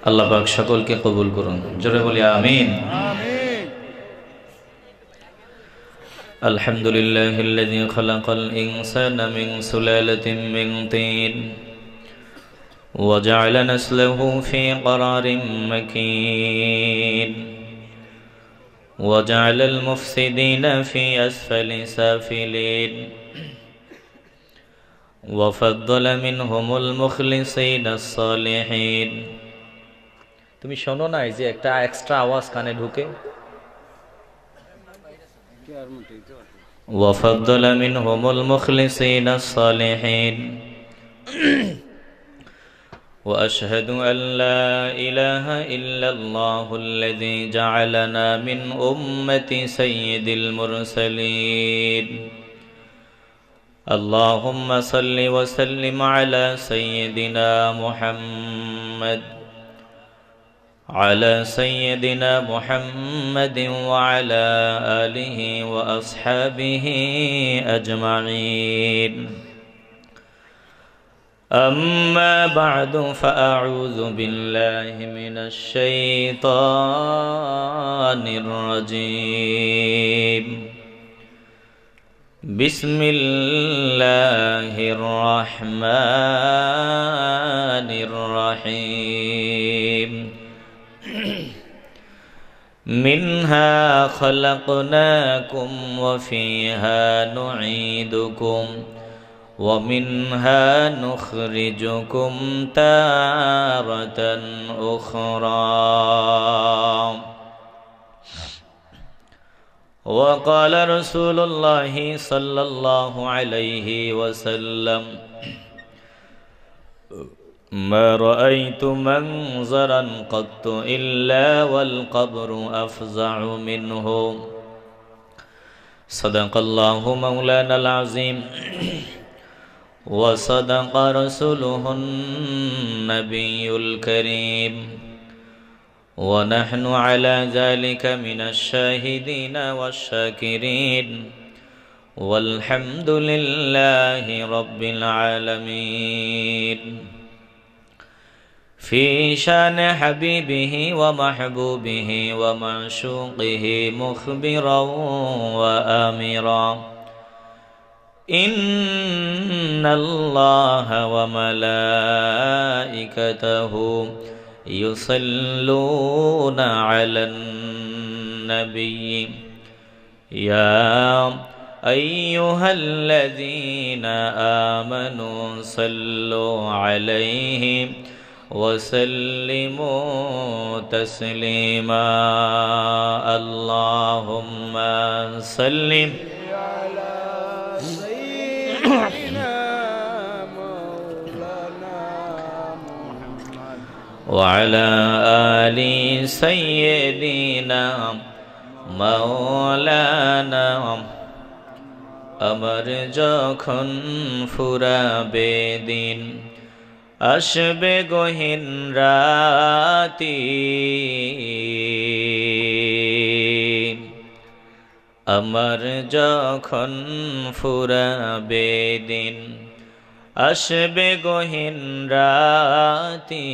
আল্লাহ পাক সকলকে কবুল করুন। জোরে বলি আমিন। আলহামদুলিল্লাহিল্লাযী খালাকাল ইনসানা মিন সুলালাতিন মিন তিন ওয়া জা'আলা নাসলাহু ফী ক্বারারিন মাকিন ওয়া জা'আলাল মুফসিদিনা ফী আসফালি সাফিলিন ওয়া ফাদ্দালা মিনহুমুল মুখলিসিনাস সালিহিন। তুমি শোনো না, এই যে একটা এক্সট্রা আওয়াজ কানে ঢুকে। وفضل منهم المخلصين الصالحين وأشهد أن لا إله إلا الله الذي جعلنا من أمة سيد المرسلين. اللهم صل وسلم على سيدنا محمد وعلى آله وأصحابه أجمعين. أما بعد فأعوذ بالله من الشيطان الرجيم. بسم الله الرحمن الرحيم. منها خلقناكم وفيها نعيدكم ومنها نخرجكم تارة أخرى. وقال رسول الله صلى الله عليه وسلم: ما رأيت منظرا قط إلا والقبر أفزع منه. صدق الله مولانا العظيم وصدق رسوله النبي الكريم ونحن على ذلك من الشاهدين والشاكرين والحمد لله رب العالمين. في شان حبيبه ومحبوبه ومعشوقه مخبرا وآمرا: إن الله وملائكته يصلون على النبي يا أيها الذين آمنوا صلوا عليه وسلموا تسليما. اللهم صل على سيدنا مولانا محمد وعلى آل سيدنا مولانا। আমার যখন ফুরাবে দিন, আসবে গহীন রাতি, আমার যখন ফুরাবে দিন, আসবে গহীন রাতি,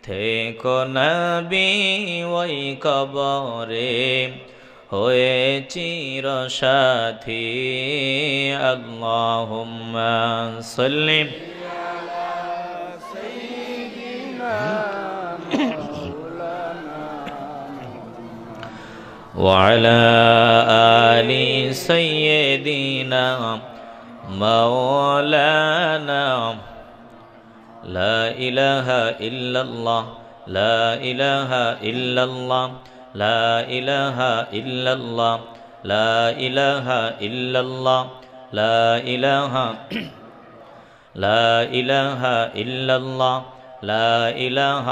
থেকো নবী ওই কবরে হয়ে চিরসাথী। আল্লাহুম্মা সাল্লি وعلى آل سيدنا مولانا. لا إله إلا الله لا إله إلا الله لا إله إلا الله لا إله إلا الله لا إله لا إله إلا الله لا إله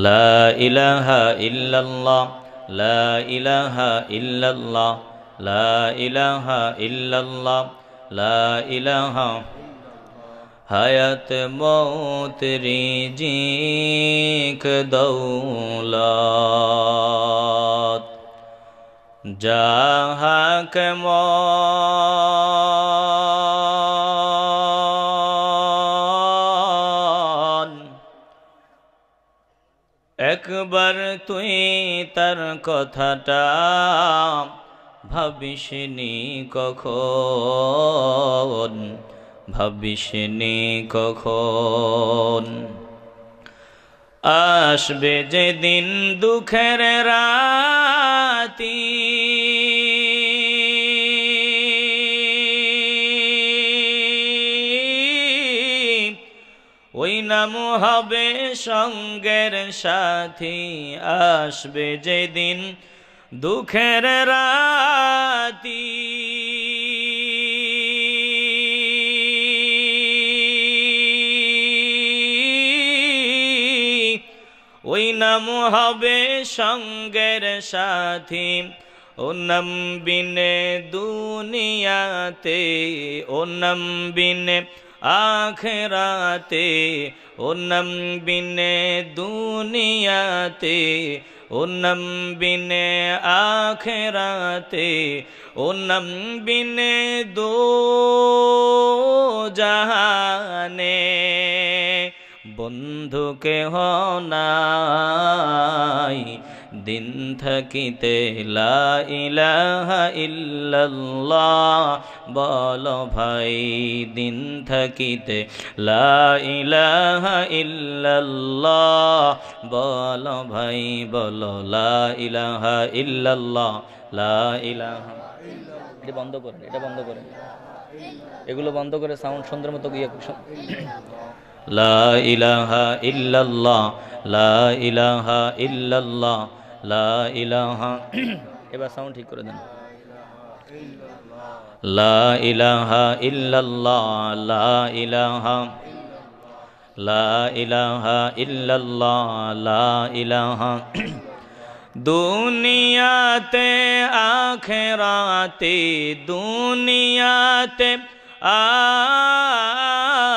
لا إله إلا الله لا إله إلا الله لا إله إلا الله لا إله হায়াত মৌত রিজিক দৌলত যাহাকে তুই তার কথাটা ভাবিসনি কখন, ভাবিসনি কখন। আসবে যেদিন দুঃখের রাতি, ওই নাম হবে সঙ্গের সাথী। আসবে যেদিন দুঃখের রাতি, ওই নাম হবে সঙ্গের সাথী। ও নাম বিনে দুনিয়াতে, ও নাম বিনে আখিরাতে, ও নাম বিনে দুনিয়াতে, ও নাম বিনে আখিরাতে, ও নাম বিনে দো জাহানে। বন্ধু কেহ নাই দিন থাকিতে লা ইলাহা ইল্লাল্লাহ, বল ভাই দিন থাকিতে লা ইলাহা ইল্লাল্লাহ, বল ভাই বল লা ইলাহা ইল্লাল্লাহ, লা ইলাহা। এটা বন্ধ করেন, এটা বন্ধ করেন, এগুলো বন্ধ করে সাউন্ড সুন্দর মতো গিয়ে লা ইলাহা ইল্লাল্লাহ, লা ইলাহা ইল্লাল্লাহ, লা ইলাহা। এবার সাউন্ড ঠিক করে দেন। লা ইলাহা ইল্লাল্লাহ, লা ইলাহা, লা ইলাহা ইল্লাল্লাহ, লা ইলাহা। দুনিয়াতে আখিরাতে, দুনিয়াতে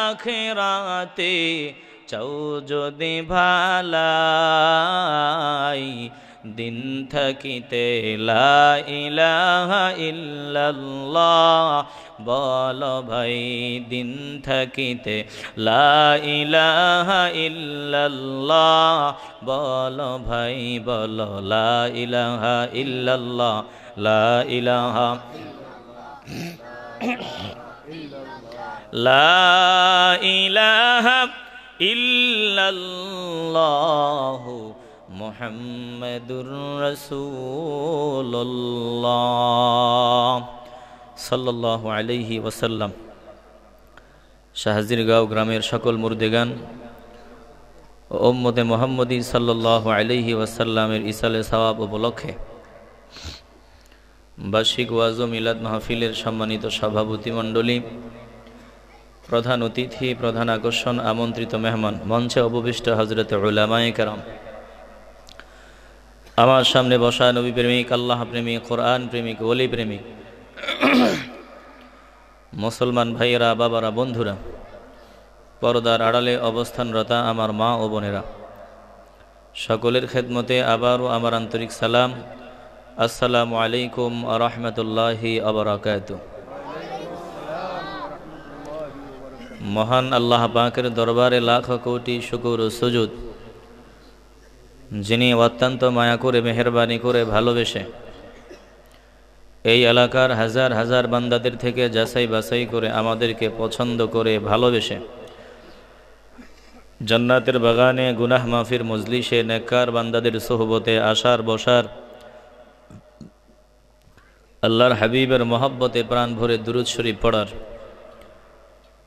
আখিরাতে চাও যদি ভালাই, দিন থাকিতে লা ইলাহা ইল্লাল্লাহ, বল ভাই দিন থাকিতে লা ইলাহা ইল্লাল্লাহ, বল ভাই বল লা ইলাহা ইল্লাল্লাহ, লা ইলাহা, লা ইলাহা ইল্লাল্লাহু মুহাম্মাদুর রাসূলুল্লাহ সাল্লাল্লাহু আলাইহি ওয়াসাল্লাম। শাহজিরগাঁও গ্রামের সকল মুর্দেগান ও উম্মতে মুহাম্মদী সাল্লাল্লাহু আলাইহি ওয়াসাল্লামের ইসালে সওয়াব উপলক্ষে বার্ষিক ওয়াজ ও মিলাদ মাহফিলের সম্মানিত সভাপতি মণ্ডলী, প্রধান অতিথি, প্রধান আকর্ষণ, আমন্ত্রিত মেহমান, মঞ্চে উপবিষ্ট হযরতে উলামায়ে কেরাম, আমার সামনে বসা নবী প্রেমিক, আল্লাহ প্রেমিক, কোরআন প্রেমিক, ওলি প্রেমিক মুসলমান ভাইয়েরা, বাবারা, বন্ধুরা, পর্দার আড়ালে অবস্থানরতা আমার মা ও বোনেরা, সকলের খেদমতে আবারও আমার আন্তরিক সালাম। আসসালামু আলাইকুম ওয়া রাহমাতুল্লাহি ওয়া বারাকাতুহু। মহান আল্লাহ পাকের দরবারে লাখ কোটি শুকর ও সুজুদ, যিনি অত্যন্ত মায়া করে, মেহেরবানি করে, ভালোবেসে এই এলাকার হাজার হাজার বান্দাদের থেকে যাচাই বাছাই করে আমাদেরকে পছন্দ করে ভালোবেসে জান্নাতের বাগানে, গুনাহ মাফির মজলিসে, নেককার বান্দাদের সোহবতে আসার বসার, আল্লাহর হাবিবের মহব্বতে প্রাণ ভরে দুরূদ শরীফ পড়ার,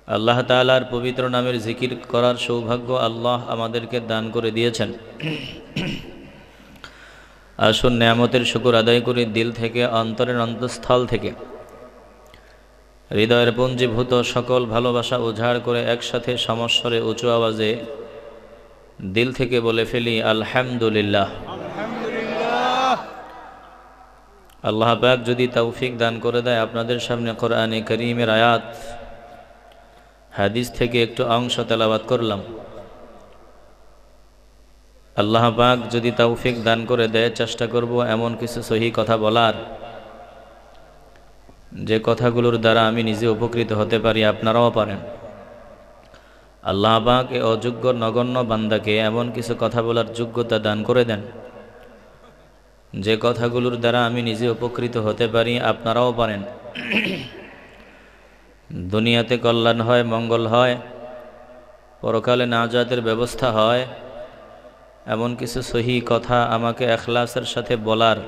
আল্লাহ তাআলার পবিত্র নামের জিকির করার সৌভাগ্য আল্লাহ আমাদেরকে দান করে দিয়েছেন। আসুন নেয়ামতের শুকর আদায় করি দিল থেকে, অন্তরের অন্তঃস্থল থেকে, হৃদয়ের পুঞ্জীভূত সকল ভালোবাসা উজাড় করে একসাথে সমস্বরে উঁচু আওয়াজে দিল থেকে বলে ফেলি আলহামদুলিল্লাহ। আল্লাহ পাক যদি তৌফিক দান করে দেয়, আপনাদের সামনে কোরআনে কারীমের আয়াত, হাদিস থেকে একটু অংশ তেলাওয়াত করলাম। আল্লাহ পাক যদি তৌফিক দান করে দেয়, চেষ্টা করব এমন কিছু সহি কথা বলার, যে কথাগুলোর দ্বারা আমি নিজে উপকৃত হতে পারি, আপনারাও পারেন। আল্লাহ পাক এ অযোগ্য নগণ্য বান্দাকে এমন কিছু কথা বলার যোগ্যতা দান করে দেন, যে কথাগুলোর দ্বারা আমি নিজে উপকৃত হতে পারি, আপনারাও পারেন। দুনিয়াতে কল্যাণ হয়, মঙ্গল হয়, পরকালে নাজাতের ব্যবস্থা হয়, এমন কিছু সহি কথা আমাকে ইখলাসের সাথে বলার,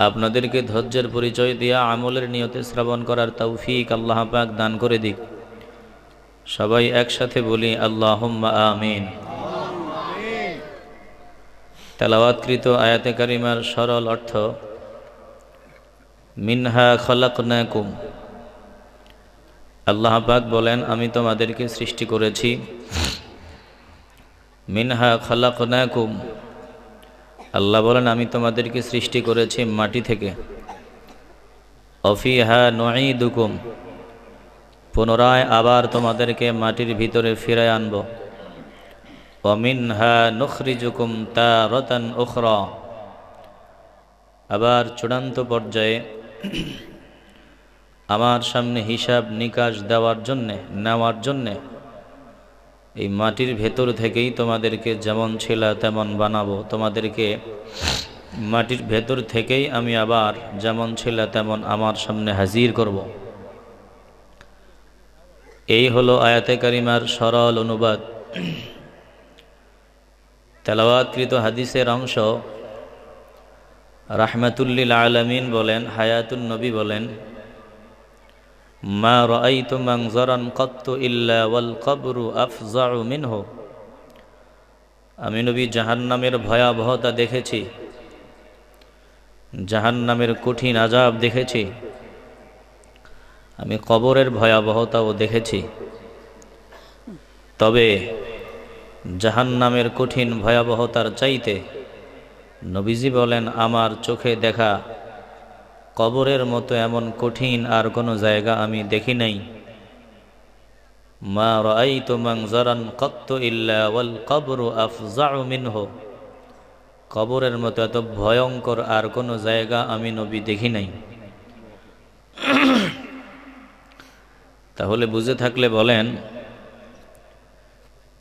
আপনাদেরকে ধৈর্যের পরিচয় দিয়া আমলের নিয়তে শ্রবণ করার তৌফিক আল্লাহ পাক দান করে দিক। সবাই একসাথে বলি আল্লাহুম্মা আমিন। তেলাওয়াতকৃত আয়াতে কারিমার সরল অর্থ, মিনহা খলাকনাকুম। আল্লাহ পাক বলেন, আমি তোমাদেরকে সৃষ্টি করেছি। মিনহা খলাকনাকুম, আল্লাহ বলেন আমি তোমাদেরকে সৃষ্টি করেছি মাটি থেকে। অফিহা নুঈদুকুম, পুনরায় আবার তোমাদেরকে মাটির ভিতরে ফিরায় আনব। ওমিনহা নুখরিজুকুম তারাতান উখরা, আবার চূড়ান্ত পর্যায়ে আমার সামনে হিসাব নিকাশ নেওয়ার জন্যে এই মাটির ভেতর থেকেই তোমাদেরকে যেমন ছিল তেমন বানাবো। তোমাদেরকে মাটির ভেতর থেকেই আমি আবার যেমন ছিল তেমন আমার সামনে হাজির করব। এই হলো আয়াতে কারিমার সরল অনুবাদ। তেলাওয়াতকৃত হাদিসের অংশ রাহমাতুল্লিল আলামিন বলেন, হায়াতুন নবী বলেন, মা রাআইতু মানজারান কাত্তু ইল্লা ওয়াল কবরু আফজাউ মিনহু। আমি নবী জাহান্নামের ভয়াবহতা দেখেছি, জাহান্নামের কঠিন আযাব দেখেছি, আমি কবরের ভয়াবহতাও দেখেছি। তবে জাহান্নামের কঠিন ভয়াবহতার চাইতে নবীজি বলেন, আমার চোখে দেখা কবরের মতো এমন কঠিন আর কোনো জায়গা আমি দেখি নাই। মা রাআইতু মানজারান কাত্তু ইল্লা ওয়াল কবরু আফজাউ মিনহু, কবরের মতো এত ভয়ঙ্কর আর কোনো জায়গা আমি নবী দেখি নাই। তাহলে বুঝে থাকলে বলেন,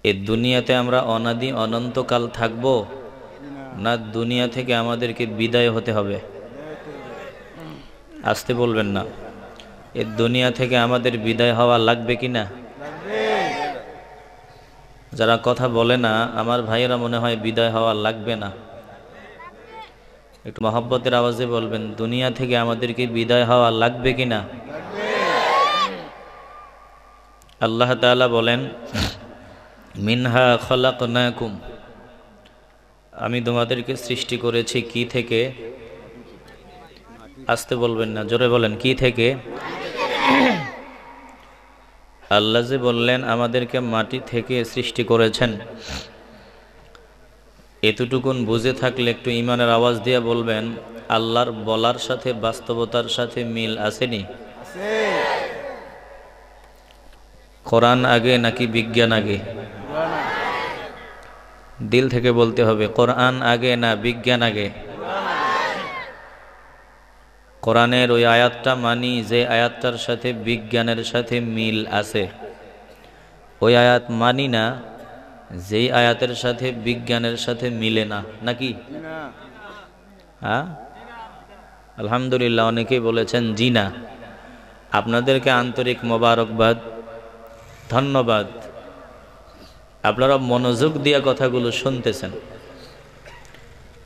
এই দুনিয়াতে আমরা অনাদি অনন্তকাল থাকব, না দুনিয়া থেকে আমাদেরকে বিদায় হতে হবে? আসতে বলবেন না। এই দুনিয়া থেকে আমাদের বিদায় হওয়া লাগবে কি না? যারা কথা বলে না, আমার ভাইয়েরা মনে হয় বিদায় হওয়া লাগবে না। একটু মহব্বতের আওয়াজে বলবেন, দুনিয়া থেকে আমাদেরকে বিদায় হওয়া লাগবে কি না? আল্লাহ তাআলা বলেন, মিনহা খলাকনাকুম, আমি তোমাদেরকে সৃষ্টি করেছি কি থেকে? আসতে বলবেন না, জোরে বলেন, কি থেকে? আল্লাহ যে বললেন আমাদেরকে মাটি থেকে সৃষ্টি করেছেন, এতটুকুন বুঝে থাকলে একটু ইমানের আওয়াজ দিয়ে বলবেন, আল্লাহর বলার সাথে বাস্তবতার সাথে মিল আসেনি? কোরআন আগে নাকি বিজ্ঞান আগে? দিল থেকে বলতে হবে, কোরআন আগে না বিজ্ঞান আগে? কোরআনের ওই আয়াতটা মানি যে আয়াতটার সাথে বিজ্ঞানের সাথে মিল আছে, ওই আয়াত মানি না যেই আয়াতের সাথে বিজ্ঞানের সাথে মিলে না, নাকি? হ্যাঁ, আলহামদুলিল্লাহ, অনেকেই বলেছেন জি না। আপনাদেরকে আন্তরিক মোবারকবাদ, ধন্যবাদ। আপনারা মনোযোগ দিয়ে কথাগুলো শুনতেছেন।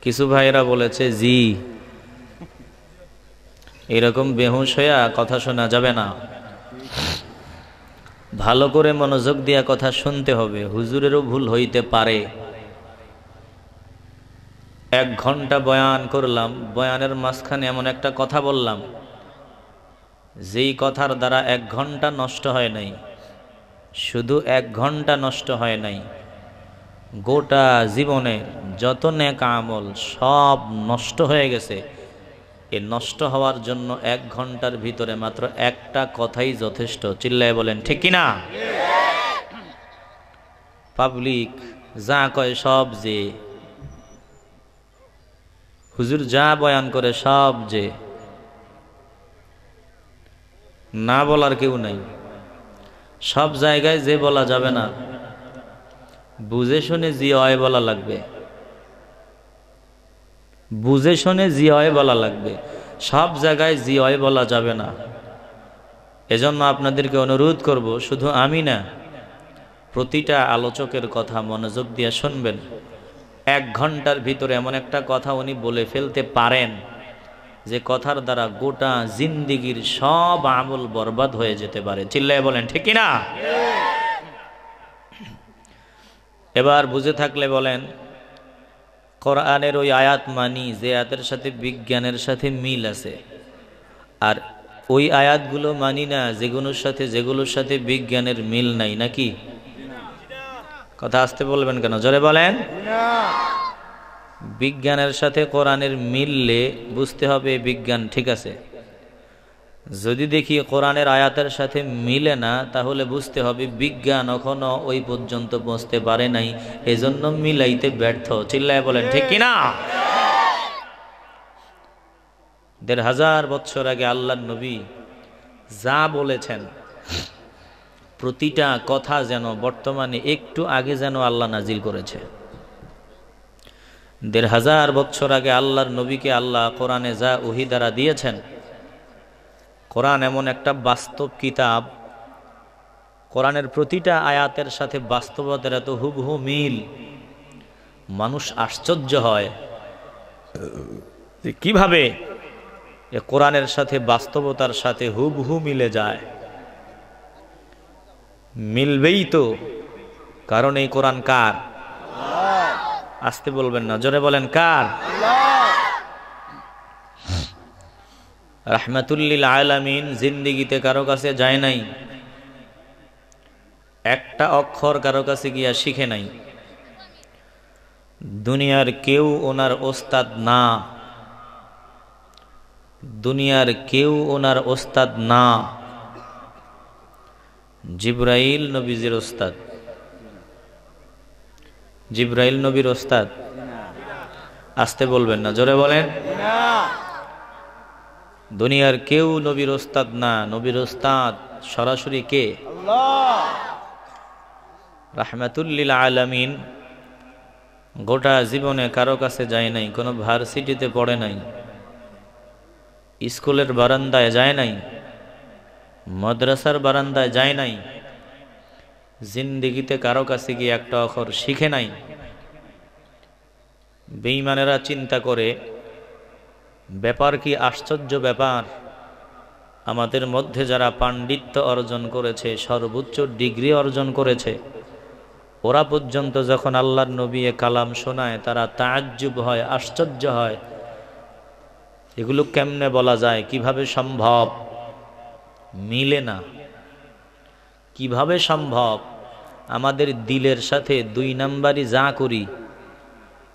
কিছু ভাইয়েরা বলেছে জি, এরকম বেহুশ হইয়া কথা শোনা যাবে না। ভালো করে মনোযোগ দিয়া কথা শুনতে হবে। হুজুরেরও ভুল হইতে পারে। 1 ঘন্টা বয়ান করলাম, বয়ানের মাঝখানে এমন একটা কথা বললাম যেই কথার দ্বারা 1 ঘন্টা নষ্ট হয় নাই। শুধু 1 ঘন্টা নষ্ট হয় নাই, গোটা জীবনের যত নেক আমল সব নষ্ট হয়ে গেছে। এই নষ্ট হওয়ার জন্য 1 ঘন্টার ভিতরে মাত্র একটা কথাই যথেষ্ট। চিল্লায় বলেন ঠিক কিনা? পাবলিক যা কয় সব যে, হুজুর যা বয়ান করে সব যে, না বলার কেউ নাই। সব জায়গায় যে বলা যাবে না, বুঝে শুনে জি অয় বলা লাগবে। বুঝে শুনে জি হয় বলা লাগবে, সব জায়গায় জি হয় বলা যাবে না। এজন্য আপনাদেরকে অনুরোধ করব, শুধু আমি না, প্রতিটা আলোচকের কথা মনোযোগ দিয়ে শুনবেন। 1 ঘন্টার ভিতরে এমন একটা কথা উনি বলে ফেলতে পারেন যে কথার দ্বারা গোটা জিন্দিগির সব আমল বরবাদ হয়ে যেতে পারে। চিল্লায় বলেন ঠিক কিনা? এবার বুঝে থাকলে বলেন, কোরআনের ওই আয়াত মানি যে আয়াতের সাথে বিজ্ঞানের সাথে মিল আছে, আর ওই আয়াতগুলো মানি না যেগুলোর সাথে বিজ্ঞানের মিল নাই, নাকি? কথা আসতে বলবেন কেন, জোরে বলেন। বিজ্ঞানের সাথে কোরআনের মিললে বুঝতে হবে বিজ্ঞান ঠিক আছে। যদি দেখি কোরআনের আয়াতের সাথে মিলে না, তাহলে বুঝতে হবে বিজ্ঞান এখনো ওই পর্যন্ত পৌঁছতে পারে নাই, এজন্য মিলাইতে ব্যর্থ। চিল্লায় বলেন ঠিক কিনা? 1500 বছর আগে আল্লাহর নবী যা বলেছেন, প্রতিটা কথা যেন বর্তমানে একটু আগে যেন আল্লাহ নাজিল করেছে। 1500 বছর আগে আল্লাহর নবীকে আল্লাহ কোরআনে যা ওহী দ্বারা দিয়েছেন, কোরআন এমন একটা বাস্তব কিতাব, কোরআনের প্রতিটা আয়াতের সাথে বাস্তবতার এত হুবহু মিল, মানুষ আশ্চর্য হয় যে কিভাবে এ কোরআনের সাথে বাস্তবতার সাথে হুবহু মিলে যায়। মিলবেই তো, কারণ এই কোরআন কার? আসতে বলবেন না, জোরে বলেন কার? রাহমাতুল্লিল আলামিন জিন্দিগিতে কারো কাছে যায় নাই, একটা অক্ষর কারো কাছে গিয়া শিখে নাই। দুনিয়ার কেউ ওনার ওস্তাদ না, দুনিয়ার কেউ ওনার ওস্তাদ না। জিবরাইল নবীজির ওস্তাদ, জিবরাইল নবীর ওস্তাদ। আসতে বলবেন না, জোরে বলেন। দুনিয়ার কেউ নবীর ওস্তাদ না, নবীর ওস্তাদ সরাসরি কে? আল্লাহ। রাহমাতুল্লিল আলামিন গোটা জীবনে কারো কাছে যায় নাই, কোনো ভার্সিটিতে পড়ে নাই, স্কুলের বারান্দায় যায় নাই, মাদ্রাসার বারান্দায় যায় নাই, জিন্দিগিতে কারো কাছে গিয়ে একটা অক্ষর শিখে নাই। বেঈমানেরা চিন্তা করে, ব্যাপার কি আশ্চর্য ব্যাপার, আমাদের মধ্যে যারা পাণ্ডিত্য অর্জন করেছে, সর্বোচ্চ ডিগ্রি অর্জন করেছে, ওরা পর্যন্ত যখন আল্লাহর নবী কালাম শোনায় তারা তাআজ্জুব হয়, আশ্চর্য হয়, এগুলো কেমনে বলা যায়, কিভাবে সম্ভব? মিলে না। কিভাবে সম্ভব? আমাদের দিলের সাথে 2 নাম্বারই যা করি,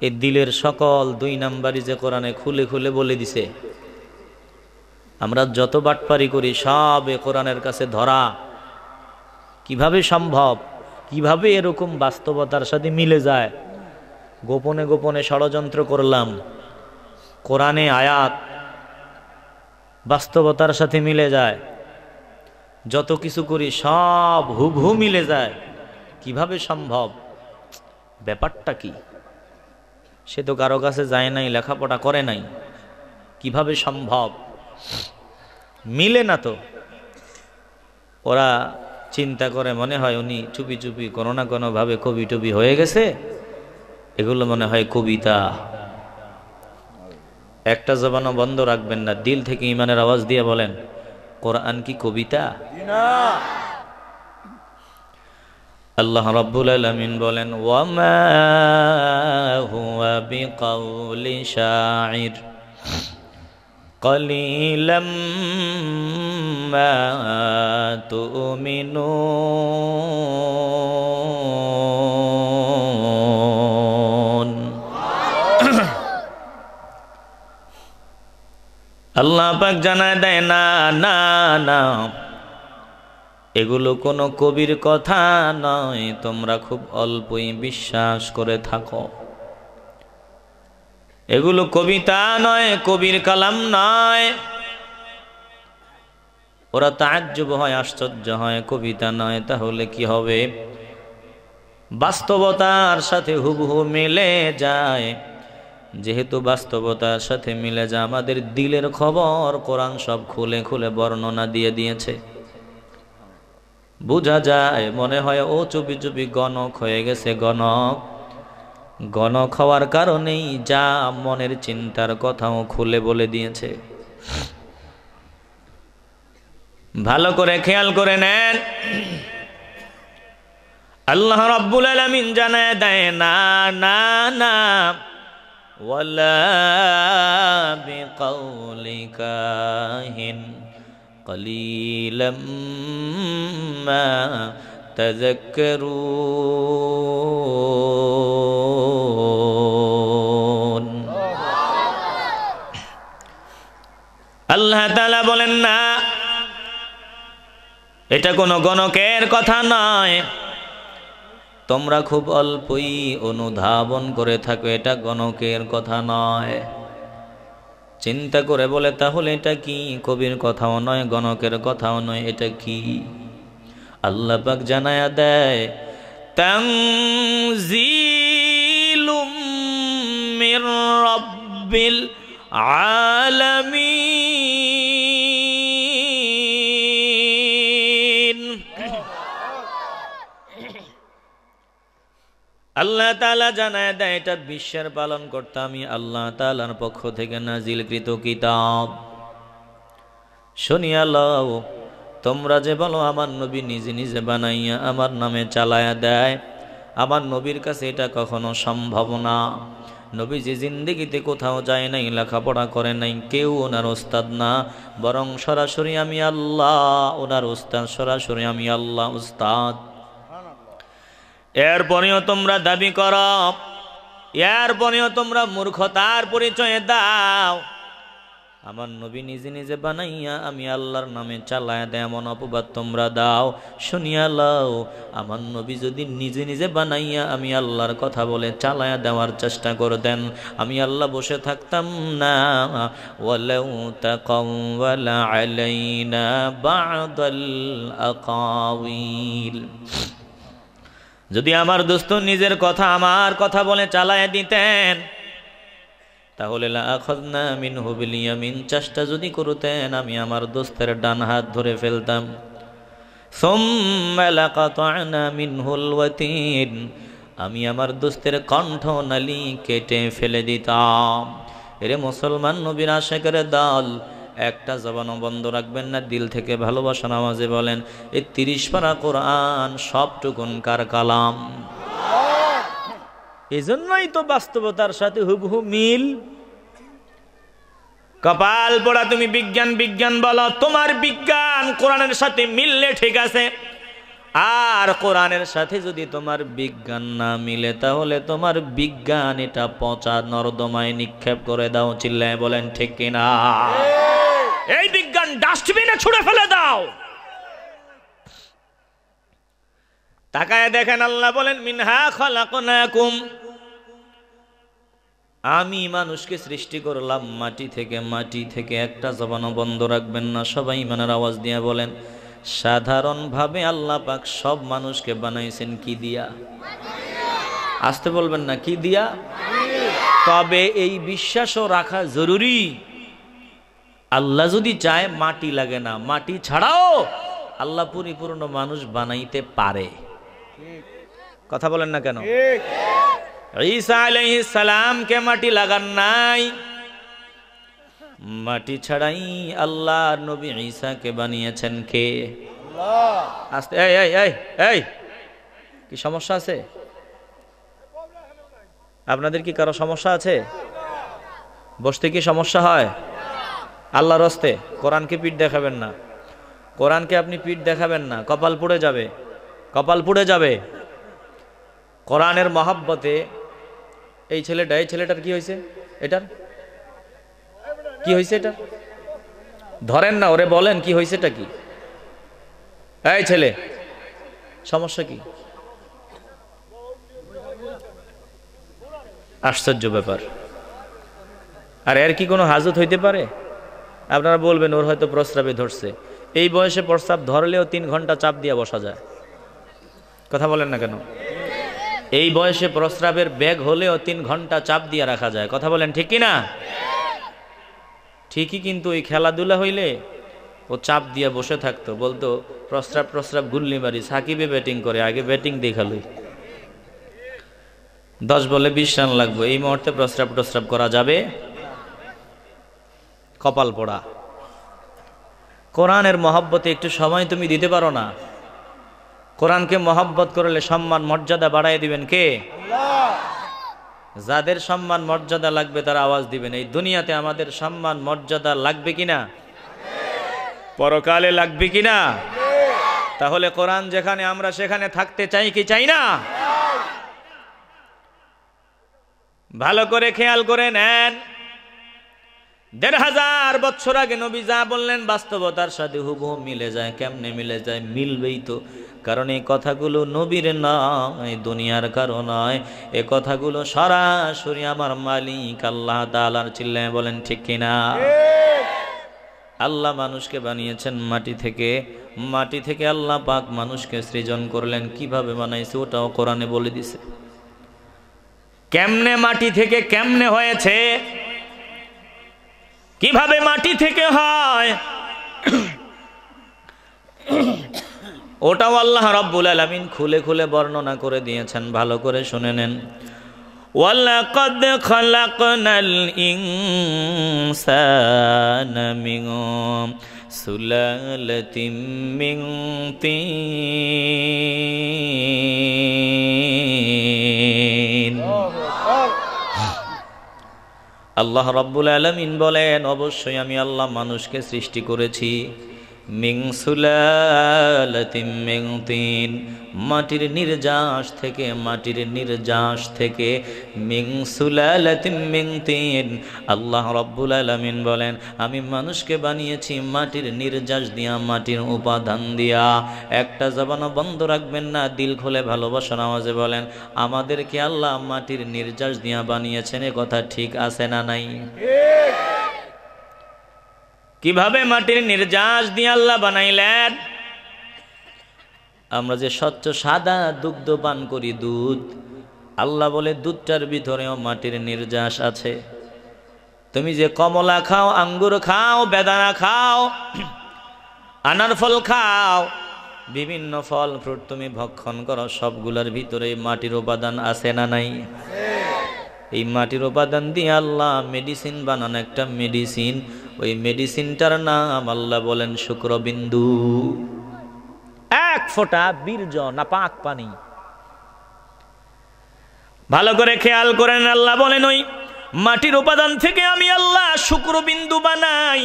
এই দিলের সকল 2 নাম্বারই যে কোরআনে খুলে খুলে বলে দিছে। আমরা যত বাটপারি করি সব এ কোরআনের কাছে ধরা। কিভাবে সম্ভব? কিভাবে এরকম বাস্তবতার সাথে মিলে যায়? গোপনে গোপনে ষড়যন্ত্র করলাম, কোরআনে আয়াত বাস্তবতার সাথে মিলে যায়, যত কিছু করি সব হুবহু মিলে যায়। কিভাবে সম্ভব? ব্যাপারটা কি? সে তো কারো কাছে যায় নাই, লেখাপড়া করে নাই, কিভাবে সম্ভব? মিলে না তো। ওরা চিন্তা করে, মনে হয় উনি চুপি চুপি কোনো না কোনো ভাবে কবি টবি হয়ে গেছে, এগুলো মনে হয় কবিতা। একটা জবানও বন্ধ রাখবেন না, দিল থেকে ইমানের আওয়াজ দিয়ে বলেন, কোরআন কি কবিতা? আল্লাহ রাব্বুল আলামিন বলেন, ওয়ামা হুয়া বিকাউলি শাইর কলিলাম মা তুমিনুন। আল্লাহ পাক জানায় দেয়, না না না, এগুলো কোনো কবির কথা নয়, তোমরা খুব অল্পই বিশ্বাস করে থাকো। এগুলো কবিতা নয়, কবির কালাম নয়। ওরা তাআজ্জুব হয়, আশ্চর্য হয়, কবিতা নয়, তাহলে কি হবে? বাস্তবতার সাথে হুবহু মিলে যায়। যেহেতু বাস্তবতার সাথে মিলে যা আমাদের দিলের খবর কোরআন সব খুলে খুলে বর্ণনা দিয়ে দিয়েছে। বোঝা যায়, মনে হয় ও চুপি চুপি গণক হয়ে গেছে। গণক হওয়ার কারণেই যা মনের চিন্তার কথাও খুলে বলে দিয়েছে। ভালো করে খেয়াল করে নেন, আল্লাহ রাব্বুল আলামিন জানায় দেয় না না না ওয়ালা বিকাউলি কাহিন কলিলাম মা তাযাক্কারুন। আল্লাহ তাআলা বলেন না, এটা কোনো গণকের কথা নয়। তোমরা খুব অল্পই অনুধাবন করে থাকো, এটা গণকের কথা নয়। চিন্তা করে বলে তাহলে এটা কি? কবির কথাও নয়, গণকের কথাও নয়, এটা কি? আল্লাহ পাক জানায়া দেয়, তানজিলুম মির রাব্বিল আলামিন। আল্লাহ তাআলা জানায় দেয় এটা বিশ্বের পালন করতে আমি আল্লাহ তাআলার পক্ষ থেকে নাজিলকৃত কিতাব। শুনিয়া লও, তোমরা যে বলো আমার নবী নিজে নিজে বানাইয়া আমার নামে চালায়া দেয়, আমার নবীর কাছে এটা কখনো সম্ভব না। নবী যে জিন্দেগিতে কোথাও যায় নাই, লেখাপড়া করে নাই, কেউ ওনার ওস্তাদ না, বরং সরাসরি আমি আল্লাহ ওনার ওস্তাদ, সরাসরি আমি আল্লাহ উস্তাদ। এরপরেও তোমরা দাবি করো, এরপরেও তোমরা মূর্খতার পরিচয় দাও। আমার নবী নিজে নিজে বানাইয়া আমি আল্লাহর নামে চালায়া দেয় এমন অপবাদ তোমরা দাও। শুনিয়া লও, আমার নবী যদি নিজে নিজে বানাইয়া আমি আল্লাহর কথা বলে চালায়া দেওয়ার চেষ্টা করতেন, আমি আল্লাহ বসে থাকতাম না। ওয়ালাউ তাকাওয়ালা আলাইনা বা'দাল আকাওয়িল, যদি আমার দোস্ত নিজের কথা আমার কথা বলে চালায়া দিতেন, তাহলে লাআখাযনা মিনহু বিল ইয়ামিন, চেষ্টা যদি করতেন আমি আমার দোস্তের ডান হাত ধরে ফেলতাম। সুম্মা লাকাতা'না মিনহুল ওয়াতিন, আমি আমার দোস্তের কণ্ঠনালী কেটে ফেলে দিতাম। এরে মুসলমান নবীর আশিকের দল, একটা জবানও বন্ধ রাখবেন না, দিল থেকে ভালোবাসা নামাজে বলেন এই 30 পারা কোরআন সবটুকুন কার কালাম। এজন্যই তো বাস্তবতার সাথে হুবহু মিল। কপাল পোড়া তুমি বিজ্ঞান বিজ্ঞান বলো, তোমার বিজ্ঞান কোরআনের সাথে মিললে ঠিক আছে, আর কোরআনের সাথে যদি তোমার বিজ্ঞান না মিলে তাহলে তোমার বিজ্ঞান এটা পচা নর্দমায় নিক্ষেপ করে দাও। চিল্লায় বলেন ঠিক কিনা? এই বিজ্ঞান ডাস্টবিনে ছুঁড়ে ফেলে দাও। তাকায় দেখেন, আল্লাহ বলেন মিনহা খালাকনাকুম, আমি মানুষকে সৃষ্টি করলাম মাটি থেকে। মাটি থেকে একটা জবানও বন্ধ রাখবেন না, সবাই ইমানের আওয়াজ দিয়ে বলেন। সাধারণভাবে আল্লাহ পাক সব মানুষকে বানাইছেন কি দিয়া? আসতে বলবেন না, কি দিয়া? তবে এই বিশ্বাসও রাখা জরুরি, আল্লাহ যদি চায় মাটি লাগে না, মাটি ছাড়াও আল্লাহ পরিপূর্ণ মানুষ বানাইতে পারে। কথা বলেন না কেন? ঈসা আলাইহিস সালামকে মাটি লাগান নাই, মাটি ছাড়াই আল্লাহ নবী ঈসাকে বানিয়েছেন কে? আল্লাহ। আস্তে, এই এই এই এই কি সমস্যা আছে আপনাদের? কি কারো সমস্যা আছে? বসতে কি সমস্যা হয়? আল্লাহর হস্তে কোরআনকে পিঠ দেখাবেন না, কোরআনকে আপনি পিঠ দেখাবেন না, কপাল পুড়ে যাবে, কপাল পুড়ে যাবে। কোরআনের মহাব্বতে এই ছেলেটার কি হয়েছে? এটার কি হয়েছে? এটা ধরেন না, ওরে বলেন কি হয়েছে, এটা কি? এই ছেলে, সমস্যা কি? আশ্চর্য ব্যাপার। আর এর কি কোনো হাজত হইতে পারে? আপনারা বলবেন ওর হয়তো প্রস্রাবে ধরছে। এই বয়সে প্রস্রাব ধরলেও 3 ঘন্টা চাপ দিয়ে বসা যায়। কথা বলেন না কেন? এই বয়সে প্রস্রাবের ব্যাগ হলেও 3 ঘন্টা চাপ দিয়ে রাখা যায়, কথা বলেন ঠিক কিনা? ঠিকই, কিন্তু ওই খেলাধুলা হইলে ও চাপ দিয়ে বসে থাকতো, বলতো প্রস্রাব গুল্লি মারি, সাকিবে ব্যাটিং করে, আগে ব্যাটিং দেখালই, 10 বলে 20 রান লাগবে। এই মুহূর্তে প্রস্রাব করা যাবে? কপাল পোড়া। কোরআনের মহব্বতে একটু সময় তুমি দিতে পারো না? কোরআনকে মহব্বত করলে সম্মান মর্যাদা বাড়ায় দিবেন কে? আল্লাহ। যাদের সম্মান মর্যাদা লাগবে তারা আওয়াজ দিবেন। এই দুনিয়াতে আমাদের সম্মান মর্যাদা লাগবে কিনা? পরকালে লাগবে কিনা? তাহলে কোরআন যেখানে আমরা সেখানে থাকতে চাই কি চাই না? ভালো করে খেয়াল করে নেন, 1500 বছর আগে নবী যা বললেন বাস্তবতার সাথে হুবহু মিলে যায়। কেমনে মিলে যায়? মিলবেই তো, কারণ এই কথাগুলো নবীর নয়, দুনিয়ার কারো নয়, এ কথাগুলো সরাসরি আমার মালিক আল্লাহ তাআলার। চিল্লায় বলেন ঠিক কিনা? আল্লাহ মানুষকে বানিয়েছেন মাটি থেকে, মাটি থেকে আল্লাহ পাক মানুষকে সৃজন করলেন। কিভাবে বানাইছে ওটাও কোরআনে বলে দিছে। কেমনে মাটি থেকে কেমনে হয়েছে, কিভাবে মাটি থেকে হয়, ওটাও আল্লাহ রাব্বুল আলামিন খুলে খুলে বর্ণনা করে দিয়েছেন। ভালো করে শুনে নেন। ওয়ালাকাদ খালাকনাল ইনসানা মিন সুলালাতিন মিন তিন। আল্লাহ রাব্বুল আলামিন বলেন, অবশ্যই আমি আল্লাহ মানুষকে সৃষ্টি করেছি মিন সুলালাতিন মিন তিন, মাটির নির্যাস থেকে, মাটির নির্যাস থেকে। মিন সুলালাতিন মিন তিন, আল্লাহ রাব্বুল আলামিন বলেন আমি মানুষকে বানিয়েছি মাটির নির্যাস দিয়া, মাটির উপাদান দিয়া। একটা জবানও বন্ধ রাখবেন না, দিল খুলে ভালোবাসার আওয়াজে বলেন আমাদেরকে আল্লাহ মাটির নির্যাস দিয়া বানিয়েছেন। এ কথা ঠিক আছে না নাই? কিভাবে মাটির নির্যাস দিয়ে আল্লাহ বানাইলেন? আমরা যে স্বচ্ছ সাদা দুগ্ধ পান করি, দুধ, আল্লাহ বলে দুধটার ভিতরেও মাটির নির্যাস আছে। তুমি যে কমলা খাও, আঙ্গুর খাও, বেদানা খাও, আনার ফল খাও, বিভিন্ন ফল ফ্রুট তুমি ভক্ষণ করো, সবগুলোর ভিতরে মাটির উপাদান আছে না নাই? এই মাটির উপাদান দিয়ে আল্লাহ মেডিসিন বানান, একটা মেডিসিন। ওই মেডিসিনটার নাম আল্লাহ বলেন শুক্রবিন্দু। 1 ফোঁটা বীর্য না পাক পানি। ভালো করে খেয়াল করেন, আল্লাহ বলেন ওই মাটির উপাদান থেকে আমি আল্লাহ শুক্রবিন্দু বানাই।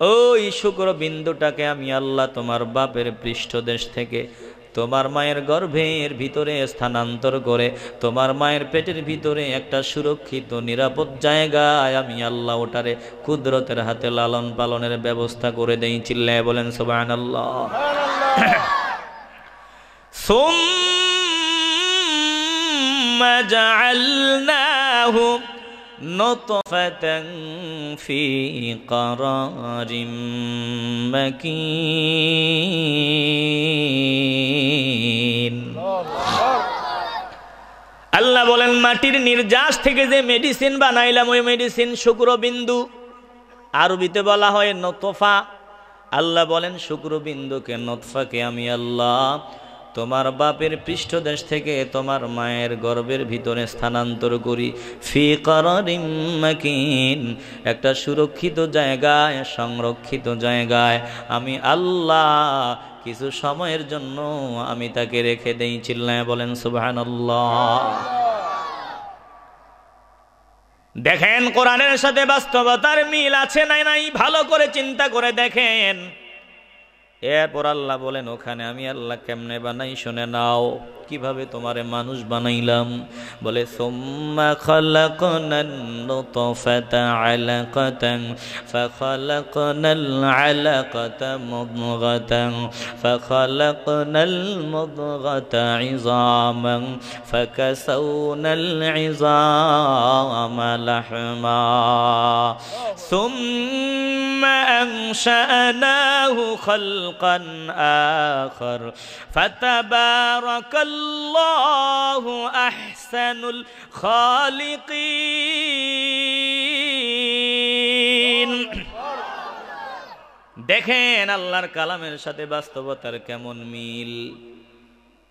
ওই শুক্রবিন্দুটাকে আমি আল্লাহ তোমার বাপের পৃষ্ঠদেশ থেকে তোমার মায়ের গর্ভের ভিতরে স্থানান্তর করে তোমার মায়ের পেটের ভিতরে একটা সুরক্ষিত নিরাপদ জায়গায় আমি আল্লাহ ওটারে কুদরতের হাতে লালন পালনের ব্যবস্থা করে দেই। চিল্লায় বলেন সুবহানাল্লাহ। সুম্মা জাআলনাহু নুতফাতান ফি ক্বারারিম মাকিন। আল্লাহ বলেন মাটির নির্যাস থেকে যে মেডিসিন বানাইলাম ওই মেডিসিন শুক্রবিন্দু, আরবিতে বলা হয় নতফা। আল্লাহ বলেন শুক্রবিন্দুকে, নতফাকে আমি আল্লাহ তোমার বাপের পৃষ্ঠদেশ থেকে তোমার মায়ের গর্ভের ভিতরে স্থানান্তর করি। ফি ক্বারারিম মাকিন, একটা সুরক্ষিত জায়গায়, সংরক্ষিত জায়গায় আমি আল্লাহ কিছু সময়ের জন্য আমি তাকে রেখে দেই। চিল্লায় বলেন সুবহানাল্লাহ। দেখেন কোরআনের সাথে বাস্তবতার মিল আছে না নাই? ভালো করে চিন্তা করে দেখেন। এরপর আল্লাহ বলেন ওখানে আমি আল্লাহ কেমনে বানাই শুনে নাও। কিভাবে তোমারে মানুষ বানাইলাম? বলে সুম্মা খালাকনান নুতফাতা আলাকাতান ফাখালাকনাল আলাকাতা মুদগাতান ফাখালাকনাল মুদগাতা ইযামান ফাকাসাউনাল ইযামা লাহমা সুম্মা أنشأناه خلقا آخر فتبارك الله أحسن الخالقين দেখেন আল্লাহর কালামের সাথে বাস্তবতার কেমন মিল।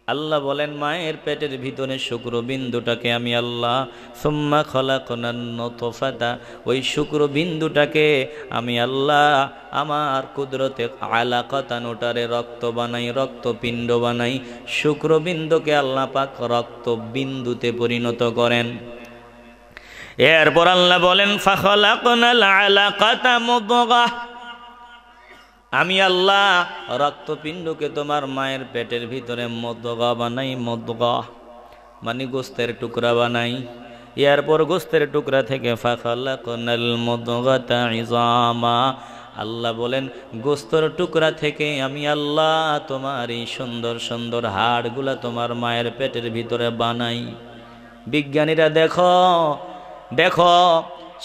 আল্লাহ বলেন মায়ের পেটের ভিতরে শুক্রবিন্দুটাকে আমি আল্লাহ সুম্মা খলাকনান নুতফাতা, ওই শুক্রবিন্দুটাকে আমি আল্লাহ আমার কুদরতে আলাকাতান ওটারে রক্ত বানাই, রক্তপিণ্ড বানাই। শুক্রবিন্দুকে আল্লাহ পাক রক্তবিন্দুতে পরিণত করেন। এরপর আল্লাহ বলেন ফাখলাকনাল আলাকাতা মুদগাহ, আমি আল্লাহ রক্তপিণ্ডকে তোমার মায়ের পেটের ভিতরে মুদগা বানাই। মুদগা মানে গোস্তের টুকরা বানাই। এরপর গোস্তের টুকরা থেকে ফাখালাকনাল মুদগাতা ইজামা, আল্লাহ বলেন গোস্তের টুকরা থেকে আমি আল্লাহ তোমার এই সুন্দর সুন্দর হাড়গুলা তোমার মায়ের পেটের ভিতরে বানাই। বিজ্ঞানীরা দেখো দেখো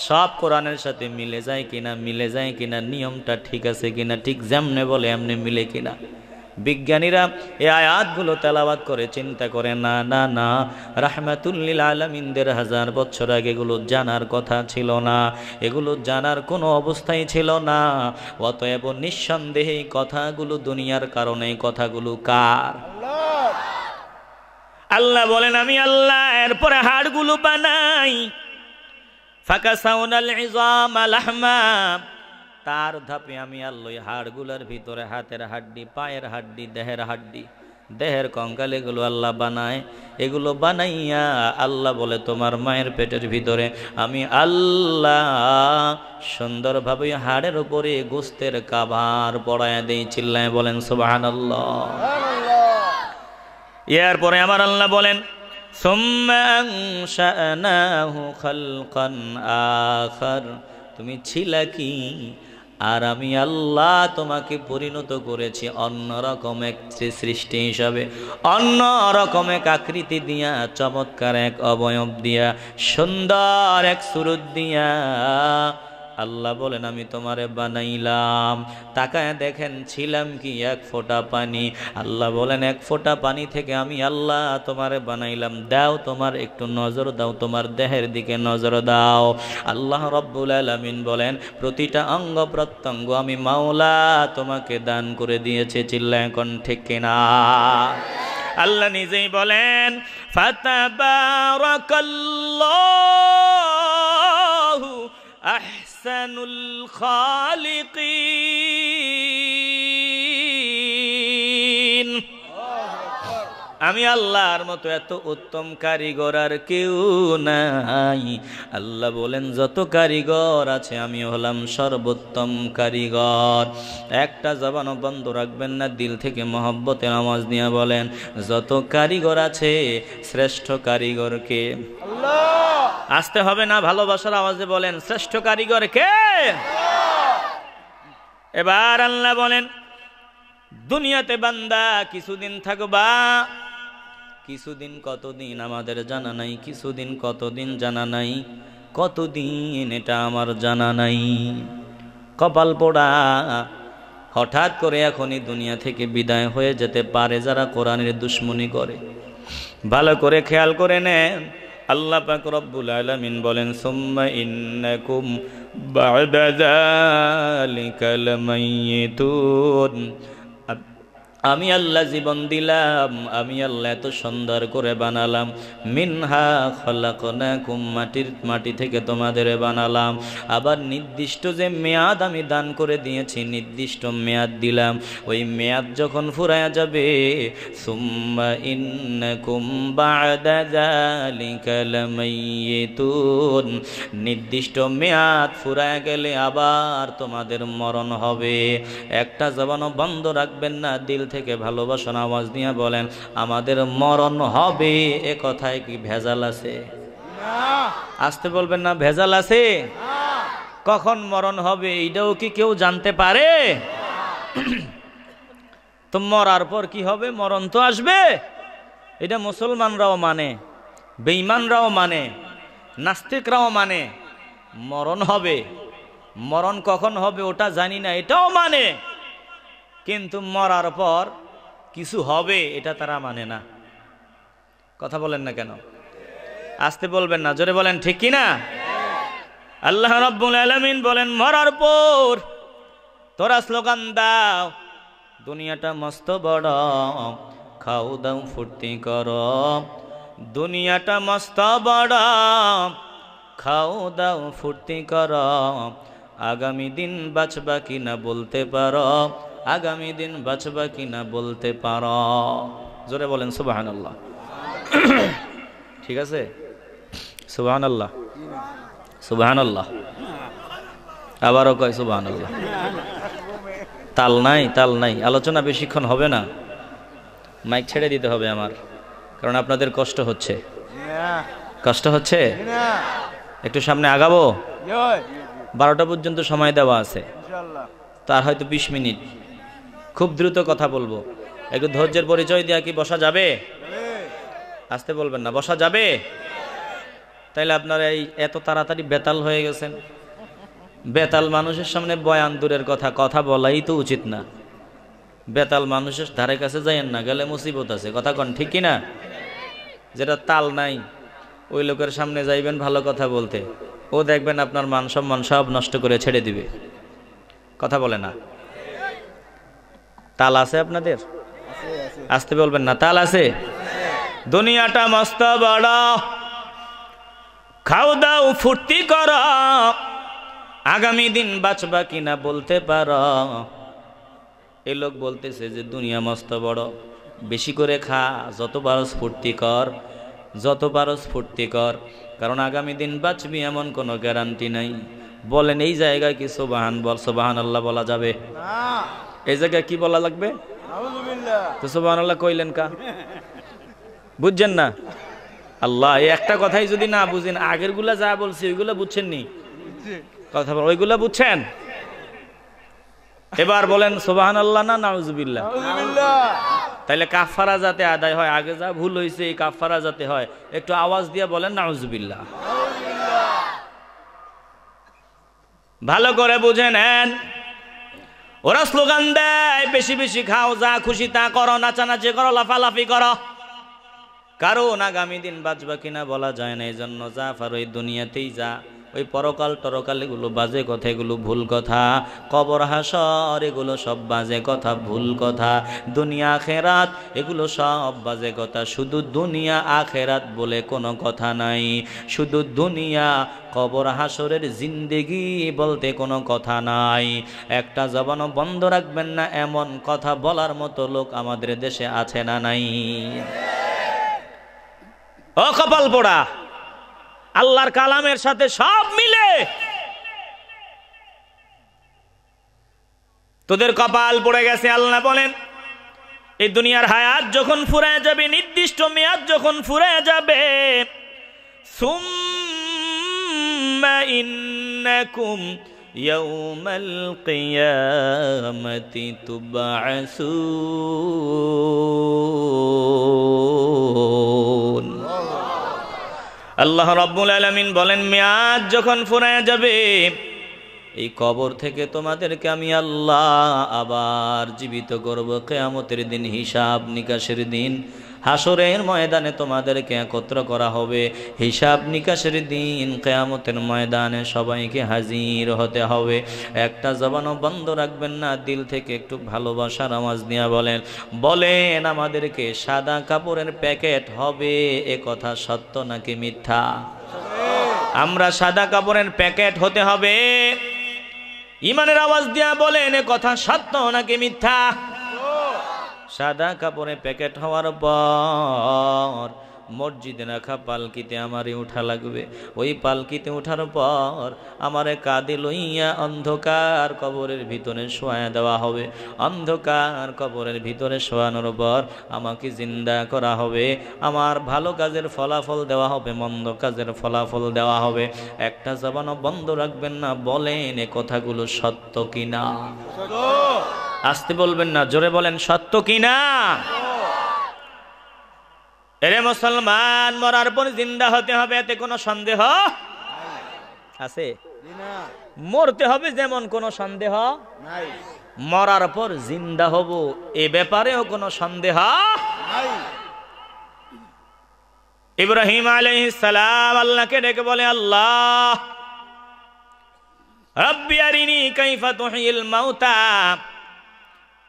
সব কোরআনের সাথে মিলে যায় কিনা, মিলে যায় কিনা, নিয়মটা ঠিক আছে কিনা, ঠিক যেমনে বলে এমনি মিলে কিনা। বিজ্ঞানীরা এই আয়াতগুলো তেলাওয়াত করে চিন্তা করে না না না, রাহমাতুল লিল আলামিনদের হাজার বছর আগে এগুলো জানার কথা ছিল না, এগুলো জানার কোনো অবস্থাই ছিল না। অতএব নিঃসন্দেহে এই কথাগুলো দুনিয়ার কারণে, কথাগুলো কার? আল্লাহ বলেন আমি আল্লাহ এরপরে হাড়গুলো বানাই। ফাকাসাউনাল ইজামা লাহমা, তার ধাপে আমি আল্লাহ হাড়গুলোর ভিতরে হাতের হাড্ডি, পায়ের হাড্ডি, দেহের হাড্ডি, দেহের কঙ্কাল এগুলো আল্লাহ বানায়। এগুলো বানাইয়া আল্লাহ বলে তোমার মায়ের পেটের ভিতরে আমি আল্লাহ সুন্দরভাবে হাড়ের উপরে গোস্তের কাভার পড়ায় দেই। চিল্লায় বলেন সুবহানাল্লাহ। এরপরে আমার আল্লাহ বলেন সুম্মা আনশানাহু খালকান আখার, তুমি ছিলা কি আর আমি আল্লাহ তোমাকে পরিণত করেছি অন্যরকম এক সৃষ্টি হিসাবে, অন্যরকম এক আকৃতি দিয়া, চমৎকার এক অবয়ব দিয়া, সুন্দর এক সুরত দিয়া। আল্লাহ বলেন আমি তোমারে বানাইলাম। তাকায় দেখেন ছিলাম কি এক ফোঁটা পানি। আল্লাহ বলেন এক ফোঁটা পানি থেকে আমি আল্লাহ তোমারে বানাইলাম। দাও তোমার একটু নজর দাও, তোমার দেহের দিকে নজর দাও। আল্লাহ রব্বুল আলামিন বলেন প্রতিটা অঙ্গ প্রত্যঙ্গ আমি মাওলা তোমাকে দান করে দিয়েছে। চিল্লায় এখন ঠিক কিনা? আল্লাহ নিজেই বলেন ফাতাবারাকাল্লাহু আহসানুল খালিকিন, আমি আল্লাহর মতো এত উত্তম কারিগর আর কেউ নাই। আল্লাহ বলেন যত কারিগর আছে আমি হলাম সর্বোত্তম কারিগর। একটা জবানও বন্ধ রাখবেন না, দিল থেকে মহব্বতের আওয়াজ দিয়ে বলেন যত কারিগর আছে শ্রেষ্ঠ কারিগর কে? আল্লাহ। আসতে হবে না, ভালোবাসার আওয়াজে বলেন শ্রেষ্ঠ কারিগর কে? এবার আল্লাহ বলেন দুনিয়াতে বান্দা কিছুদিন থাকবা, কিছুদিন কতদিন আমাদের জানা নাই, কিছুদিন কতদিন জানা নাই, কতদিন এটা আমার জানা নাই। কপাল পোড়া, হঠাৎ করে এখনই দুনিয়া থেকে বিদায় হয়ে যেতে পারে যারা কোরআনের দুশ্মনী করে। ভালো করে খেয়াল করে নেন, আল্লাহ পাক রব্বুল আলামিন বলেন সুম্মা ইন্নাকুম বা'দা যালিকা লামাইয়িতুন, আমি আল্লাহ জীবন দিলাম, আমি আল্লাহ এত সুন্দর করে বানালাম। মিনহা খলাকনাকুম, মাটি থেকে তোমাদের বানালাম। আবার নির্দিষ্ট যে মেয়াদ আমি দান করে দিয়েছি, নির্দিষ্ট মেয়াদ দিলাম, ওই মেয়াদ যখন ফুরায়া যাবে সুম্মা ইন্নাকুম বা'দা যালিকা লামাইয়িতুন, নির্দিষ্ট মেয়াদ ফুরায়া গেলে আবার তোমাদের মরণ হবে। একটা জবানও বন্ধ রাখবেন না, দিল থেকে ভালোবাসার আওয়াজ দিয়ে বলেন আমাদের মরণ হবে। এ কথায় কি ভেজাল আছে? আসতে বলবেন না, ভেজাল আছে? কখন মরণ হবে এইটাও কি কেউ জানতে পারে? তো মরার পর কি হবে? মরণ তো আসবে। এটা মুসলমানরাও মানে, বেঈমানরাও মানে, নাস্তিকরাও মানে। মরণ হবে, মরণ কখন হবে ওটা জানি না, এটাও মানে, কিন্তু মরার পর কিছু হবে এটা তারা মানে না। কথা বলেন না কেন? আসতে বলবেন না, জোরে বলেন ঠিক কি না? আল্লাহ রাব্বুল আলামিন বলেন মরার পর তোরা স্লোগান দাও, দুনিয়াটা মস্ত বড়, খাও দাও ফুর্তি করো, দুনিয়াটা মস্ত বড়, খাও দাও ফুর্তি করো, আগামী দিন বাঁচবা কিনা বলতে পারো, আগামী দিন বাঁচবা কিনা বলতে পারো। জোরে বলেন সুবহানাল্লাহ। ঠিক আছে, সুবহানাল্লাহ, সুবহানাল্লাহ, আবারও কয় সুবহানাল্লাহ। তাল নাই, তাল নাই, আলোচনা বেশিক্ষণ হবে না, মাইক ছেড়ে দিতে হবে আমার, কারণ আপনাদের কষ্ট হচ্ছে। কষ্ট হচ্ছে, একটু সামনে আগাবো। 12টা পর্যন্ত সময় দেওয়া আছে, তার হয়তো 20 মিনিট, খুব দ্রুত কথা বলবো। একটু ধৈর্যের পরিচয় দেয়া কি বসা যাবে? আসতে বলবেন না, বসা যাবে? তাইলে আপনারা এই এত তাড়াতাড়ি বেতাল হয়ে গেছেন। বেতাল মানুষের সামনে বয়ান দূরের কথা, কথা বলাই তো উচিত না। বেতাল মানুষের ধারে কাছে যাইয়েন না, গেলে মুসিবত আছে। কথা কন ঠিক কিনা? যেটা তাল নাই ওই লোকের সামনে যাইবেন ভালো কথা বলতে, ও দেখবেন আপনার মান সম্মান সব নষ্ট করে ছেড়ে দিবে। কথা বলে না? তাল আছে আপনাদের? আসতে বলবেন না, তাল আছে? দুনিয়াটা মস্ত বড়, খাও দাও ফুর্তি করো, আগামী দিন বাঁচবা কিনা বলতে পারো। এই লোক বলতেছে যে দুনিয়া মস্ত বড়, বেশি করে খা, যত পারস ফুর্তি কর, যত পারস ফুর্তি কর, কারণ আগামী দিন বাঁচবি এমন কোনো গ্যারান্টি নাই। বলেন এই জায়গায় কি সুবহানাল্লাহ বলা যাবে? এই জায়গায় কি বলা লাগবে? তো সুবহানাল্লাহ কইলেন কা? বুঝছেন না? আল্লাহ, এই একটা কথাই যদি না বুঝেন, আগের গুলা যা বলছি ওইগুলা বুঝছেন নি? কথা বল, ওইগুলা বুঝছেন? এবার বলেন সুবহানাল্লাহ না নাউজুবিল্লাহ? তাইলে কাফারা যাতে আদায় হয়, আগে যা ভুল হয়েছে এই কাফারা যাতে হয়, একটু আওয়াজ দিয়ে বলেন নাউজুবিল্লাহ। ভালো করে বুঝে নেন। ওরা স্লোগান দেয় বেশি বেশি খাও, যা খুশি তা করো, নাচানাচি করো, লাফালাফি করো, কারণ আগামী দিন বাঁচবা কিনা বলা যায় না। এই জন্য যা পারো এই দুনিয়াতেই যা, ওই পরকাল টরকাল এগুলো বাজে কথা, এগুলো ভুল কথা। কবর হাসর এগুলো সব বাজে কথা, ভুল কথা। দুনিয়া আখেরাত এগুলো সব বাজে কথা, শুধু দুনিয়া আখেরাত বলে কোনো কথা নাই। শুধু দুনিয়া কবর হাসরের জিন্দেগি বলতে কোনো কথা নাই। একটা জবানও বন্ধ রাখবেন না, এমন কথা বলার মতো লোক আমাদের দেশে আছে না নাই? ও কপাল পোড়া, আল্লাহর কালামের সাথে সব মিলে তোদের কপাল পড়ে গেছে। আল্লাহ বলেন এই দুনিয়ার হায়াত যখন ফুরায় যাবে, নির্দিষ্ট মেয়াদ যখন ফুরায় যাবে, সুম্মা ইন্নাকুম ইয়াউমাল কিয়ামাতি তুবআসুন। আল্লাহ রাব্বুল আলামিন বলেন মেয়াদ যখন ফুরায় যাবে, এই কবর থেকে তোমাদেরকে আমি আল্লাহ আবার জীবিত করব। কিয়ামতের দিন, হিসাব নিকাশের দিন, হাসরের ময়দানে তোমাদেরকে একত্র করা হবে। হিসাব নিকাশের দিন, কিয়ামতের ময়দানে সবাইকে হাজির হতে হবে। একটা জবানও বন্ধ রাখবেন না, দিল থেকে একটু ভালোবাসার আওয়াজ নিয়ে বলেন, বলেন আমাদেরকে সাদা কাপড়ের প্যাকেট হবে, এ কথা সত্য নাকি মিথ্যা? আমরা সাদা কাপড়ের প্যাকেট হতে হবে, ইমানের আওয়াজ দিয়া বলেন এ কথা সত্য নাকি মিথ্যা? সাদা কাপড়ে প্যাকেট হওয়ার পর মসজিদে রাখা পালকিতে আমারে উঠা লাগবে। ওই পালকিতে উঠার পর আমারে কাঁধে লইয়া অন্ধকার কবরের ভিতরে শোয়া দেওয়া হবে। অন্ধকার কবরের ভিতরে শোয়ানোর পর আমাকে জিন্দা করা হবে। আমার ভালো কাজের ফলাফল দেওয়া হবে, মন্দ কাজের ফলাফল দেওয়া হবে। একটা জবানও বন্ধ রাখবেন না, বলেন এ কথাগুলো সত্য কিনা? আসতে বলবেন না, জোরে বলেন সত্য কিনা? এরে মুসলমান, মরার পর জিন্দা হতে হবে, এতে কোনো সন্দেহ আছে? মরতে হবে যেমন কোনো সন্দেহ নাই, মরার পর জিন্দা হব এ ব্যাপারেও কোনো সন্দেহ নাই। ইব্রাহিম আলাইহিস সালাম আল্লাহকে ডেকে বলে, আল্লাহ রাব্বি আরিনি কাইফা তুহিল মাউতা,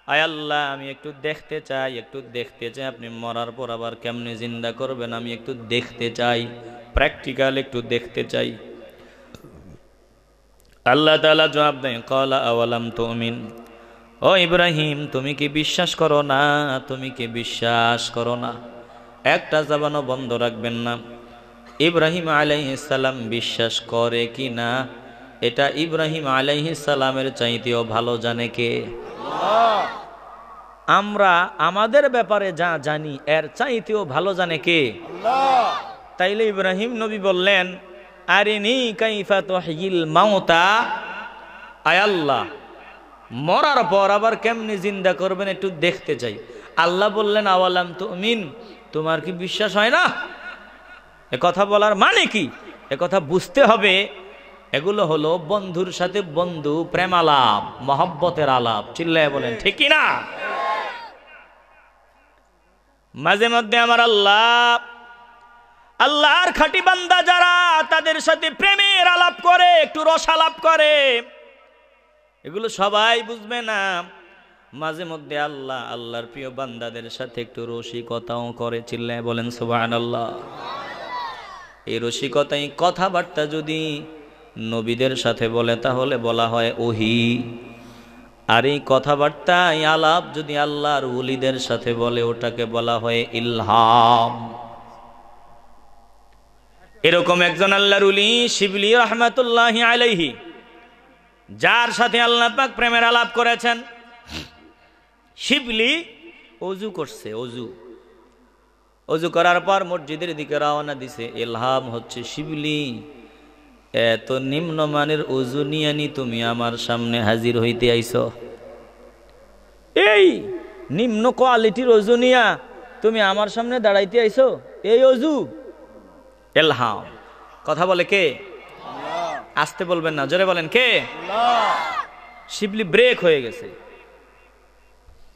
আয় আল্লাহ আমি একটু দেখতে চাই, আপনি মরার পর আবার কেমনে জিন্দা করবেন, আমি একটু দেখতে চাই, প্র্যাকটিক্যাল একটু দেখতে চাই। আল্লাহ তাআলা জবাব দেন, ক্বালা আওয়ালাম তুমিন, ও ইব্রাহিম তুমি কি বিশ্বাস করো না, একটা জবানও বন্ধ রাখবেন না। ইব্রাহিম আলাইহিস সালাম বিশ্বাস করে কি না এটা ইব্রাহিম আলাইহিস সালামের চাইতেও ভালো জানে কে? আল্লাহ। আমরা আমাদের ব্যাপারে যা জানি এর চাইতেও ভালো জানে কে? আল্লাহ। তাইলে ইব্রাহিম নবী বললেন, আরিনি কাইফা তুহিল মাউতা, আয় আল্লাহ মরার পর আবার কেমনে জিন্দা করবেন একটু দেখতে চাই। আল্লাহ বললেন, আওয়ালাম তুমিন, তোমার কি বিশ্বাস হয় না? এ কথা বলার মানে কি? এ কথা বুঝতে হবে। এগুলো হলো বন্ধুর সাথে বন্ধু প্রেম আলাপ, মহব্বতের আলাপ। চিল্লায় বলেন ঠিক কি না? মাঝে মধ্যে আমার আল্লাহর খাঁটি বান্দা যারা তাদের সাথে প্রেমের আলাপ করে, একটু রসালাপ করে, এগুলো সবাই বুঝবে না। মাঝে মধ্যে আল্লাহর প্রিয় বান্দাদের সাথে একটু রসিকতাও করে। চিল্লায় বলেন সুবহানাল্লাহ। এই রসিকতাই কথাবার্তা যদি নবীদের সাথে বলে তাহলে বলা হয় ওহী, আর এই কথাবার্তা এই আলাপ যদি আল্লাহর ওলিদের সাথে বলে ওটাকে বলা হয় ইলহাম। এরকম একজন আল্লাহর ওলি শিবলি রাহমাতুল্লাহি আলাইহি, যার সাথে আল্লাহ পাক প্রেমের আলাপ করেছেন। শিবলি ওযু করছে, ওযু করার পর মসজিদের দিকে রওনা দিছে। ইলহাম হচ্ছে, শিবলি এত নিম্নমানের ওযু নিয়ে তুমি আমার সামনে হাজির হইতে আইছো, এই নিম্ন কোয়ালিটির ওযু নিয়া তুমি আমার সামনে দাঁড়াইতে আইছো, এই ওযু? ইলহাম। কথা বলে কে? আল্লাহ। আসতে বলবেন না, জোরে বলেন কে? আল্লাহ। শিবলি ব্রেক হয়ে গেছে,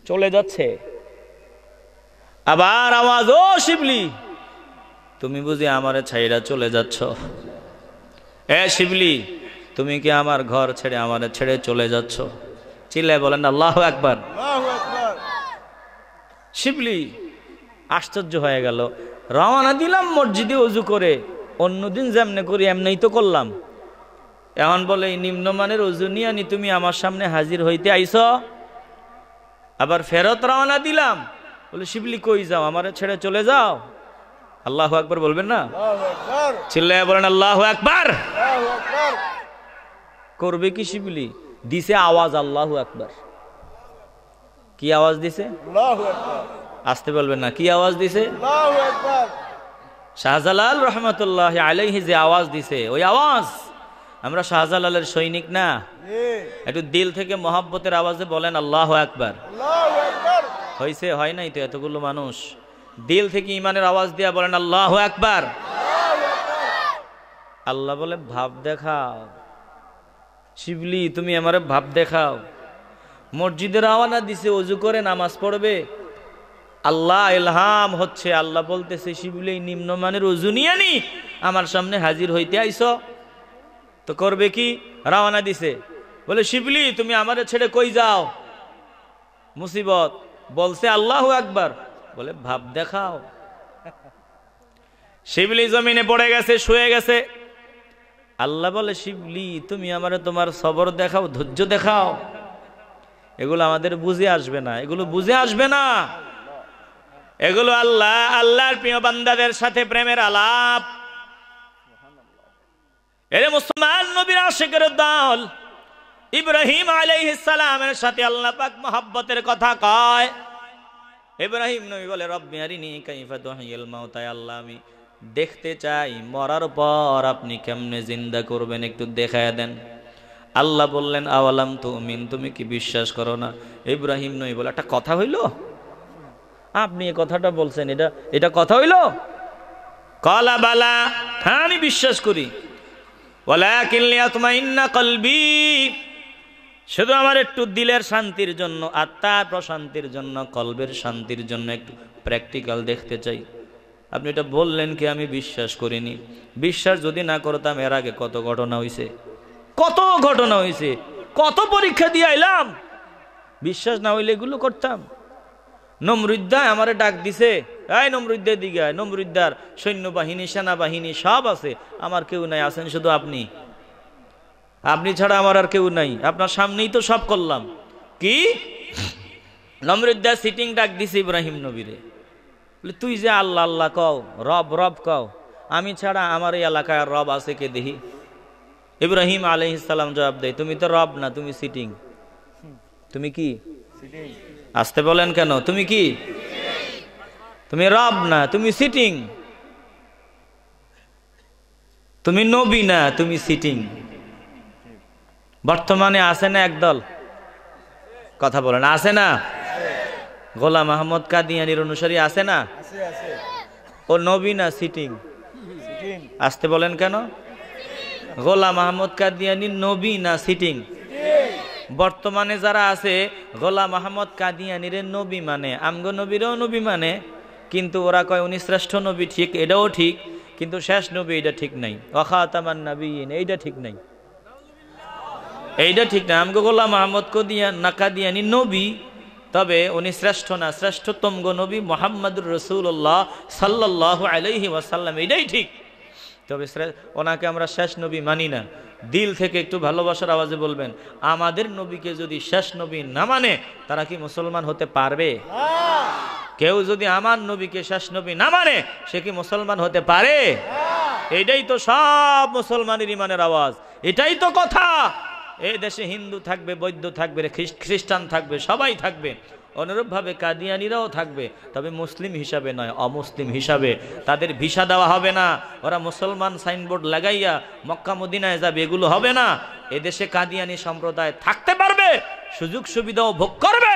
চলে যাচ্ছে। আবার আওয়াজ, ও শিবলি তুমি বুঝি আমারে ছাইড়া চলে যাচ্ছ? এ শিবলি তুমি কি আমার ঘর ছেড়ে আমারে ছেড়ে চলে যাচ্ছ? চিল্লায় বলেন আল্লাহু আকবার। শিবলি আশ্চর্য হয়ে গেল। রওনা দিলাম মসজিদে ওযু করে, অন্যদিন যেমনে করি এমনিই তো করলাম, এখন বলে এই নিম্নমানের ওযু নিয়ে তুমি আমার সামনে হাজির হইতে আইছ? আবার ফেরত রওনা দিলাম, বলে শিবলি কই যাও, আমারে ছেড়ে চলে যাও? আল্লাহু আকবার বলবেন না? চিল্লায় বলেন আল্লাহু আকবার। করবে কি শিবলি? দিছে আওয়াজ আল্লাহু আকবার। কি আওয়াজ দিছে? আল্লাহু আকবার। আসতে বলবেন না, কি আওয়াজ দিছে? আল্লাহু আকবার। শাহজালাল রহমাতুল্লাহি আলাইহি যে আওয়াজ দিছে, ওই আওয়াজ। আমরা শাহজালালের সৈনিক না? একটু দিল থেকে মহব্বতের আওয়াজে বলেন আল্লাহু আকবার। আল্লাহু আকবার। হইছে? হয় নাই তো? এতগুলো মানুষ দিল থেকে ইমানের আওয়াজ দিয়া বলেন আল্লাহু আকবার। আল্লাহ বলে ভাব দেখাও শিবলি, তুমি আমারে ভাব দেখাও। মসজিদে রওনা দিছে, ওযু করে নামাজ পড়বে। আল্লাহ ইলহাম হচ্ছে, আল্লাহ বলতেছে শিবলি নিম্নমানের ওযু নিয়ে নি আমার সামনে হাজির হইতে আইছো, তো করবে কি? রওনা দিছে, বলে শিবলি তুমি আমারে ছেড়ে কই যাও? মুসিবত। বলছে আল্লাহু আকবার, বলে ভাব দেখাও। শিবলি জমিনে পড়ে গেছে, শুয়ে গেছে। আল্লাহ বলে শিবলি তুমি আমারে তোমার সবর দেখাও, ধৈর্য দেখাও। এগুলো আমাদের বুঝে আসবে না, এগুলো বুঝে আসবে না। এগুলো আল্লাহর প্রিয় বান্দাদের সাথে প্রেমের আলাপ। এরে মুসলমান, নবীর আশিকের দল ইব্রাহিম আলাইহিস সালামের সাথে আল্লাহ পাক মহব্বতের কথা কয়। ইব্রাহিম নবী বলে রব্বি আরিনি কাইফা তুহিল মাউতা, আল্লাহ আমি দেখতে চাই মরার পর আপনি কেমনে জিন্দা করবেন, একটু দেখায় দেন। আল্লাহ বললেন আওয়ালাম তুমিন, তুমি কি বিশ্বাস করো না? ইব্রাহিম নবী বলে একটা কথা হইল, আপনি এই কথাটা বলছেন, এটা কথা হইল? ক্বালা বালা, হ্যাঁ আমি বিশ্বাস করি। ওয়ালাকিন লিয়াতমাইন্না কলবি, শুধু আমার একটু দিলের শান্তির জন্য, আত্মার প্রশান্তির জন্য, কলবের শান্তির জন্য একটু প্র্যাকটিক্যাল দেখতে চাই। আপনি এটা বললেন কি আমি বিশ্বাস করিনি। বিশ্বাস যদি না করতাম এর আগে কত ঘটনা হইছে, কত ঘটনা হইছে, কত পরীক্ষা দিয়ে আইলাম, বিশ্বাস না হইলে এগুলো করতাম। নমরুদ্দা আমারে ডাক দিছে, এই নমরুদ্দের দিকে, নমরুদ্দার সৈন্যবাহিনী সেনাবাহিনী সব আছে, আমার কেউ নাই, আছেন শুধু আপনি, আপনি ছাড়া আমার আর কেউ নাই, আপনার সামনেই তো সব করলাম। কি নমরুদ্দার সিটিং ডাক দিছে ইব্রাহিম নবীরে, তুই যে আল্লাহ আল্লাহ কও, রব রব কও, আমি ছাড়া আমার এই এলাকায় রব আছে কে দেখি। ইব্রাহিম আলাইহিস সালাম জবাব দেয়, তুমি তো রব না, তুমি সিটিং। তুমি কি? আসতে বলেন কেন? তুমি কি? তুমি রব না, তুমি সিটিং। তুমি নবী না, তুমি সিটিং। বর্তমানে আছে না একদল, কথা বলেন, আছে না? গোলাম আহমদ কাদিয়ানির অনুসারী আছে না? ও নবী না, সিটিং। আসতে বলেন কেন? গোলাম আহমদ কাদিয়ানি নবী না, সিটিং। বর্তমানে যারা আছে গোলাম আহমদ কাদিয়ানির নবী মানে, আমগো নবীরও নবী মানে, কিন্তু ওরা কয় উনি শ্রেষ্ঠ নবী, ঠিক, এটাও ঠিক, কিন্তু শেষ নবী এটা ঠিক নাই, ওয়াখাতামান নবিয়্যিন এইটা ঠিক নাই, এইটা ঠিক না। আমগো গোলাম আহমদ কাদিয়ানি নবী, তবে উনি শ্রেষ্ঠ না, শ্রেষ্ঠতম গো নবী মুহাম্মদুর রাসূলুল্লাহ সাল্লাল্লাহু আলাইহি ওয়াসাল্লাম, এটাই ঠিক, তবে ওনাকে আমরা শেষ নবী মানি না। দিল থেকে একটু ভালোবাসার আওয়াজে বলবেন, আমাদের নবীকে যদি শেষ নবী না মানে তারা কি মুসলমান হতে পারবে? কেউ যদি আমার নবীকে শেষ নবী না মানে সে কি মুসলমান হতে পারে? এটাই তো সব মুসলমানের ইমানের আওয়াজ, এটাই তো কথা। এই দেশে হিন্দু থাকবে, বৌদ্ধ থাকবে, খ্রিস্টান থাকবে, সবাই থাকবে, অনুরূপভাবে কাদিয়ানিরাও থাকবে, তবে মুসলিম হিসাবে নয়, অমুসলিম হিসাবে। তাদের ভিসা দেওয়া হবে না, ওরা মুসলমান সাইনবোর্ড লাগাইয়া মক্কা মদিনায় যাবে, এগুলো হবে না। এদেশে কাদিয়ানি সম্প্রদায় থাকতে পারবে, সুযোগ সুবিধাও ভোগ করবে,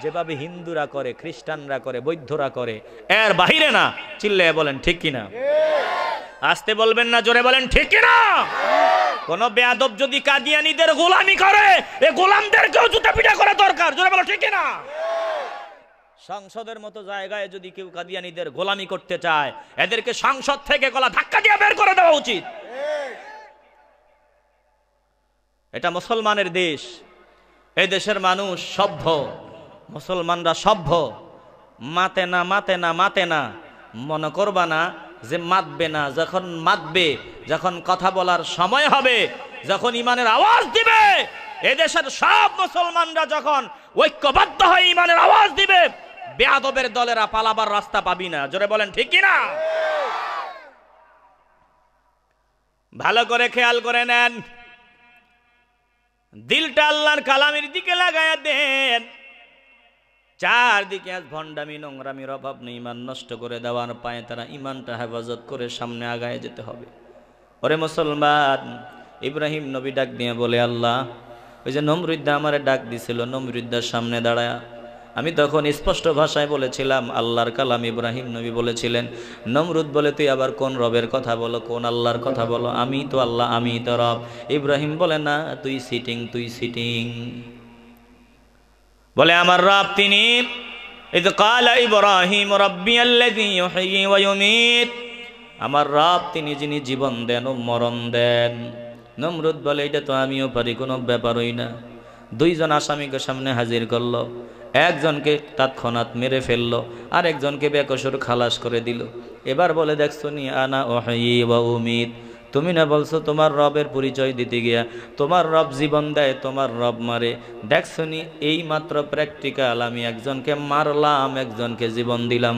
যেভাবে হিন্দুরা করে, খ্রিস্টানরা করে, বৌদ্ধরা করে, এর বাহিরে না। চিল্লায় বলেন ঠিক কিনা? আসতে বলবেন না, জোরে বলেন ঠিক কিনা? কোন বেয়াদব যদি কাদিয়ানীদের গোলামি করে, এই গোলামদেরকেও জুতা পিটা করা দরকার, জোরে বলো ঠিক কিনা? সংসদের মতো জায়গায় যদি কেউ কাদিয়ানীদের গোলামি করতে চায়, এদেরকে সংসদ থেকে গলা ধাক্কা দিয়ে বের করে দেওয়া উচিত। এটা মুসলমানের দেশ, এই দেশের মানুষ সভ্য, মুসলমানরা সভ্য। মাতে না, মাতে না, মাতে না, মনে করবা না যে মাতবে না। যখন মাতবে, যখন কথা বলার সময় হবে, যখন ইমানের আওয়াজ দিবে, এদেশের সব মুসলমানরা যখন ঐক্যবদ্ধ হয়ে ইমানের আওয়াজ দিবে, বেয়াদবের দলেরা পালাবার রাস্তা পাবি না, জোরে বলেন ঠিক কিনা? ভালো করে খেয়াল করে নেন, দিলটা আল্লাহর কালামের দিকে লাগায়া দেন। চারদিকে আজ ভণ্ডামি নোংরামির অভাব নেই, ইমান নষ্ট করে দেওয়ার পায়ে তারা ইমানটা হেফাজত করে সামনে আগায় যেতে হবে। ওরে মুসলমান, ইব্রাহিম নবী ডাক দিয়ে বলে, আল্লাহ, ওই যে নমরুদ্দা আমারে ডাক দিছিল, নমরুদ্দার সামনে দাঁড়ায় আমি তখন স্পষ্ট ভাষায় বলেছিলাম আল্লাহর কালাম। ইব্রাহিম নবী বলেছিলেন, নমরুদ বলে তুই আবার কোন রবের কথা বলো, কোন আল্লাহর কথা বলো? আমি তো আল্লাহ, আমি তো রব। ইব্রাহিম বলে, না, তুই সিটিং, তুই সিটিং। বলে আমার রব তিনি, ইয ক্বালা ইব্রাহিম রাব্বিয়াল্লাযী ইউহয়ী ওয়া ইউমীত, আমার রব তিনি যিনি জীবন দেন ও মরণ দেন। নমরুদ বলে, এটা তো আমিও পারি, কোনো ব্যাপারই না। দুইজন আসামিকে সামনে হাজির করলো, একজনকে তৎক্ষণাৎ মেরে ফেললো, আর একজনকে বেকসুর খালাস করে দিল। এবার বলে, দেখছো নি, আনা উহয়ী ওয়া উমীত, তুমি না বলছো তোমার রবের পরিচয় দিতে গিয়া তোমার রব জীবন দেয়, তোমার রব মারে, দেখছো নি এই মাত্র প্র্যাকটিক্যাল, আমি একজনকে মারলাম, একজনকে জীবন দিলাম।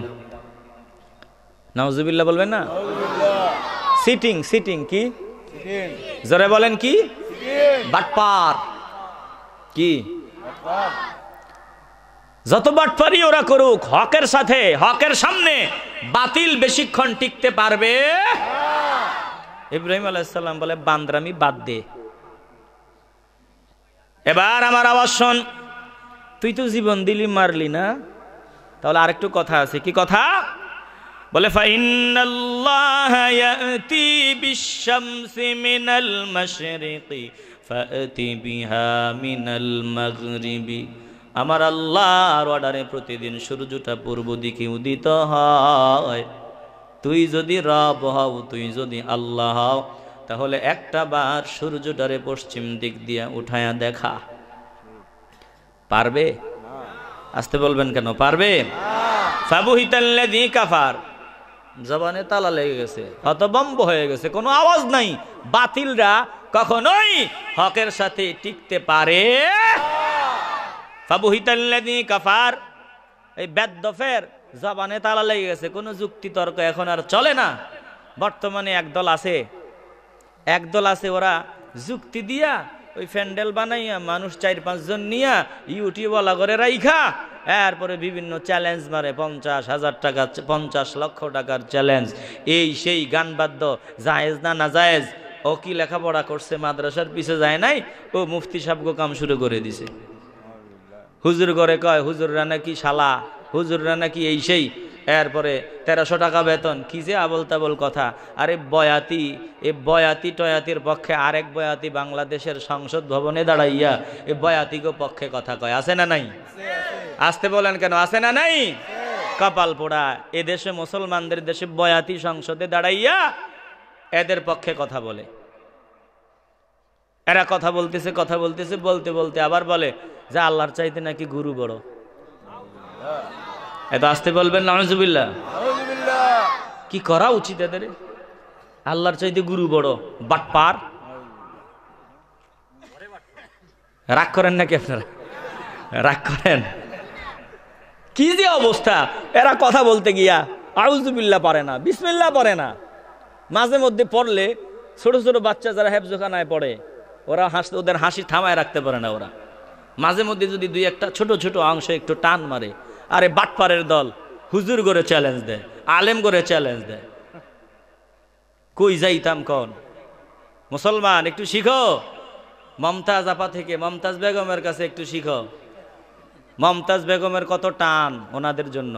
নাউজুবিল্লাহ বলবেন না? সিটিং, সিটিং কি? জোরে বলেন কি? বাটপার। কি? যত বাটপারি ওরা করুক, হকের সাথে, হকের সামনে বাতিল বেশিক্ষণ টিকতে পারবে। ইব্রাহিম আলাইহিস সালাম বলে, বান্দরামি বাদ দে। এবার আমার আওয়াজ শোন, তুই তো জীবন দিলি, মারলি না, তাহলে আরেকটু কথা আছে। কি কথা? বলে ফাইন্নাল্লাহা ইয়াতি বিশ-শামসি মিনাল মাশরিকি ফাতি বিহা মিনাল মাগরিবি। আমার আল্লাহর অর্ডারে প্রতিদিন সূর্যটা পূর্ব দিকে উদিত হয়। তুই যদি রব হও, তুই যদি আল্লাহ হও, তাহলে একটা বার সূর্যটারে পশ্চিম দিক দিয়া উঠায়া দেখা। পারবে? আসতে বলবেন কেন? পারবে? ফাবুহিতাল্লাযী কাফার, জবানে তালা লেগে গেছে, হতভম্ব হয়ে গেছে, কোনো আওয়াজ নাই। বাতিলরা কখনোই হকের সাথে টিকতে পারে। ফাবুহিতাল্লাযী কাফার, এই বেদ্দফের জবানে তালা লেগে গেছে, কোনো যুক্তি তর্ক এখন আর চলে না। বর্তমানে একদল আছে ওরা যুক্তি দিয়া ওই প্যান্ডেল বানাইয়া মানুষ 4-5 জন নিয়া ইউটিউবওয়ালা করে রাইখা এরপরে বিভিন্ন চ্যালেঞ্জ মারে, 50,000 টাকা, 50 লক্ষ টাকার চ্যালেঞ্জ, এই সেই গান বাদ্য, জায়েজ না না জায়েজ। ও কি লেখাপড়া করছে, মাদ্রাসার পিছে যায় নাই, ও মুফতি সাহেবকে কাম শুরু করে দিছে। হুজুর করে কয় হুজুররা নাকি শালা, হুজুররা নাকি এই সেই, এরপরে 1300 টাকা বেতন, কি যে আবল তাবল কথা। আরে বয়াতি, এ বয়াতি টয়াতির পক্ষে আরেক বয়াতি বাংলাদেশের সংসদ ভবনে দাঁড়াইয়া এ বয়াতিকে পক্ষে কথা কয়, আছে না নাই? আসতে বলেন কেন? আছে না নাই? কপাল পোড়া, এ দেশে মুসলমানদের দেশে বয়াতি সংসদে দাঁড়াইয়া এদের পক্ষে কথা বলে। এরা কথা বলতেছে বলতে বলতে আবার বলে যে আল্লাহর চাইতে নাকি গুরু বড়। এত আসতে বলবেন নাউজুবিল্লাহ। কি করা উচিত এদের? আল্লাহর চাইতে গুরু বড়, বাটপার। রাগ করেন নাকি আপনারা? রাগ করেন? কি যে অবস্থা, এরা কথা বলতে গিয়া আউযুবিল্লাহ পারে না, বিসমিল্লাহ পারে না। মাঝে মধ্যে পড়লে ছোট ছোট বাচ্চা যারা হেফজখানায় পড়ে, ওরা ওদের হাসি থামায় রাখতে পারে না। ওরা মাঝে মধ্যে যদি 2-1টা ছোট ছোট অংশ একটু টান মারে, আরে বাটপারের দল হুজুর করে চ্যালেঞ্জ দেয়, আলেম করে চ্যালেঞ্জ দেয়। কই যাইতাম কোন মুসলমান, একটু শিখো। মমতাজ আপা থেকে মমতাজ বেগমের কাছে একটু শিখো। মমতাজ বেগমের কত টান ওনাদের জন্য,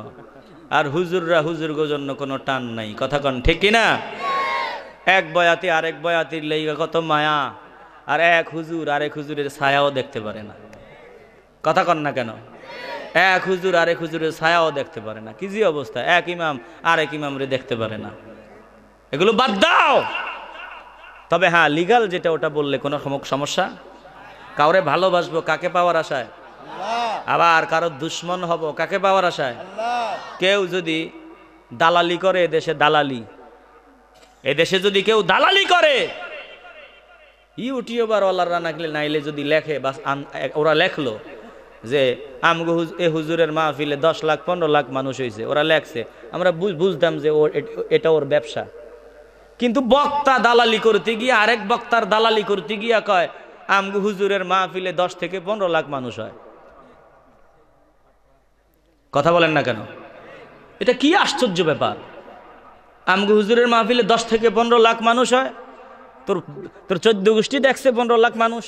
আর হুজুররা হুজুরগো জন্য কোনো টান নাই। কথা কন ঠিক কিনা? এক বয়াতি আরেক বয়াতির লেগা কত মায়া, আর এক হুজুর আরেক হুজুরের ছায়াও দেখতে পারে না। কথা কন না কেন? এক হুজুর আরেক হুজুরের ছায়াও দেখতে পারে না। কি যে অবস্থা, এক ইমাম আরেক ইমামরে দেখতে পারে না। এগুলো বাদ দাও। তবে হ্যাঁ, লিগাল যেটা, ওটা বললে কোনো সমস্যা। কাউরে ভালোবাসবো কাকে পাওয়ার আশায়? আবার কারো দুশ্মন হব কাকে পাওয়ার আশায়? কেউ যদি দালালি করে, এদেশে দালালি, এদেশে যদি কেউ দালালি করে, ইউটিউবার ওয়ালারা নাইলে যদি লেখে, বাস ওরা লেখলো যে আমগো এ হুজুরের মাহফিলে 10 লাখ 15 লাখ মানুষ হয়েছে, ওরা লেখছে, আমরা বুঝতাম যে এটা ওর ব্যবসা। কিন্তু বক্তা দালালি করতে গিয়ে আরেক বক্তার দালালি করতে গিয়া কয় আমগো হুজুরের মাহফিলে 10 থেকে 15 লাখ মানুষ হয়। কথা বলেন না কেন? এটা কি আশ্চর্য ব্যাপার। আমগো হুজুরের মাহফিলে 10 থেকে 15 লাখ মানুষ হয়, তোর 14 গোষ্ঠী দেখছে 15 লাখ মানুষ।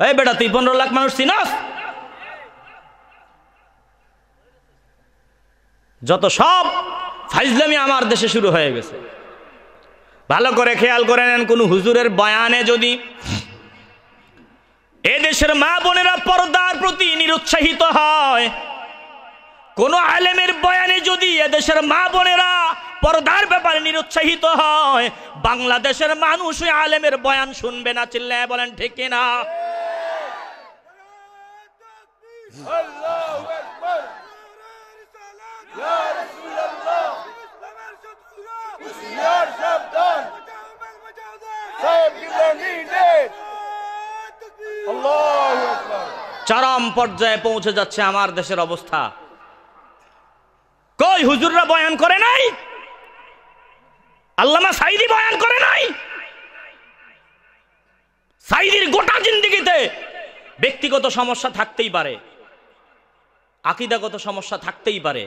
এই বেটা, তুই 15 লাখ মানুষ চিনস? যত সব ফাইজলামি আমার দেশে শুরু হয়ে গেছে। ভালো করে খেয়াল করে নেন, কোন হুজুরের বয়ানে যদি এদেশের মা বোনেরা পর্দার প্রতি নিরুৎসাহিত হয়, কোন আলেমের বয়ানে যদি এদেশের মা বোনেরা পর্দার ব্যাপারে নিরুৎসাহিত হয়, বাংলাদেশের মানুষ ওই আলেমের বয়ান শুনবে না। চিল্লায় বলেন ঠিক কিনা? আল্লাহু আকবার। ইয়া রাসূলুল্লাহ, হুশিয়ার সাবধান, সাহেব ইব্রাহিম আল্লাহু আকবার। চরম পর্যায়ে পৌঁছে যাচ্ছে আমার দেশের অবস্থা। কই হুজুররা বয়ান করে নাই? আল্লামা সাঈদী বয়ান করে নাই? সাঈদীর গোটা জিন্দেগিতে ব্যক্তিগত সমস্যা থাকতেই পারে, আকীদাগত সমস্যা থাকতেই পারে।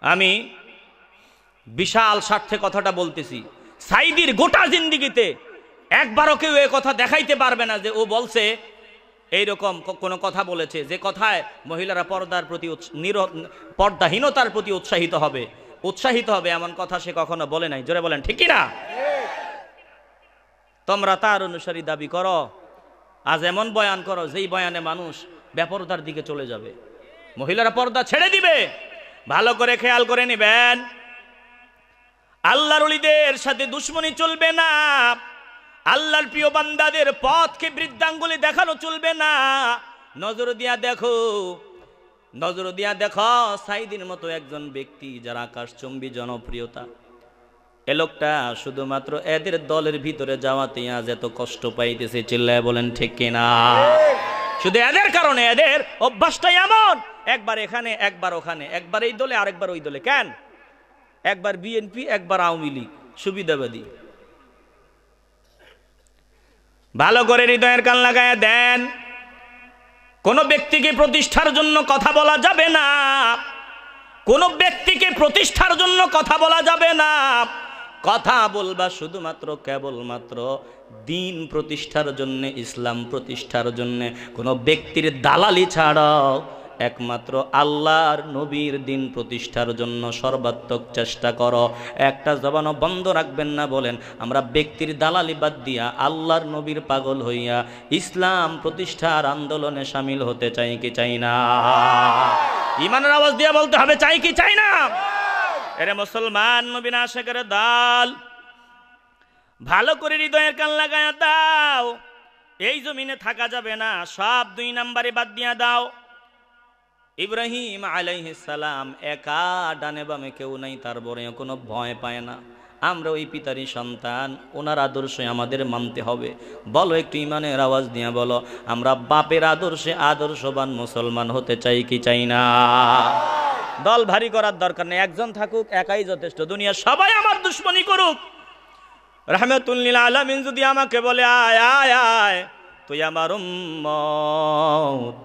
আমি বিশাল স্বার্থে কথাটা বলতেছি। সাঈদীর গোটা জিন্দেগিতে একবারও কেউ এ কথা দেখাইতে পারবে না যে ও বলছে এইরকম কোনো কথা বলেছে যে কথায় মহিলারা পর্দাহীনতার প্রতি উৎসাহিত হবে। উৎসাহিত হবে এমন কথা সে কখনো বলে নাই। জোরে বলেন ঠিক কিনা? তোমরা তার অনুসারী দাবি করো, আজ এমন বয়ান করো যেই বয়ানে মানুষ বেপরদার দিকে চলে যাবে, মহিলারা পর্দা ছেড়ে দিবে। ভালো করে খেয়াল করে নেবেন, আল্লাহর ওলিদের সাথে দুশ্মনী চলবে না, আল্লাহর প্রিয় বান্দাদের পথকে বৃদ্ধাঙ্গুলি দেখানো চলবে না। নজর দিয়া দেখো, নজর দিয়া দেখো সাইদির মতো একজন ব্যক্তি যার আকাশচুম্বী জনপ্রিয়তা, এ লোকটা শুধুমাত্র এদের দলের ভিতরে যাওয়াতে আজ এত কষ্ট পাইতেছে। চিল্লায় বলেন ঠিক কিনা? শুধু এদের কারণে, এদের অভ্যাসটাই এমন, একবার এখানে একবার ওখানে, একবার এই দলে আরেকবার ওই দলে। কেন? একবার বিএনপি একবার আওয়ামী লীগ, সুবিধাবাদী। ভালো করে হৃদয়ের কান লাগায় দেন, কোন ব্যক্তিকে প্রতিষ্ঠার জন্য কথা বলা যাবে না, কোন ব্যক্তিকে প্রতিষ্ঠার জন্য কথা বলা যাবে না। কথা বলবা শুধুমাত্র কেবলমাত্র দিন প্রতিষ্ঠার জন্য, ইসলাম প্রতিষ্ঠার জন্য। কোন ব্যক্তির দালালি ছাড়াও একমাত্র আল্লাহর নবীর দিন প্রতিষ্ঠার জন্য সর্বাত্মক চেষ্টা করো। একটা জবানও বন্ধ রাখবেন না। বলেন, আমরা ব্যক্তির দালালি বাদ দিয়া আল্লাহর নবীর পাগল হইয়া ইসলাম প্রতিষ্ঠার আন্দোলনে সামিল হতে চাই কি চাই না? ঈমানের আওয়াজ দিয়ে বলতে হবে, চাই কি চাই না? এরে মুসলমান, নবীর আশিকের দল, ভালো করে হৃদয়ের কান লাগায়া দাও। এই জমিনে থাকা যাবে না, সব 2 নম্বরে বাদ দিয়া দাও। ইব্রাহিম আলাইহিস সালাম একা, ডানে বামে কেউ নাই, তারপরে কোনো ভয় পায় না। আমরা ওই পিতারই সন্তান, ওনার আদর্শে আমাদের মানতে হবে। বলো একটু ইমানের আওয়াজ দিয়ে বলো, আমরা বাপের আদর্শে আদর্শবান মুসলমান হতে চাই কি চাই না? দল ভারী করার দরকার নেই, একজন থাকুক, একাই যথেষ্ট। দুনিয়া সবাই আমার দুশ্মনী করুক, রাহমাতুল লিল আলামিন যদি আমাকে বলে আয় আয় আয় তুই আমার উম্মত,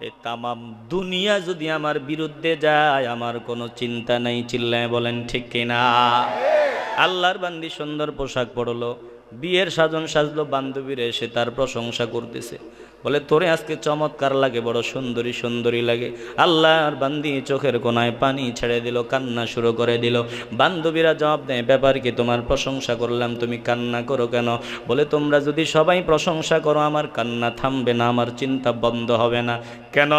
এই তামাম দুনিয়া যদি আমার বিরুদ্ধে যায় আমার কোনো চিন্তা নেই। চিল্লায় বলেন ঠিক কিনা? আল্লাহর বান্দি সুন্দর পোশাক পরলো, বিয়ের সাজন সাজলো, বান্ধবীরা এসে তার প্রশংসা করতেছে, বলে তোরে আজকে চমৎকার লাগে, বড় সুন্দরী সুন্দরী লাগে। আল্লাহর বান্দি চোখের কোনায় পানি ছেড়ে দিল, কান্না শুরু করে দিল। বান্ধবীরা জবাব দেয়, ব্যাপার কি? তোমার প্রশংসা করলাম, তুমি কান্না করো কেন? বলে তোমরা যদি সবাই প্রশংসা করো আমার কান্না থামবে না, আমার চিন্তা বন্ধ হবে না। কেন?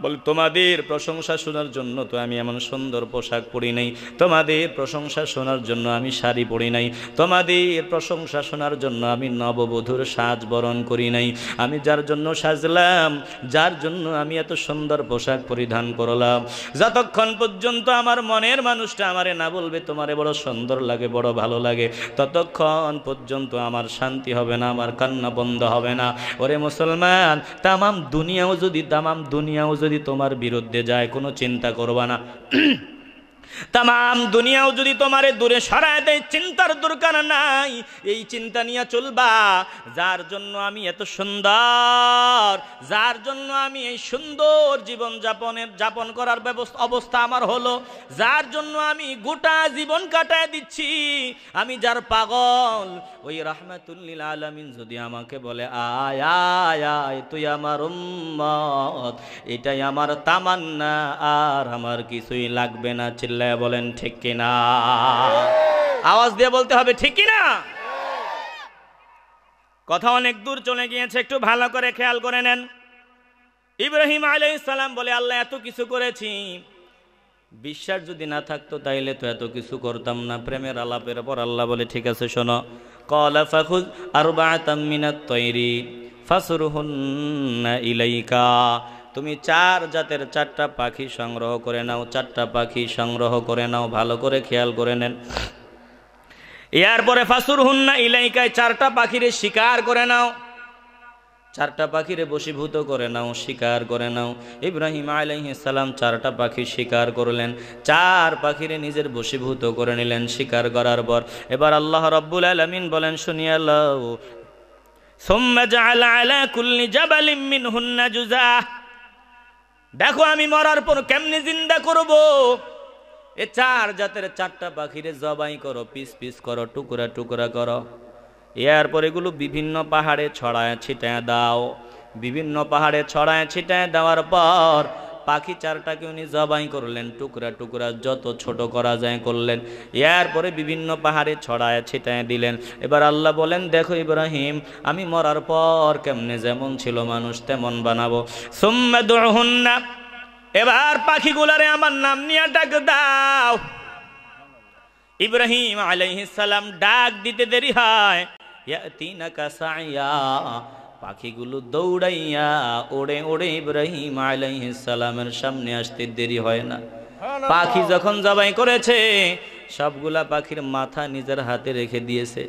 বলে তোমাদের প্রশংসা শোনার জন্য তো আমি এমন সুন্দর পোশাক পরি নাই, তোমাদের প্রশংসা শোনার জন্য আমি শাড়ি পরি নাই, তোমাদের প্রশংসা শোনার জন্য আমি নববধূর সাজ বরণ করি নাই। আমি যার জন্য সাজলাম, যার জন্য আমি এত সুন্দর পোশাক পরিধান করলাম, যতক্ষণ পর্যন্ত আমার মনের মানুষটা আমারে না বলবে তোমারে বড় সুন্দর লাগে, বড় ভালো লাগে, ততক্ষণ পর্যন্ত আমার শান্তি হবে না, আমার কান্না বন্ধ হবে না। ওরে মুসলমান, তামাম দুনিয়াও যদি তোমার বিরুদ্ধে যায় কোনো চিন্তা করবা না। তামাম দুনিয়াও যদি তোমারে দূরে সরায় দেয়, চিন্তার দরকার নাই। এই চিন্তা নিয়ে চলবা, যার জন্য আমি এত সুন্দর, যার জন্য আমি এই সুন্দর জীবন যাপন করার অবস্থা আমার হলো, যার জন্য আমি গোটা জীবন কাটায় দিচ্ছি, আমি যার পাগল, ওই রাহমাতুল লিল আলামিন যদি আমাকে বলে আয় আয় আয় তুই আমার উম্মত, এটাই আমার তামান্না, আর আমার কিছুই লাগবে না। চিল্লায় বলেন ঠিক কিনা? আওয়াজ দিয়ে বলতে হবে ঠিক কিনা? কথা অনেক দূর চলে গিয়েছে, একটু ভালো করে খেয়াল করে নেন। ইব্রাহিম আলাইহিস সালাম বলে, আল্লাহ এত কিছু করেছি, বিশ্বাস যদি না থাকতো তাইলে তো এত কিছু করতাম না। প্রেমের আলাপের পর আল্লাহ বলে, ঠিক আছে শোনো, ক্বালা ফাখুয আরবাআতাম মিনাত তায়রি ফাসরুহুন্না ইলাইকা, তুমি 4 জাতের 4টা পাখি সংগ্রহ করে নাও, 4টা পাখি সংগ্রহ করে নাও। ভালো করে খেয়াল করে নেন। এরপরে ফাসরুহুন্না ইলাইকা, 4টা পাখিরে শিকার করে নাও, 4টা পাখিরে বশীভূত করে নাও, শিকার করে নাও। ইব্রাহিম আলাইহিস সালাম 4টা পাখি শিকার করলেন, 4 পাখিরে নিজের বশীভূত করে নিলেন। শিকার করার পর এবার আল্লাহ রাব্বুল আলামিন বলেন, শুনিয়া লও, সুম্মা জাআলা আলা কুল্লি জাবালিন মিনহুন্না জুযা, দেখো আমি মরার পর কেমনে জিন্দা করব। এ 4 জাতের 4টা পাখিরে জবাই করো, পিস পিস করো, টুকরা টুকরা করো। এরপর এগুলো বিভিন্ন পাহাড়ে ছড়ায় ছিটায় দাও। বিভিন্ন পাহাড়ে ছড়ায় ছিটায় দেওয়ার পর পাখি চারটাকে উনি জবাই করলেন, টুকরা টুকরা যত ছোট করা যায় করলেন, এরপরে বিভিন্ন পাহাড়ে ছড়ায় ছিটায় দিলেন। এবার আল্লাহ বলেন, দেখো ইব্রাহিম, আমি মরার পর কেমনে যেমন ছিল মানুষ তেমন বানাবো। সুম্মা দুহুন্না, এবার পাখিগুলারে আমার নাম নিয়ে ডাক দাও। ইব্রাহিম আলাইহিস সালাম ডাক দিতে দেরি হয়, ইয়াতিনাকা সাইয়া, পাখিগুলো দৌড়াইয়া ওড়ে ওড়ে ইব্রাহিম আলাইহিস সালামের সামনে আসতে দেরি হয় না। পাখি যখন জবাই করেছে, সবগুলা পাখির মাথা নিজের হাতে রেখে দিয়েছে।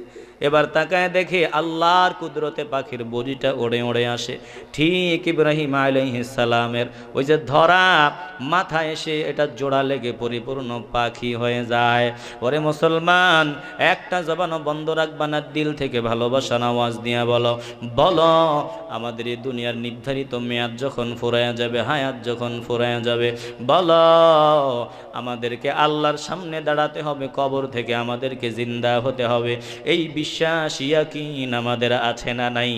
এবার তাকায় দেখে আল্লাহর কুদরতে পাখির বডিটা ওড়ে ওড়ে আসে, ঠিক ইব্রাহিম আলাইহিস সালামের ওই যে ধরা মাথা এসে এটা জোড়া লেগে পরিপূর্ণ পাখি হয়ে যায়। ওরে মুসলমান, একটা জবানও বন্ধ রাখবা না, দিল থেকে ভালোবাসার আওয়াজ দিয়া বলো, বলো আমাদের এই দুনিয়ার নির্ধারিত মেয়াদ যখন ফুরায়া যাবে, হায়াত যখন ফুরায়া যাবে, বলো আমাদেরকে আল্লাহর সামনে দাঁড়াতে হবে, কবর থেকে আমাদেরকে জিন্দা হতে হবে। এই বিশ্বাস ইয়াকিন আমাদের আছে না নাই?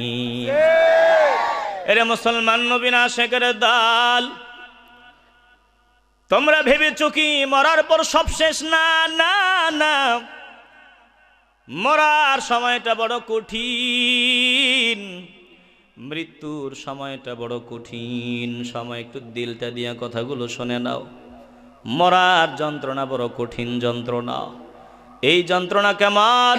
এরে মুসলমান নবীন আশিকের দল, তোমরা ভেবেছো কি মরার পর সব শেষ? না না না, মরার সময়টা বড় কঠিন, মৃত্যুর সময়টা বড় কঠিন সময়। একটু দিলটা দিয়া কথাগুলো শুনে নাও। মরার যন্ত্রণা বড় কঠিন যন্ত্রণা। এই যন্ত্রণা কেমন?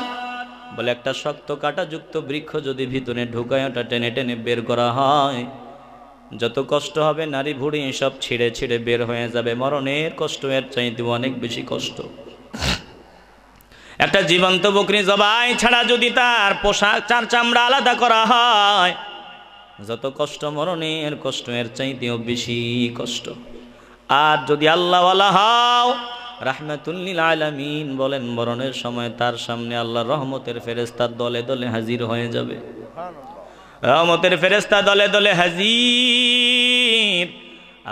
বলে একটা শক্ত কাঁটাযুক্ত বৃক্ষ যদি ভিতরে ঢুকায় ওটা টেনে টেনে বের করা হয়, যত কষ্ট হবে নারী ভুড়ি সব ছিঁড়ে ছিঁড়ে বের হয়ে যাবে। মরণের কষ্ট এর চাইতে অনেক বেশি কষ্ট। একটা জীবন্ত বকরি জবাই ছাড়া যদি তার পোশাক চার চামড়া আলাদা করা হয়, যত কষ্ট মরণের কষ্ট এর চাইতেও বেশি কষ্ট। আর যদি আল্লাহওয়ালা হও, রাহমাতুল লিল আলামিন বলেন, মরণের সময় তার সামনে আল্লাহর রহমতের ফেরেশতা দলে দলে হাজির হয়ে যাবে। রহমতের ফেরেশতা দলে দলে হাজির।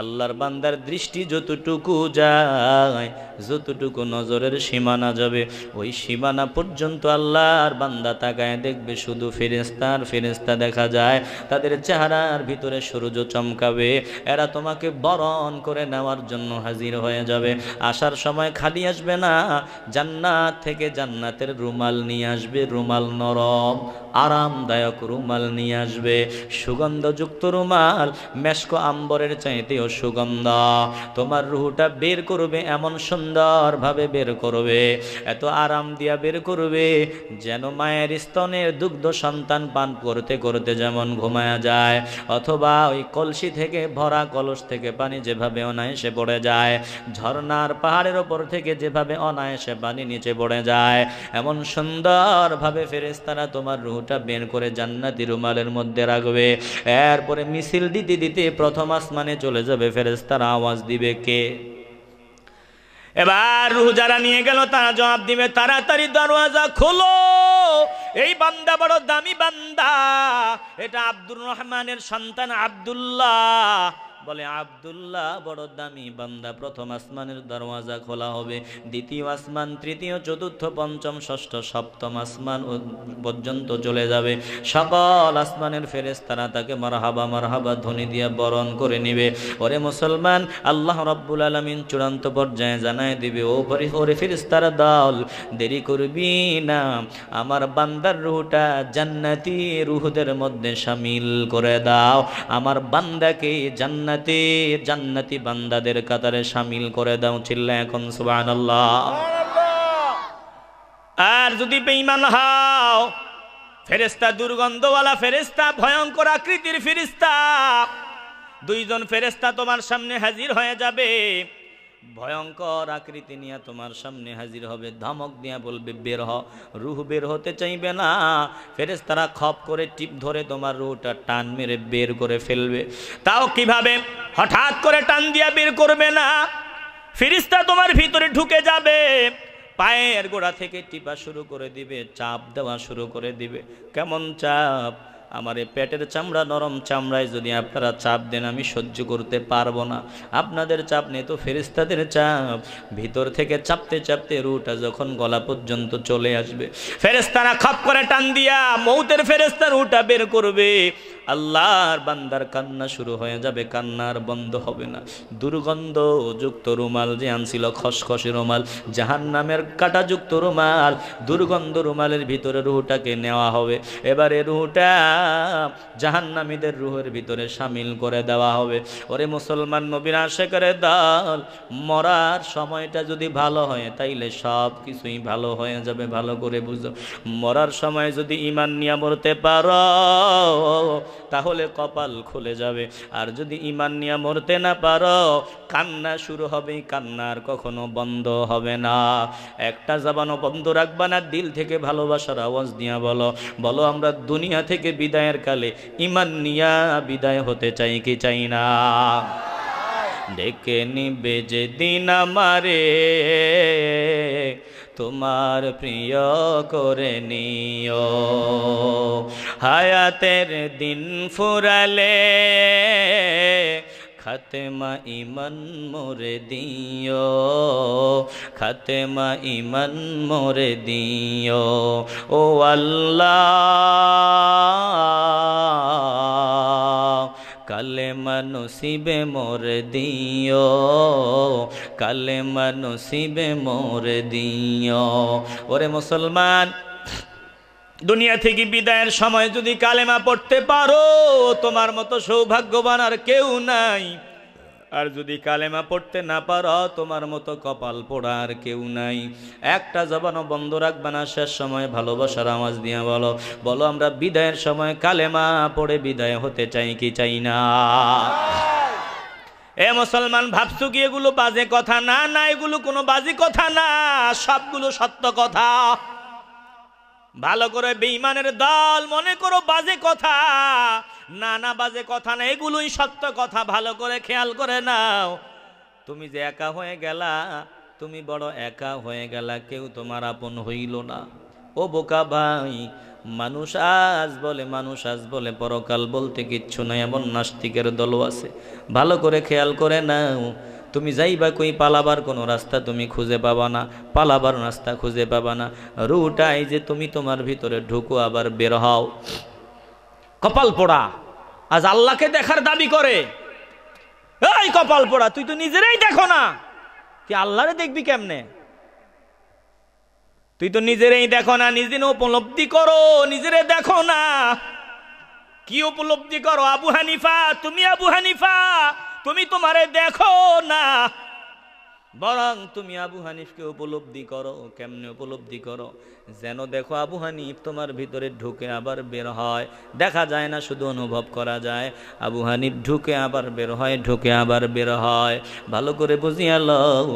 আল্লাহর বান্দার দৃষ্টি যতটুকু যায়, যতটুকু নজরের সীমানা যাবে, ওই সীমানা পর্যন্ত আল্লাহর বান্দা তাকায় দেখবে শুধু ফেরেশতার ফেরেশতা দেখা যায়। তাদের চেহারার ভিতরে সূর্য চমকাবে। এরা তোমাকে বরণ করে নেওয়ার জন্য হাজির হয়ে যাবে। আসার সময় খালি আসবে না, জান্নাত থেকে জান্নাতের রুমাল নিয়ে আসবে। রুমাল নরম আরামদায়ক রুমাল নিয়ে আসবে, সুগন্ধযুক্ত রুমাল, মেশক আম্বরের চাইতেও সুগন্ধ। তোমার রুহটা বের করবে, এমন সুন্দর ভাবে বের করবে, এত আরাম দিয়া বের করবে, যেন মায়ের স্তনের দুগ্ধ সন্তান পান করতে করতে যেমন ঘুমায়া যায়, অথবা ওই কলসি থেকে ভরা কলস থেকে পানি যেভাবে অনায়াসে পড়ে যায়, ঝর্ণার পাহাড়ের ওপর থেকে যেভাবে অনায়াসে পানি নিচে পড়ে যায়, এমন সুন্দর ভাবে ফেরেশতারা তোমার রুহটা বের করে জান্নাতি রুমালের মধ্যে রাখবে। এরপরে মিছিল দিতে দিতে প্রথম আসমানে চলে যাবে। ফেরেশতারা আওয়াজ দিবে, কে? এবার রূহ যারা নিয়ে গেল তারা জবাব দিবে, তাড়াতাড়ি দরওয়াজা খোলো, এই বান্দা বড় দামি বান্দা, এটা আব্দুর রহমানের সন্তান আব্দুল্লাহ। বলে আব্দুল্লাহ বড় দামি বান্দা। প্রথম আসমানের দরওয়াজা খোলা হবে, দ্বিতীয় আসমান, তৃতীয়, চতুর্থ, পঞ্চম, ষষ্ঠ, সপ্তম আসমান পর্যন্ত চলে যাবে। সকল আসমানের ফেরেশতারা তাকে মারহাবা মারহাবা ধ্বনি দিয়ে বরণ করে নিবে। ওরে মুসলমান, আল্লাহ রাব্বুল আলামিন চূড়ান্ত পর্যায়ে জানায় দিবে, ওরে ফেরেশতারা দল, দেরি করবি না, আমার বান্দার রূহটা জান্নাতি রূহদের মধ্যে শামিল করে দাও, আমার বান্দাকে জান্নাতি বান্দাদের কাতারে শামিল করে দাও। চিল্লা এখন সুবহানাল্লাহ। আর যদি বেঈমান হও, ফেরেশতা দুর্গন্ধওয়ালা ফেরেশতা, ভয়ঙ্কর আকৃতির ফেরেশতা, দুইজন ফেরেশতা তোমার সামনে হাজির হয়ে যাবে, ভয়ঙ্কর আকৃতি নিয়ে তোমার সামনে হাজির হবে, ধমক দিয়া বলবে বের হ। রূহ বের হতে চাইবে না, ফেরেশতারা খপ করে টিপ ধরে তোমার রূহটা টান মেরে বের করে ফেলবে। তাও কিভাবে? হঠাৎ করে টান দিয়া বের করবে না, ফেরেশতা তোমার ভিতরে ঢুকে যাবে, পায়ের গোড়া থেকে টিপা শুরু করে দিবে, চাপ দেওয়া শুরু করে দিবে। কেমন চাপ? আমার এই পেটের চামড়া, নরম চামড়ায় যদি আপনারা চাপ দেন আমি সহ্য করতে পারবো না। আপনাদের চাপ নেই তো ফেরেশতাদের চাপ। ভিতর থেকে চাপতে চাপতে রুহটা যখন গলা পর্যন্ত চলে আসবে, ফেরেশতারা খপ করে টান দিয়া মৌতের ফেরেশতা রুহটা বের করবে। আল্লাহর বান্দার কান্না শুরু হয়ে যাবে, কান্নার বন্ধ হবে না। দুর্গন্ধযুক্ত রুমাল যে আনছিল, খসখসে রুমাল, জাহান্নামের কাঁটাযুক্ত রুমাল, দুর্গন্ধ রুমালের ভিতরে রুহটাকে নেওয়া হবে। এবারে রুহটা জাহান্নামীদের রুহের ভিতরে শামিল করে দেওয়া হবে। ওরে মুসলমান নবীর আশিকের দল, মরার সময়টা যদি ভালো হয় তাইলে সব কিছুই ভালো হয়ে যাবে। ভালো করে বুঝো, মরার সময় যদি ঈমান নিয়ে মরতে পারো তাহলে কপাল খুলে যাবে। আর যদি ঈমান নিয়ে মরতে না পারো, কান্না শুরু হবে, কান্নার কখনো বন্ধ হবে না। একটা জবানও বন্ধ রাখবা না, দিল থেকে ভালোবাসার আওয়াজ দিয়া বলো, বলো আমরা দুনিয়া থেকে বিদায়ের কালে ঈমান নিয়া বিদায় হতে চাই কি চাই না? ডেকে নিবে যে দিন আমারে তোমার প্রিয় করে নিও, হায়াতের দিন ফুরালে খাতেমা ঈমান মোরে দিও, খাতেমা ঈমান মোরে দিও। ও আল্লাহ কালেমা নসিবে মোরে দিও, কালেমা নসিবে মোরে দিও। ওরে মুসলমান, দুনিয়া থেকে বিদায়ের সময় যদি কালেমা পড়তে পারো, তোমার মতো সৌভাগ্যবান আর কেউ নাই। আর যদি কালেমা পড়তে না পারো, তোমার মতো কপাল পোড়া আর কেউ নাই। একটা জবানও বন্ধ রাখবে না, শেষ সময় ভালোবাসার আওয়াজ দিয়া বলো, বলো আমরা বিদায়ের সময় কালেমা পড়ে বিদায় হতে চাই কি চাই না? এ মুসলমান, ভাবছো কি এগুলো বাজে কথা? না না, এগুলো কোনো বাজে কথা না, সবগুলো সত্য কথা। ভালো করে বেঈমানের দল মনে করো বাজে কথা। না না, বাজে কথা না, এগুলোই সত্য কথা। ভালো করে খেয়াল করে নাও। তুমি যে একা হয়ে গেলা, তুমি বড় একা হয়ে গেলা, কেউ তোমার আপন হইল না। ও বোকা ভাই, মানুষ আজ বলে, মানুষ আজ বলে, পরকাল বলতে কিচ্ছু নাই, এমন নাস্তিকের দলও আছে। ভালো করে খেয়াল করে নাও। তুমি যাইবা কই, পালাবার কোনো রাস্তা তুমি খুঁজে পাবা না, পালাবার রাস্তা খুঁজে পাবা না। রুটাই যে তুমি তোমার ভিতরে ঢুকো আবার বের হও। কপাল পোড়া আজ আল্লাহকে দেখার দাবি করে। এই কপাল পোড়া, তুই তো নিজেরাই দেখো না, তুই আল্লাহরে দেখবি কেমনে? তুই তো নিজেরাই দেখো না, নিজদিন উপলব্ধি করো, নিজেরে দেখো না। কি উপলব্ধি করো? আবু হানিফা, তুমি আবু হানিফা, তুমি তোমারে দেখো না, বরং তুমি আবু হানিফকে উপলব্ধি করো। কেমনে উপলব্ধি করো? যেন দেখো আবু হানিফ তোমার ভিতরে ঢুকে আবার বের হয়। দেখা যায় না, শুধু অনুভব করা যায়। আবু হানিফ ঢুকে আবার বের হয়, ঢুকে আবার বের হয়। ভালো করে বুঝিয়ে লও,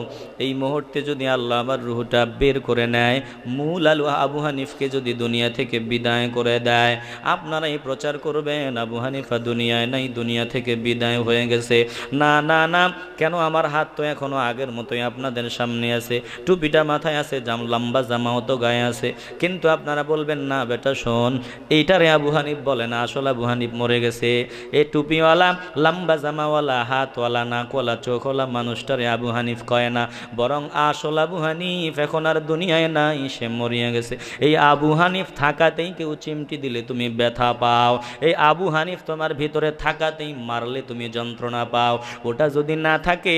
এই মুহূর্তে যদি আল্লাহ আমার রুহটা বের করে নেয়, মূল আবু হানিফকে যদি দুনিয়া থেকে বিদায় করে দেয়, আপনারাই প্রচার করবেন আবু হানিফা দুনিয়ায় নাই, দুনিয়া থেকে বিদায় হয়ে গেছে। না না না, কেন? আমার হাত তো এখনো আগের মতোই আপনাদের সামনে আছে, টুপিটা মাথায় আছে, লম্বা জামাও তো গায়ে আছে, কিন্তু আপনারা বলবেন না বেটা শোন, এইটারে আবু হানিফ বলে না, আসলে আবু হানিফ মরে গেছে। এই টুপিওয়ালা, লম্বা জামাওয়ালা, হাতওয়ালা, নাকওয়ালা, চোখওয়ালা মানুষটারে আবু হানিফ কয় না, বরং আসল আবু হানিফ এখন আর দুনিয়ায় নাই, সে মরিয়া গেছে। এই আবু হানিফ থাকাতেই কেউ চিমটি দিলে তুমি ব্যথা পাও, এই আবু হানিফ তোমার ভিতরে থাকাতেই মারলে তুমি যন্ত্রণা পাও। ওটা যদি না থাকে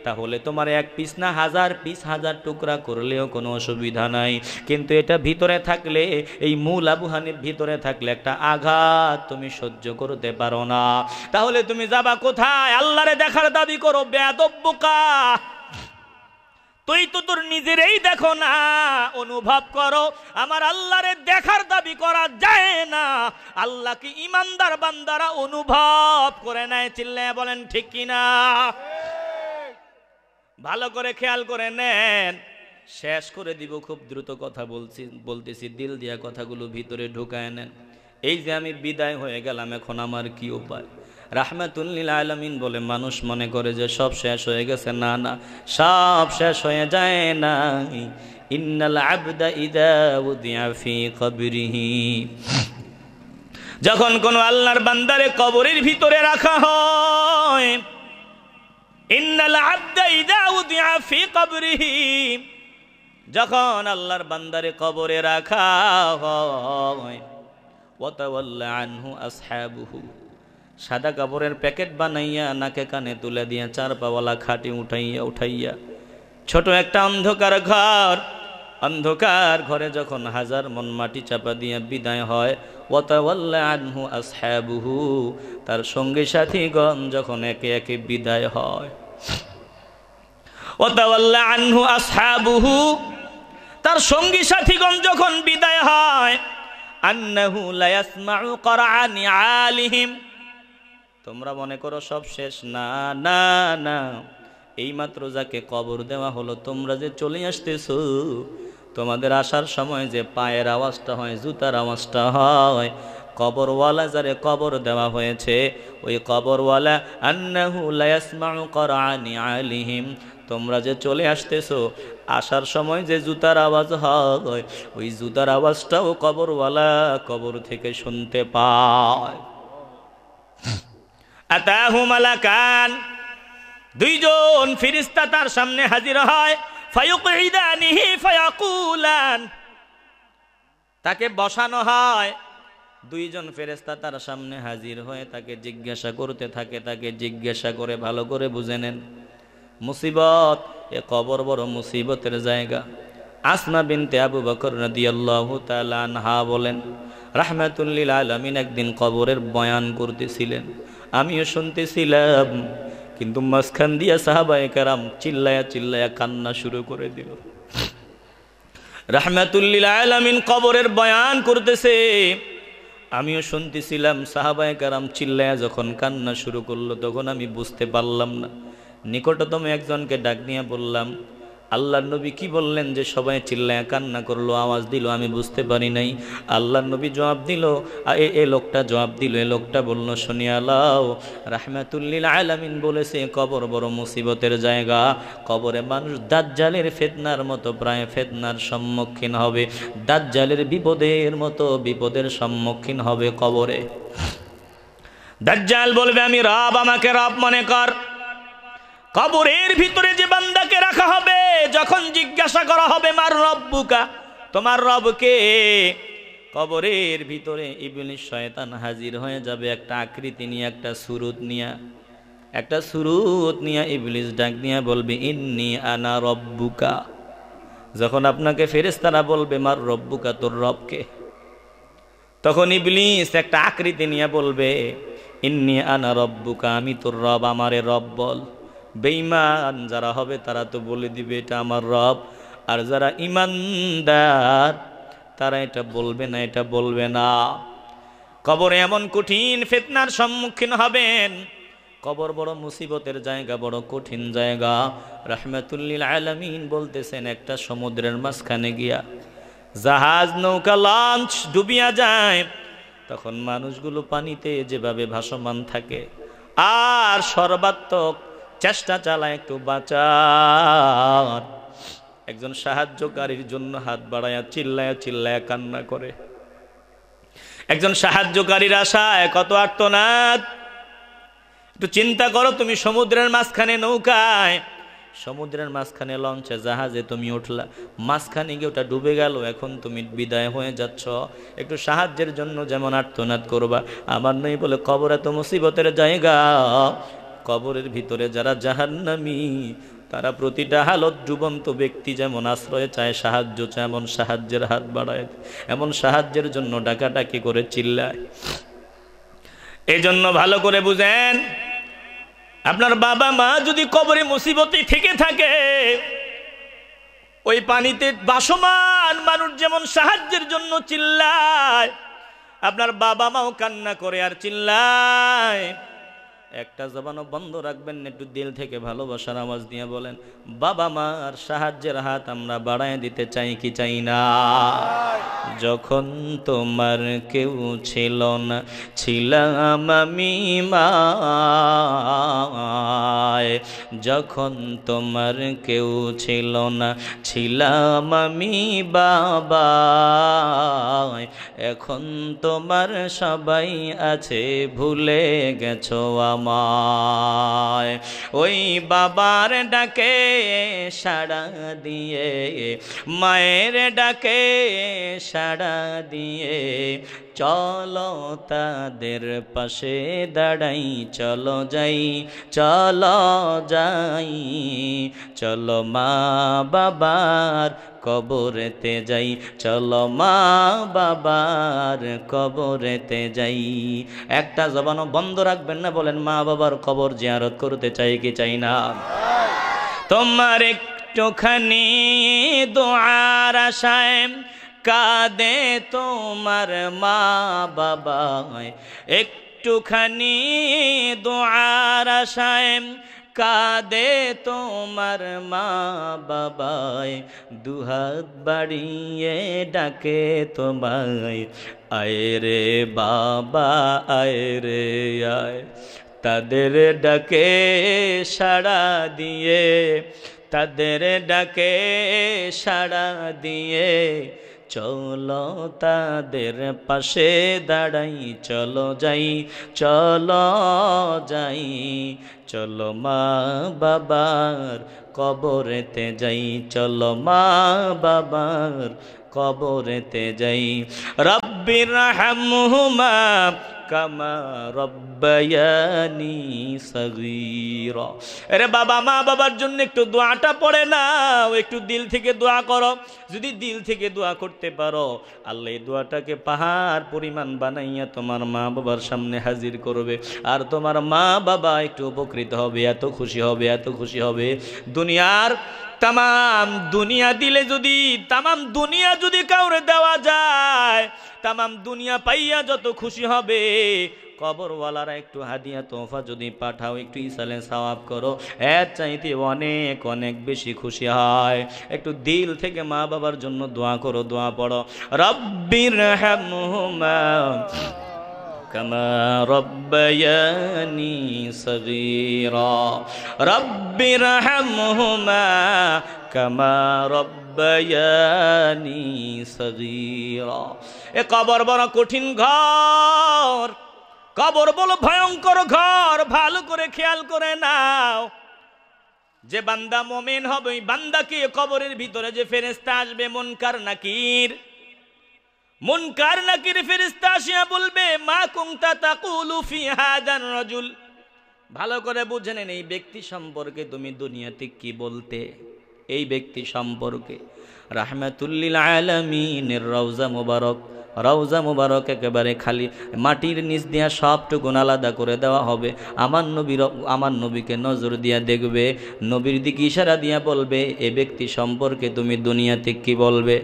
তাহলে তোমার এক পিস না, 1000 পিস, 1000 টুকরা করলেও কোনো অসুবিধা নাই। কিন্তু এটা ভিতরে থাকলে, এই মূল আবু হানিফ ভিতরে থাকলে একটা আঘাত তুমি সহ্য করতে পারো না। তাহলে তুমি যাবা কোথায়? আল্লাহরে দেখার দাবি করো, বেয়াদব বোকা। তুই তো তোর নিজেরই দেখো না, অনুভব করো। আমার আল্লাহরে দেখার দাবি করা যায় না, আল্লাহ কি ইমানদার বান্দারা অনুভব করে নেয়? চিল্লায় বলেন ঠিক কিনা? ভালো করে খেয়াল করে নেন। শেষ করে দিব, খুব দ্রুত কথা বলতেছি, দিল দিয়া কথাগুলো ভিতরে ঢুকায় নেন। এই যে আমি বিদায় হয়ে গেলাম, এখন আমার কি উপায়? রাহমাতুল লিল আলামিন বলে, মানুষ মনে করে যে সব শেষ হয়ে গেছে। না না, সব শেষ হয়ে যায় না। ইন্নাল আবদা ইযা উদিয়া ফি কবরিহি, যখন কোন আল্লাহর বান্দারে কবরের ভিতরে রাখা হয়, ইন্নাল আবদা ইযা উদিয়া ফি কবরিহি, যখন আল্লাহর বান্দারে কবরে রাখা হয়, ওয়া তাওয়াল্লা আনহু আসহাবুহু। সাদা কাপড়ের প্যাকেট বানাইয়া নাকে কানে তুলে দিয়া চার পাওয়ালা খাটে উঠাইয়া ছোট একটা অন্ধকার ঘরে যখন হাজার মন মাটি চাপা দিয়া বিদায় হয়, ওয়া তাওয়াল্লা আনহু আসহাবুহু, তার সঙ্গী সাথীগণ যখন একে একে বিদায় হয়, ওয়া তাওয়াল্লা আনহু আসহাবুহু, তার সঙ্গী সাথীগণ যখন বিদায় হয়, আন্নাহু লা ইয়াসমাউ করাআনি আলিহিম, তোমরা মনে করো সব শেষ, না না না, এইমাত্র যাকে কবর দেওয়া হলো, তোমরা যে চলে আসতেছো, তোমাদের আসার সময় যে পায়ের আওয়াজটা হয়, জুতার আওয়াজটা হয়, কবরওয়ালা যারে কবর দেওয়া হয়েছে ওই কবরওয়ালা আন্নাহু লা ইয়াসমাউ করাআনি আলিহিম, তোমরা যে চলে আসতেছো, আসার সময় যে জুতার আওয়াজ হয় ওই জুতার আওয়াজটাও কবরওয়ালা কবর থেকে শুনতে পায়। আতাহু মালাকান, দুইজন ফেরেশতা তার সামনে হাজির হয়, ফায়ুকঈদানিহি ফায়াকুলান, তাকে বসানো হয়, দুইজন ফেরেশতা তার সামনে হাজির হয়ে তাকে জিজ্ঞাসা করতে থাকে, তাকে জিজ্ঞাসা করে ভালো করে বুঝে নেন। মুসিবত, এ কবর বড় মুসিবতের জায়গা। আসমা বিনতে আবু বকর রাদিয়াল্লাহু তাআলা আনহা বলেন, রাহমাতুল লিল আলামিন একদিন কবরের বয়ান করতেছিলেন, আমিও শুনতেছিলাম, কিন্তু মাঝখান দিয়া সাহাবায়ে কেরাম চিল্লায়া চিল্লায়া কান্না শুরু করে দিল। রাহমাতুল লিল আলামিন কবরের বয়ান করতেছে, আমিও শুনতেছিলাম, সাহাবায়ে কেরাম চিল্লায়া যখন কান্না শুরু করলো তখন আমি বুঝতে পারলাম না। নিকটতম একজনকে ডাক নিয়ে বললাম, আল্লাহর নবী কি বললেন যে সবাই চিল্লায়া কান্না করলো, আওয়াজ দিল, আমি বুঝতে পারি নাই। আল্লাহর নবী জবাব দিল, এ লোকটা জবাব দিল, এ লোকটা বলল, শুনিয়া লাও, রাহমাতুল লিল আলামিন বলেছে কবর বড় মুসিবতের জায়গা, কবরে মানুষ দাজ্জালের ফিতনার মতো প্রায় ফিতনার সম্মুখীন হবে, দাজ্জালের বিপদের মতো বিপদের সম্মুখীন হবে কবরে। দাজ্জাল বলবে, আমি রব, আমাকে রব মনে কর। কবরের ভিতরে যে বান্দাকে রাখা হবে, যখন জিজ্ঞাসা করা হবে মার রব্বুকা, তোমার রবকে, কবরের ভিতরে ইবলিস শয়তান হাজির হয়ে যাবে একটা আকৃতি নিয়ে, একটা সুরুত নিয়ে ইবলিস ডাক নিয়ে বলবে, ইন্নী আনা রব্বুকা। যখন আপনাকে ফেরেশতারা বলবে মার রব্বুকা, তোর রবকে, তখন ইবলিস একটা আকৃতি নিয়ে বলবে, ইন্নী আনা রব্বুকা, আমি তোর রব, আমারে রব বল। বেঈমান যারা হবে তারা তো বলে দিবে এটা আমার রব, আর যারা ঈমানদার তারা এটা বলবে না, এটা বলবে না। কবরে এমন কঠিন ফিতনার সম্মুখীন হবেন, কবর বড় মুসিবতের জায়গা, বড় কঠিন জায়গা। রাহমাতুল লিল আলামিন বলতেছেন, একটা সমুদ্রের মাঝখানে গিয়া জাহাজ, নৌকা, লঞ্চ ডুবিয়া যায়, তখন মানুষগুলো পানিতে যেভাবে ভাসমান থাকে আর সর্বাত্মক চেষ্টা চালায় একটু বাঁচার, একজন সাহায্যকারীর জন্য হাত বাড়ায়া চিল্লায়া চিল্লায়া কান্না করে, একজন সাহায্যকারীর আশায় কত আর্তনাদ। একটু চিন্তা করো, তুমি সমুদ্রের মাঝখানে নৌকায়, সমুদ্রের মাঝখানে লঞ্চে, জাহাজে তুমি উঠলা, মাঝখানে গিয়ে ওটা ডুবে গেল, এখন তুমি বিদায় হয়ে যাচ্ছ, একটু সাহায্যের জন্য যেমন আর্তনাদ করবা, আমার নেই বলে কবর এত মুসিবতের জায়গা। কবরের ভিতরে যারা জাহান্নামী, তারা প্রতিটা হালত ডুবন্ত ব্যক্তি যেমন আশ্রয় চায়, সাহায্য চায়, এমন সাহায্যের হাত বাড়ায়, এমন সাহায্যের জন্য ডাকাডাকি করে চিল্লায়। এই জন্য ভালো করে বুঝেন, আপনার বাবা মা যদি কবরে মুসিবতে থেকে থাকে, ওই পানিতে ভাসমান মানুষ যেমন সাহায্যের জন্য চিল্লায়, আপনার বাবা মাও কান্না করে আর চিল্লায়। একটা জবানও বন্ধ রাখবেন না, একটু দিল থেকে ভালোবাসার আওয়াজ দিয়ে বলেন, বাবা মার সাহায্যের হাত আমরা বাড়ায় দিতে চাই কি চাই না? যখন তোমার কেউ ছিল না, ছিলাম আমি মায়, যখন তোমার কেউ ছিল না, ছিলাম আমি বাবা, এখন তোমার সবাই আছে, ভুলে গেছো আমায়। ওই বাবার ডাকে সাড়া দিয়ে, মায়ের ডাকে সাড়া দিয়ে, চলো তাদের পাশে দাঁড়াই, চলো যাই, চলো যাই, চলো মা বাবার কবরেতে যাই, চলো মা বাবার কবরেতে যাই। একটা জবানও বন্ধ রাখবেন না, বলেন মা বাবার কবর জিয়ারত করতে চাই কি চাই না? তোমার একটুখানি দোয়ার আশায় কাঁদে তোমার মা বাবা, একটুখানি দোয়ার আশায় কাঁদে তোমার মা বাবায়, দুহাত বাড়িয়ে ডাকে তোমায়, আয় রে বাবা আয় রে আয়। তাদের ডাকে সাড়া দিয়ে, তাদের ডাকে সাড়া দিয়ে, চলো তাদের পাশে দাঁড়াই, চলো যাই, চলো যাই, চলো মা বাবার কবরেতে যাই, চলো মা বাবার কবরেতে যাই। রব্বির রহমহুমা কামা রব্বায়ানি সগীরা। আরে বাবা মা বাবার জন্য একটু দোয়াটা পড়ে নাও, একটু দিল থেকে দোয়া করো। যদি দিল থেকে দোয়া করতে পারো, আল্লাহ এই দোয়াটাকে পাহাড় পরিমাণ বানাইয়া তোমার মা বাবার সামনে হাজির করবে, আর তোমার মা বাবা একটু উপকৃত হবে, এত খুশি হবে, এত খুশি হবে। দুনিয়ার তামাম দুনিয়া দিলে যদি, তামাম দুনিয়া যদি কাউরে দেওয়া যায়, তামাম দুনিয়া পাইয়া যত খুশি হবে, কবরওয়ালারা একটু হাদিয়া তোহফা যদি পাঠাও, একটু ইসালে সওয়াব করো, এর চাইতে অনেক অনেক বেশি খুশি হয়। একটু দিল থেকে মা বাবার জন্য দোয়া করো, দোয়া পড়ো। রব্বির রহমহুমা কামা রব্বায়ানি সগীরা, রব্বির রহমহুমা কামা রব্বায়ানি সগীরা। এ কবর বড় কঠিন ঘর, কবর বড় ভয়ঙ্কর ঘর, ভালো করে খেয়াল করে নাও। যে বান্দা মুমিন হবে, ওই বান্দাকে কবরের ভিতরে যে ফেরেশতা আসবে, মুনকার নাকির, মুনকার নাকির ফেরেশতা আসিয়া বলবে, মা কুনতা তাকুলু ফি হাদার রাজুল। ভালো করে বুঝে নেন, এই ব্যক্তি সম্পর্কে তুমি দুনিয়াতে কি বলতে। এই ব্যক্তি সম্পর্কে রাহমাতুল লিল আলামিনের রওজা মুবারক, রওজা মুবারক একেবারে খালি মাটির নিচ দিয়া সবটুকুন আলাদা করে দেওয়া হবে। আমার নবীকে নজর দিয়া দেখবে, নবীর দিকে ইশারা দিয়া বলবে, এ ব্যক্তি সম্পর্কে তুমি দুনিয়াতে কি বলবে।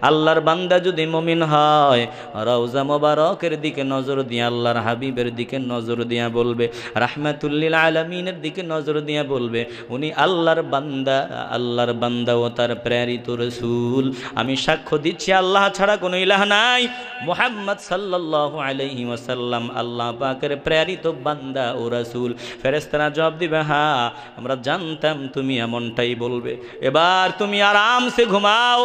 আল্লাহর বান্দা যদি মুমিন হয়, রওজা মুবারকের দিকে নজর দিয়া, আল্লাহর হাবিবের দিকে নজর দিয়া বলবে, রাহমাতুল লিল আলামিনের দিকে নজর দিয়া বলবে, উনি আল্লাহর বান্দা, আল্লাহর বান্দা ও তার প্রেরিত রাসূল। আমি সাক্ষ্য দিচ্ছি আল্লাহ ছাড়া কোনো ইলাহ নাই, মুহাম্মদ সাল্লাল্লাহু আলাইহি ওয়াসাল্লাম আল্লাহ পাকের প্রেরিত বান্দা ও রাসূল। ফেরেশতারা জবাব দিবে, হ্যাঁ আমরা জানতাম তুমি এমনটাই বলবে। এবার তুমি আরামসে ঘুমাও।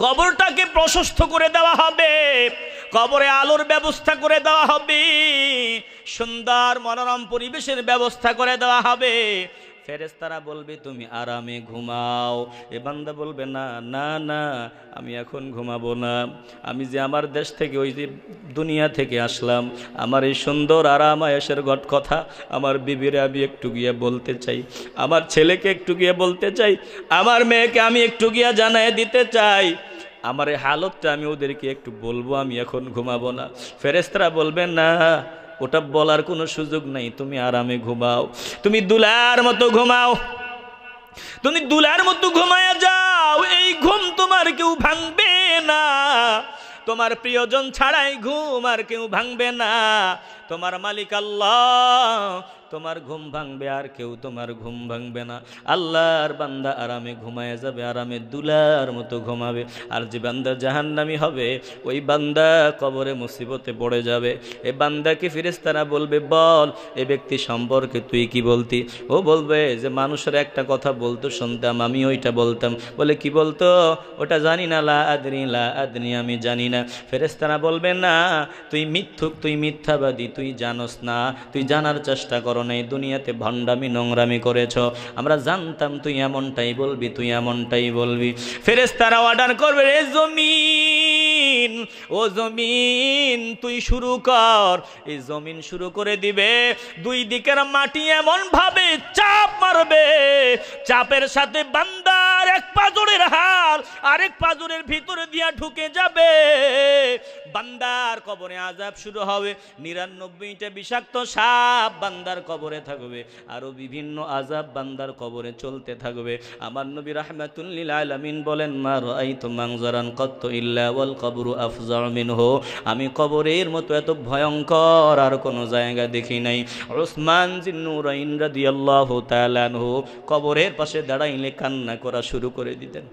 কবরটাকে প্রশস্ত করে দেওয়া হবে, কবরে আলোর ব্যবস্থা করে দেওয়া হবে, সুন্দর মনোরম পরিবেশের ব্যবস্থা করে দেওয়া হবে। ফেরেশতারা বলবে তুমি আরামে ঘুমাও। এ বান্দা বলবে, না না না, আমি এখন ঘুমাবো না। আমি যে আমার দেশ থেকে, ওই যে দুনিয়া থেকে আসলাম, আমার এই সুন্দর আরাম আয়েশের কথা আমার বিবিরে আমি একটু গিয়ে বলতে চাই, আমার ছেলেকে একটু গিয়ে বলতে চাই, আমার মেয়েকে আমি একটু গিয়ে জানায় দিতে চাই, আমার এই হালতটা আমি ওদেরকে একটু বলবো, আমি এখন ঘুমাবো না। ফেরেশতারা বলবেন, না ওটা বলার কোনো সুযোগ নাই, তুমি আরামে ঘুমাও, তুমি দুলার মতো ঘুমাও, তুমি দুলার মতো ঘুমায়া যাও। এই ঘুম তোমার কেউ ভাঙবে না, তোমার প্রিয়জন ছাড়াই ঘুম আর কেউ ভাঙবে না। তোমার মালিক আল্লাহ, তোমার ঘুম ভাঙবে আর কেউ তোমার ঘুম ভাঙবে না। আল্লাহর বান্দা আরামে ঘুমায় যাবে, আরামে দুলার মতো ঘুমাবে। আর যে বান্দা জাহান্নামী হবে, ওই বান্দা কবরে মুসিবতে পড়ে যাবে। এ বান্দাকে ফেরেশতারা বলবে, বল এ ব্যক্তি সম্পর্কে তুই কি বলতি। ও বলবে যে মানুষের একটা কথা বলতো শুনতাম, আমি ওইটা বলতাম। বলে কি বলতো? ওটা জানি না, লা আদরি লা আদরি, আমি জানি না। ফেরেশতারা বলবে, না তুই মিথ্যুক, তুই মিথ্যাবাদী, তুই জানোস না, তুই জানার চেষ্টা করো নাই, দুনিয়াতে ভণ্ডামি নোংরামি করেছ, আমরা জানতাম তুই এমনটাই বলবি, তুই এমনটাই বলবি। ফেরেশতারা অর্ডার করবে, রে জমিন ও জমিন তুই শুরু কর। এই জমিন শুরু করে দিবে, দুই দিকের মাটি এমন ভাবে চাপ মারবে, চাপের সাথে বান্দার এক পাজরের হাড় আরেক পাজরের ভিতরে দিয়া ঢুকে যাবে। বান্দার কবরে আযাব শুরু হবে, 99টা বিষাক্ত সাপ বান্দার কবরে থাকবে, আরো বিভিন্ন আযাব বান্দার কবরে চলতে থাকবে। আমার নবী রাহমাতুল লিল আলামিন বলেন, মা রাআইতু মানজারান কাত্তু ইল্লা ওয়াল কবরু আফজাউ মিনহু, আমি কবরের মতো এত ভয়ঙ্কর আর কোনো জায়গা দেখি নাই। উসমান জিন্নুরাইন রাদিয়াল্লাহু তাআলা আনহু কবরের পাশে দাঁড়াইলে কান্না করা শুরু করে দিতেন।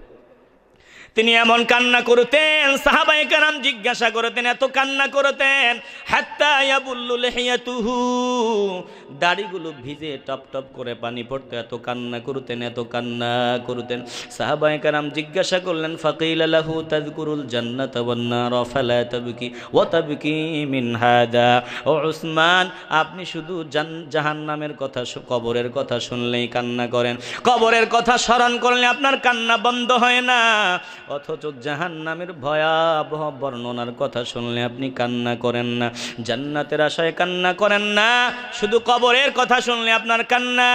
তিনি এমন কান্না করতেন, সাহাবায়ে কেরাম জিজ্ঞাসা করতেন এত কান্না করতেন, হাত্তা ইয়াবুল্লু লিহিয়াতুহু, দাড়িগুলো ভিজে টপ টপ করে পানি পড়তো, এত কান্না করতেন, এত কান্না করতেন। সাহাবায়ে কেরাম জিজ্ঞাসা করলেন, ফাকিলা লাহু তাযকুরুল জান্নাতা ওয়ান নার ফালা তাবকি ওয়া তাবকি মিন হাদা, ও উসমান আপনি শুধু জাহান্নামের কথা, কবরের কথা শুনলেই কান্না করেন, কবরের কথা স্মরণ করলে আপনার কান্না বন্ধ হয় না, অথচ জাহান্নামের ভয়াবহ বর্ণনার কথা শুনলে আপনি কান্না করেন না, জান্নাতের আশায় কান্না করেন না, শুধু কবরের কথা শুনলে আপনার কান্না।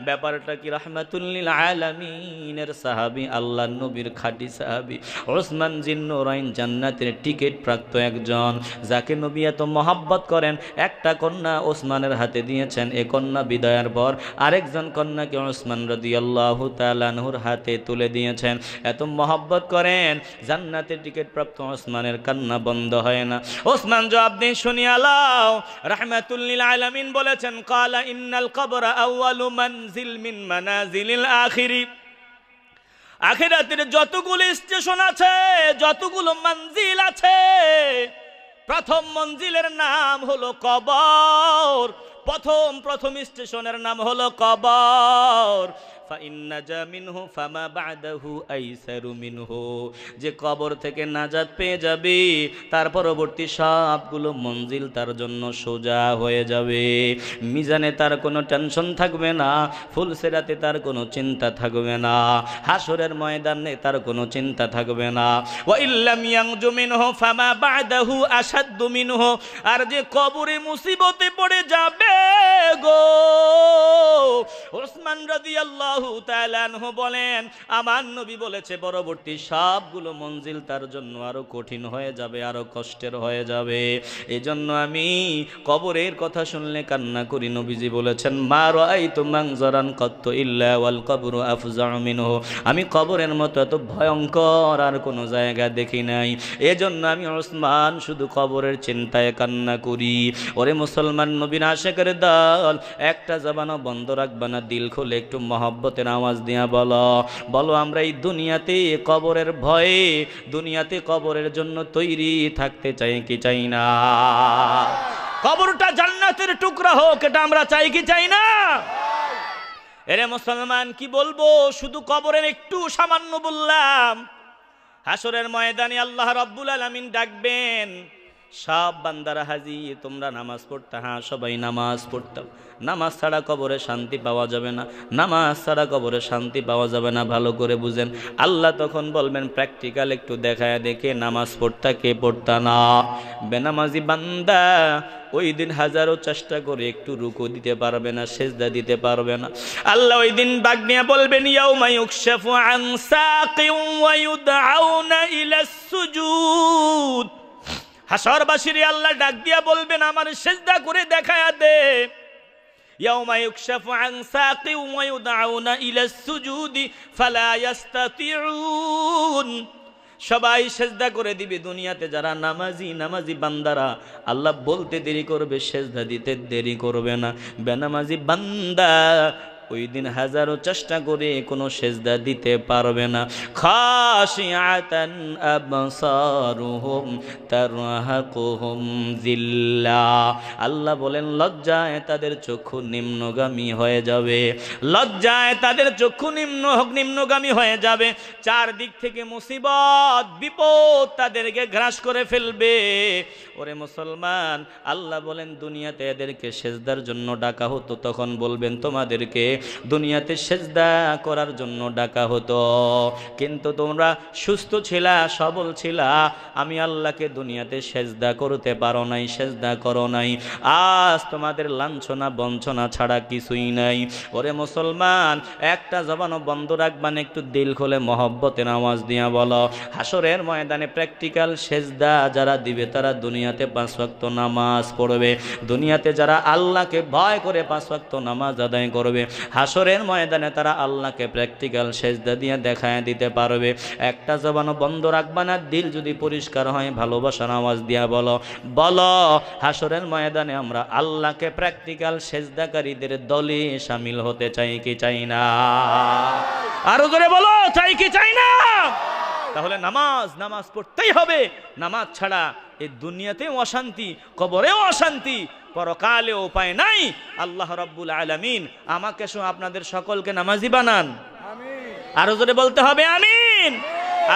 ব্যাপারটা কি? রাহমাতুল লিল আলামিনের সাহাবী, আল্লাহর নবীর খাঁটি সাহাবী উসমান জিন্নুরাইন জান্নাতের টিকিট প্রাপ্ত একজন, যাকে নবী এত মহব্বত করেন। একটা কন্যা ওসমানের হাতে দিয়েছেন, এ কন্যা বিদায়ের পর আরেকজন কন্যাকে উসমান রাদিয়াল্লাহু তাআলা আনহুর হাতে তুলে দিয়েছেন। এত মহব্বত করেন, জান্নাতের টিকিট প্রাপ্ত ওসমানের কান্না বন্ধ হয় না। ওসমান জবাব দিয়ে শুনিয়া লও, রাহমাতুল লিল আলামিন বলেছেন, ক্বালা ইন্নাল কবরা আউয়ালু মানজিল মিন মানাজিলিল আখিরি, আখিরাতের যতগুলো স্টেশন আছে, যতগুলো মঞ্জিল আছে, প্রথম মঞ্জিলের নাম হলো কবর, প্রথম স্টেশনের নাম হলো কবর। যে কবর থেকে নাজাত পেয়ে যাবে, তার পরবর্তী সবগুলো মঞ্জিল তার জন্য সোজা হয়ে যাবে। মিজানে তার কোনো টেনশন থাকবে না, ফুলসিরাতে তার কোনো চিন্তা থাকবে না, হাসরের ময়দানে তার কোনো চিন্তা থাকবে না। ওয়া ইল্লাম ইয়ানজু মিনহু ফামা বা'দাহু আশাদ্দু মিনহু, আর যে কবরে মুসিবতে পড়ে যাবে গো, ওসমান রাদিয়াল্লাহু তাআলা আনহু বলেন, আমার নবী বলেছে পরবর্তী সবগুলো মঞ্জিল তার জন্য আরো কঠিন হয়ে যাবে, আরো কষ্টের হয়ে যাবে। এজন্য আমি কবরের কথা শুনলে কান্না করি। নবীজি বলেছেন, মা রাআইতু মানজারান কাত্তু ইল্লা ওয়াল কবরু আফজাউ মিনহু, আমি কবরের মতো এত ভয়ঙ্কর আর কোনো জায়গা দেখি নাই। এজন্য আমি ওসমান শুধু কবরের চিন্তায় কান্না করি। ওরে মুসলমান নবীর আশিকের দল, একটা জবানও বন্ধ রাখবা না, দিল খুলে একটু মহব্বতের আওয়াজ দিয়া বলো, বলো আমরা এই দুনিয়াতে কবরের ভয়ে, দুনিয়াতে কবরের জন্য তৈরি থাকতে চাই কি চাই না? কবরটা জান্নাতের টুকরা হোক, এটা আমরা চাই কি চাই না? এরে মুসলমান কি বলবো, শুধু কবরের একটু সামান্য বললাম। হাসরের ময়দানে আল্লাহ রাব্বুল আলামিন ডাকবেন, সব বান্দারা হাজি, তোমরা নামাজ পড়তে। হ্যাঁ, সবাই নামাজ পড়তাম। নামাজ ছাড়া কবরে শান্তি পাওয়া যাবে না, নামাজ ছাড়া কবরে শান্তি পাওয়া যাবে না, ভালো করে বুঝেন। আল্লাহ তখন বলবেন, প্র্যাকটিক্যাল একটু দেখায় দেখে নামাজ পড়তা কে পড়তা না। বেনামাজি বান্দা ওই দিন হাজারো চেষ্টা করে একটু রুকু দিতে পারবে না, সেজদা দিতে পারবে না। আল্লাহ ওই দিন ডাক নিয়ে বলবেন, ইয়াউমা ইউকশাফু আন সাকিন ওয়া ইউদআউনা ইলাস সুজুদ। হাসরবাসীরে আল্লাহ ডাক দিয়া বলবেন, আমার সেজদা করে দেখায়া দে। ইয়াউমা ইউকশাফু আন সাকিন ওয়া ইউদআউনা ইলাস সুজুদি ফালা ইস্তাতিউন। সবাই সেজদা করে দিবে। দুনিয়াতে যারা নামাজি বান্দারা, আল্লাহ বলতে দেরি করবে, সেজদা দিতে দেরি করবে না। বেনামাজি বান্দা ওই দিন হাজারো চেষ্টা করে কোনো সেজদা দিতে পারবে না। খাশিআতান আবসারুহুম তারহাকুহুম যিল্লাহ। আল্লাহ বলেন, লজ্জায় তাদের চক্ষু নিম্নগামী হয়ে যাবে, লজ্জায় তাদের চক্ষু নিম্নগামী হয়ে যাবে। চারদিক থেকে মুসিবত বিপদ তাদেরকে গ্রাস করে ফেলবে। ওরে মুসলমান, আল্লাহ বলেন, দুনিয়াতে এদেরকে সেজদার জন্য ডাকা হতো, তখন বলবেন তোমাদেরকে দুনিয়াতে সেজদা করার জন্য ডাকা হতো। কিন্তু তোমরা সুস্থ ছিলা, সবল ছিলা, আমি আল্লাহকে দুনিয়াতে সেজদা করতে পারো নাই, সেজদা করো নাই। আজ তোমাদের লাঞ্ছনা বঞ্চনা ছাড়া কিছুই নাই। ওরে মুসলমান, একটা জবানও বন্ধ রাখবান, একটু দিল খুলে মহব্বতের আওয়াজ দিয়া বলো, হাসরের ময়দানে প্র্যাকটিক্যাল সেজদা যারা দিবে তারা দুনিয়াতে 5 ওয়াক্ত নামাজ পড়বে। দুনিয়াতে যারা আল্লাহকে ভয় করে 5 ওয়াক্ত নামাজ আদায় করবে, হাসরের ময়দানে তারা আল্লাহকে প্র্যাকটিক্যাল সেজদা দিয়ে দেখায় দিতে পারবে। একটা জবানও বন্ধ রাখবা না, দিল যদি পরিষ্কার হয় ভালোবাসার আওয়াজ দিয়া বলো, বলো হাসরের ময়দানে আমরা আল্লাহকে প্র্যাকটিক্যাল সেজদাকারীদের দলে শামিল হতে চাই কি চাই না? আরো জোরে বলো, চাই কি চাই না? তাহলে নামাজ পড়তেই হবে। নামাজ ছাড়া এই দুনিয়াতেও অশান্তি, কবরেও অশান্তি, পরকালে উপায় নাই। আল্লাহ রাব্বুল আলামিন আমাকে সহ আপনাদের সকলকে নামাজি বানান। আরো জোরে বলতে হবে আমিন।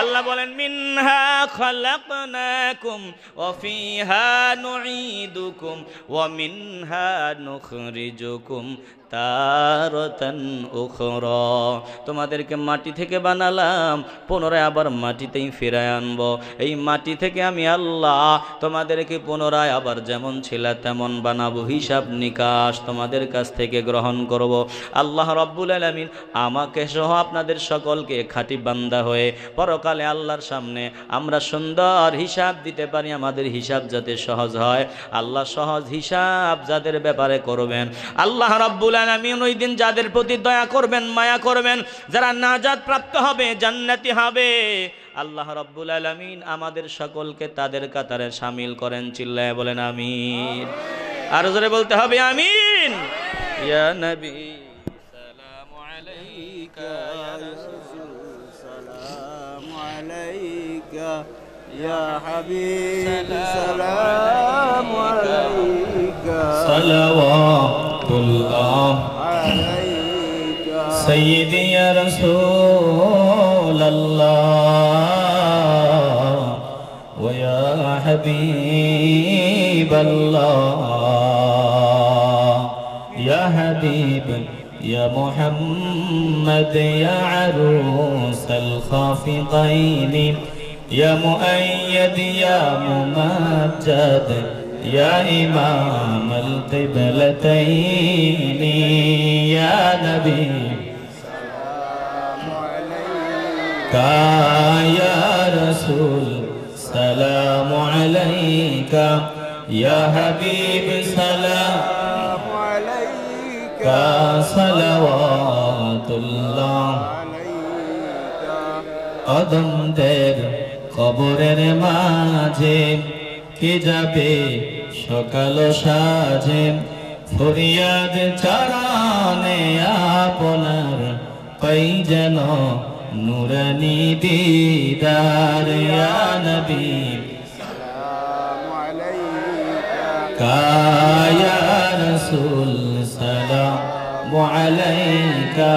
আল্লাহ বলেন, মিনহা খালাকনাকুম ওয়া ফিহা নুঈদুকুম ওয়া মিনহা নুখরিজুকুম তারাতান উখরা। তোমাদেরকে মাটি থেকে বানালাম, পুনরায় আবার মাটিতেই ফিরায় আনবো। এই মাটি থেকে আমি আল্লাহ তোমাদেরকে পুনরায় আবার যেমন ছিল তেমন বানাবো। হিসাব নিকাশ তোমাদের কাছ থেকে গ্রহণ করব। আল্লাহ রাব্বুল আলামিন আমাকে সহ আপনাদের সকলকে খাঁটি বান্দা হয়ে পরকালে আল্লাহর সামনে আমরা সুন্দর হিসাব দিতে পারি। আমাদের হিসাব যাতে সহজ হয়, আল্লাহ সহজ হিসাব যাদের ব্যাপারে করবেন, আল্লাহ রাব্বুল আলামিন ওই দিন যাদের প্রতি দয়া করবেন, মায়া করবেন, যারা নাজাত প্রাপ্ত হবে, জান্নাতি হবে, আল্লাহ রাব্বুল আলামিন আমাদের সকলকে তাদের কাতারে শামিল করেন। চিল্লায় বলেন আমিন। আর জোরে বলতে হবে আমিন। ইয়া নবী সালামু আলাইকা, ইয়া রাসূল সালামু আলাইকা, ইয়া হাবিব সালামু আলাইকা, সালাওয়াতুল্লাহ আলাইকা সাইয়্যিদি ইয়া রাসূলুল্লাহ ওয়া ইয়া হাবিবাল্লাহ, ইয়া হাবিব ইয়া মুহাম্মদ, ইয়া আরুসাল খাফিদাইনি, ইয়া মুআইয়্যিদ, ইয়া মুমাজ্জাদ, ইয়া ইমামাল কিবলাতাইনি, ইয়া নবী সালামু আলাইকা, ইয়া রাসূল সালামু আলাইকা, ইয়া হাবিব সালামু আলাইকা, সালাওয়াতুল্লাহ আলাইকা। কদমদের কবরের মাঝে কে যাবে সকাল সাজে, ফরিয়াদ চারানে আপনার পাই যেন নুরানি দিদার, ইয়া নবী সালামু আলাইকা, ইয়া রাসূল সালামু আলাইকা,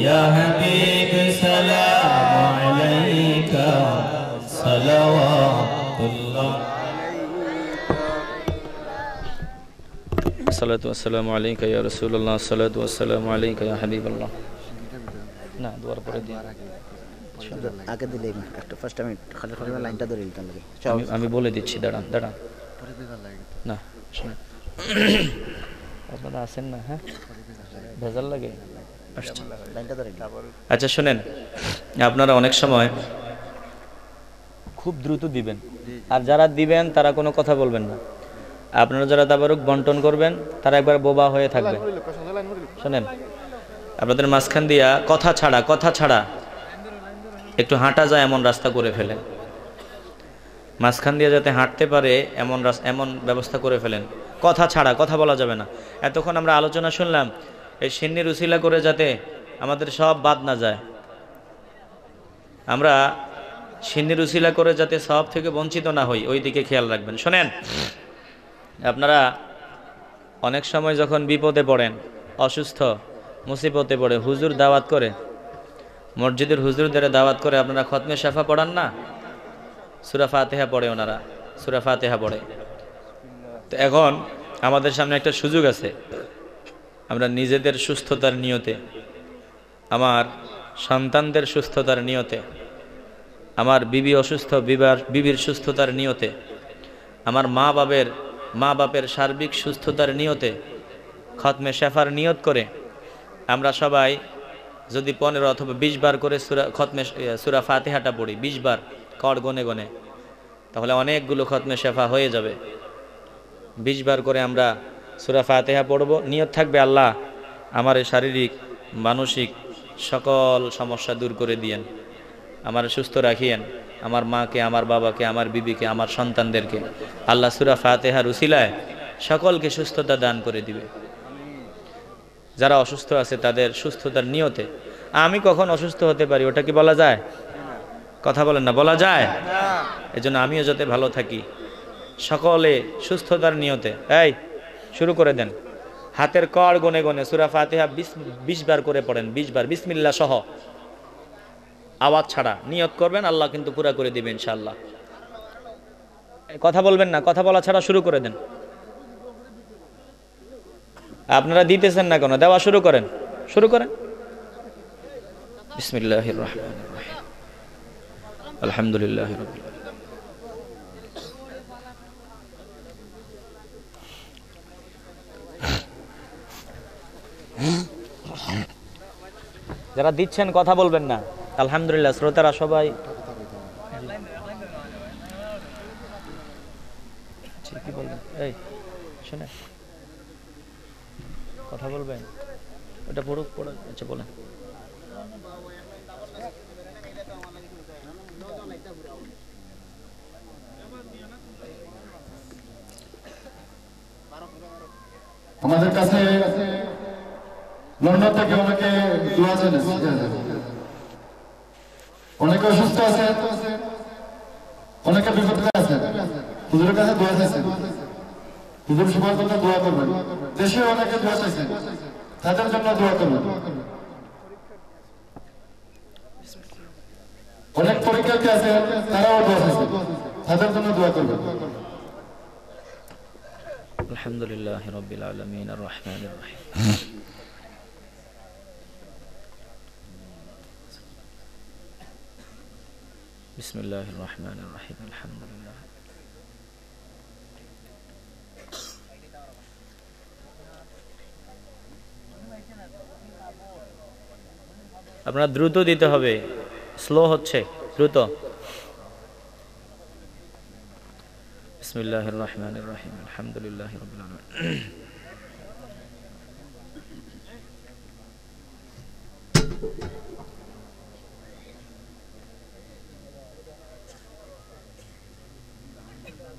ইয়া হাবিব সালামু আলাইকা, সালাওয়াতুল্লাহ। সালাতু ওয়াসসালামু আলাইকা ইয়া রাসূলুল্লাহ, সালাতু ওয়াসসালামু আলাইকা ইয়া হাবিবাল্লাহ। না দুয়ার পরে দিই, আগে দিলেই না, একটা ফার্স্ট আমি খালি খালি লাইনটা ধরে নিতাম লাগে। আমি বলে দিচ্ছি, দাঁড়ান না, শুনুন আপনারা আছেন না? হ্যাঁ, ভেজাল লাগে। লাইনটা ধরে। আচ্ছা শুনেন, আপনারা অনেক সময় খুব দ্রুত দিবেন, আর যারা দিবেন তারা কোনো কথা বলবেন না। আপনারা যারা তাবারুক বন্টন করবেন তারা একবার বোবা হয়ে থাকবেন। শোনেন, আপনাদের মাঝখান দিয়া কথা ছাড়া একটু হাঁটা যায় এমন রাস্তা করে ফেলেন। মাঝখান দিয়ে যাতে হাঁটতে পারে এমন ব্যবস্থা করে ফেলেন। কথা ছাড়া, কথা বলা যাবে না। এতক্ষণ আমরা আলোচনা শুনলাম, এই সিন্নির উসিলা করে যাতে আমাদের সব বাদ না যায়, আমরা সিন্নির উসিলা করে যাতে সব থেকে বঞ্চিত না হই, ওই দিকে খেয়াল রাখবেন। শোনেন, আপনারা অনেক সময় যখন বিপদে পড়েন, অসুস্থ মুসিবতে পড়ে, হুজুর দাওয়াত করে, মসজিদের হুজুরদের দাওয়াত করে, আপনারা খতমে শাফা পড়ান না? সূরা ফাতিহা পড়ে, ওনারা সূরা ফাতিহা পড়ে। তো এখন আমাদের সামনে একটা সুযোগ আছে, আমরা নিজেদের সুস্থতার নিয়তে, আমার সন্তানদের সুস্থতার নিয়তে, আমার বিবি অসুস্থ, বিবির সুস্থতার নিয়তে, আমার মা বাপের সার্বিক সুস্থতার নিয়তে খতমে শেফার নিয়ত করে আমরা সবাই যদি 15 অথবা 20 বার করে সূরা ফাতিহাটা পড়ি, 20 বার কড় গনে গনে, তাহলে অনেকগুলো খতমে শেফা হয়ে যাবে। 20 বার করে আমরা সূরা ফাতিহা পড়ব, নিয়ত থাকবে আল্লাহ আমার এই শারীরিক মানসিক সকল সমস্যা দূর করে দিয়েন, আমার সুস্থ রাখিয়েন, আমার মাকে, আমার বাবাকে, আমার বিবিকে, আমার সন্তানদেরকে আল্লাহ সূরা ফাতিহার উসিলায় সকলকে সুস্থতা দান করে দিবে। যারা অসুস্থ আছে তাদের সুস্থতার নিয়তে, আমি কখন অসুস্থ হতে পারি ওটা কি বলা যায়? কথা বলেন না, বলা যায়? এজন্য আমিও যাতে ভালো থাকি, সকলে সুস্থতার নিয়তে এই শুরু করে দেন। হাতের কড় গনে গনে সূরা ফাতিহা 20 বার করে পড়েন, 20 বার বিসমিল্লাহ সহ, আওয়াজ ছাড়া নিয়ত করবেন, আল্লাহ কিন্তু পুরা করে দিবেন ইনশাআল্লাহ। কথা বলবেন না, কথা বলা ছাড়া শুরু করে দেন। আপনারা দিতেছেন না কেন? দেওয়া শুরু করেন, শুরু করেন। বিসমিল্লাহির রহমানির রহিম, আলহামদুলিল্লাহি রাব্বিল আলামিন। যারা দিচ্ছেন কথা বলবেন না, আলহামদুলিল্লাহ। শ্রোতারা সবাই কি বলবেন? এই শুনে কথা বলবেন, ওটা পড়ুক, পড়া আচ্ছা বলেন। আমাদের কাছে লন্ডন থেকে অনেকে দোয়া চাইছে, অনেকে অসুস্থ আছে, অনেকে বিপদে আছে, হুজুরের কাছে দোয়া চাইছে, হুজুর সবার জন্য দোয়া করবেন। দেশে অনেকে দোয়া চাইছে, তাদের জন্য দোয়া করবেন। অনেক পরীক্ষার্থী আছে, তারাও দোয়া চাইছে, তাদের জন্য দোয়া করবেন। আলহামদুলিল্লাহি রাব্বিল আলামিন আর রহমানির রহিম। বিসমিল্লাহির রহমানির রহিম, আলহামদুলিল্লাহ। আপনারা দ্রুত দিতে হবে, স্লো হচ্ছে, দ্রুত। বিসমিল্লাহির রহমানির রহিম, আলহামদুলিল্লাহি রাব্বিল আলামিন।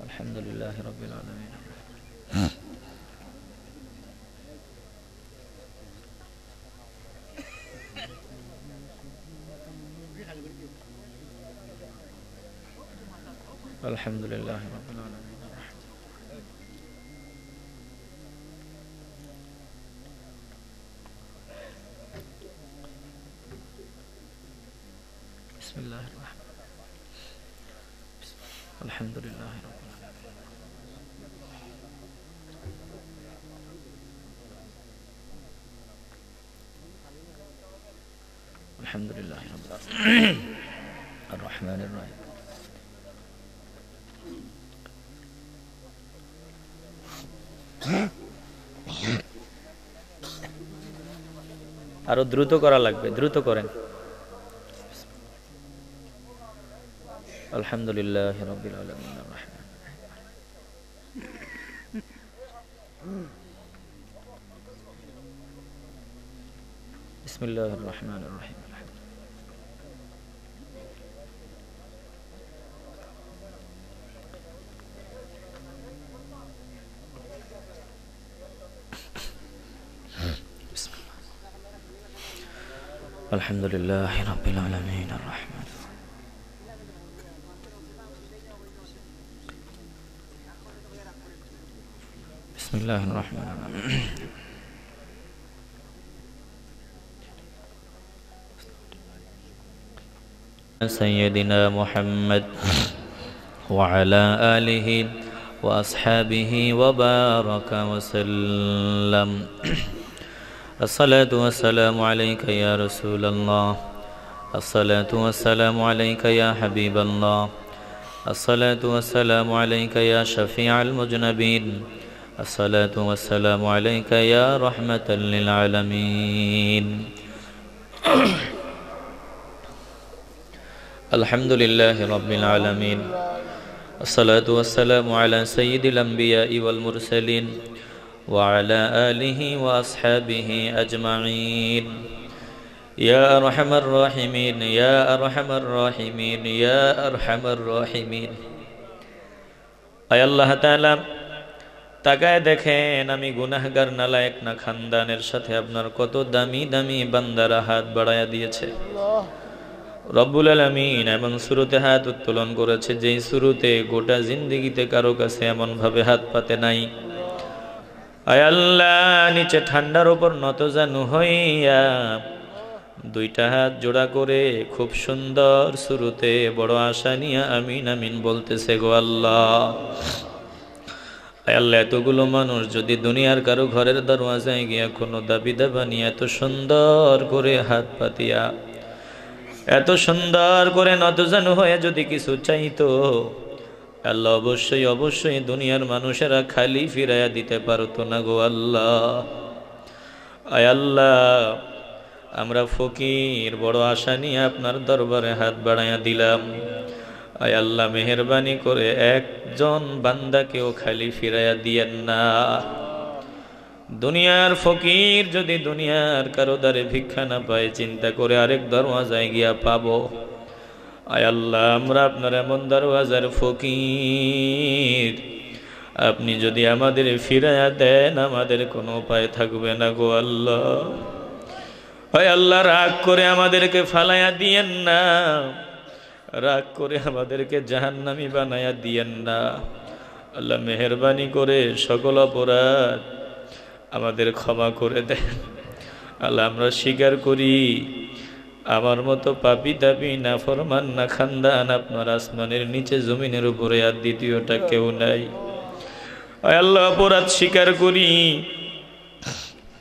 আলহামদুলিল্লাহি রাব্বিল আলামিন। আলহামদুলিল্লাহি রাব্বিল আলামিন। বিসমিল্লাহির রহমানির রহিম, আলহামদুলিল্লাহি রাব্বিল আলামিন। আলহামদুলিল্লাহি রাব্বিল আলামিন আর রহমানির রহিম। আরো দ্রুত করা লাগবে, দ্রুত করেন। আলহামদুলিল্লাহি রাব্বিল আলামিন আর রহমানির রহিম। বিসমিল্লাহির রহমানির রহিম। আলহামদুলিল্লাহি রাব্বিল আলামিন আর রহমানির রহিম। বিসমিল্লাহির রহমানির রহিম। সাইয়্যিদিনা মুহাম্মদ ওয়া আলা আলিহি ওয়া আসহাবিহি ওয়া বারাকা ওয়া সাল্লাম। الصلاة والسلام عليك يا رسول الله الصلاة والسلام عليك يا حبيب الله الصلاة والسلام عليك يا شفيع المذنبين الصلاة والسلام عليك يا رحمة للعالمين الحمد لله رب العالمين الصلاة والسلام على سيد الأنبياء والمرسلين وعلى آله وأصحابه أجمعين يا أرحم الراحمين يا أرحم الراحمين يا أرحم الراحمين আয় আল্লাহ তাআলা তাকায় দেখেন আমি গুনাহগার নালায়েক না খানদানের সাথে আপনার কত দামি দামি বান্দারা হাত বাড়ায়া দিয়েছে রব্বুল আলামিন এমন শুরুতে হাত উত্তোলন করেছে যেই শুরুতে গোটা জিন্দেগিতে কারো কাছে এমন ভাবে হাত পাতে নাই আয় আল্লাহ নিচে ঠান্ডার উপর নতজানু হইয়া দুইটা হাত জোড়া করে খুব সুন্দর শুরুতে বড় আশা নিয়ে আমিন আমিন বলতেছে গো আল্লাহ আয় আল্লাহ এতগুলো মানুষ যদি দুনিয়ার কারো ঘরের দরওয়াজায় গিয়া কোনো দাবি দাবা নিয়ে এত সুন্দর করে হাত পাতিয়া এত সুন্দর করে নতজানু হয়ে যদি কিছু চাইতো আল্লাহ অবশ্যই অবশ্যই দুনিয়ার মানুষেরা খালি ফিরাইয়া দিতে পারতো না গো আল্লাহ আয় আল্লাহ আমরা ফকির বড় আশা নিয়ে আপনার দরবারে হাত বাড়াইয়া দিলাম আয় আল্লাহ মেহেরবানি করে একজন বান্দাকেও খালি ফিরাইয়া দিয়েন না দুনিয়ার ফকির যদি দুনিয়ার কারো দ্বারে ভিক্ষা না পায় চিন্তা করে আরেক দরওয়াজায় গিয়া পাবো আয় আল্লাহ আমরা আপনার এমন দরওয়াজার ফকির আপনি যদি আমাদের ফিরাইয়া দেন আমাদের কোনো উপায় থাকবে না গো আল্লাহ আয় আল্লাহ রাগ করে আমাদেরকে ফালাইয়া দিয়েন না রাগ করে আমাদেরকে জাহান্নামী বানাইয়া দিয়েন না আল্লাহ মেহেরবানি করে সকল অপরাধ আমাদের ক্ষমা করে দেন আল্লাহ আমরা স্বীকার করি আমার মতো পাপী দাবি না ফরমান না খানদান আপনার আসমানের নিচে জমিনের উপরে আর দ্বিতীয়টা কেউ নাই আয় আল্লাহ অপরাধ স্বীকার করি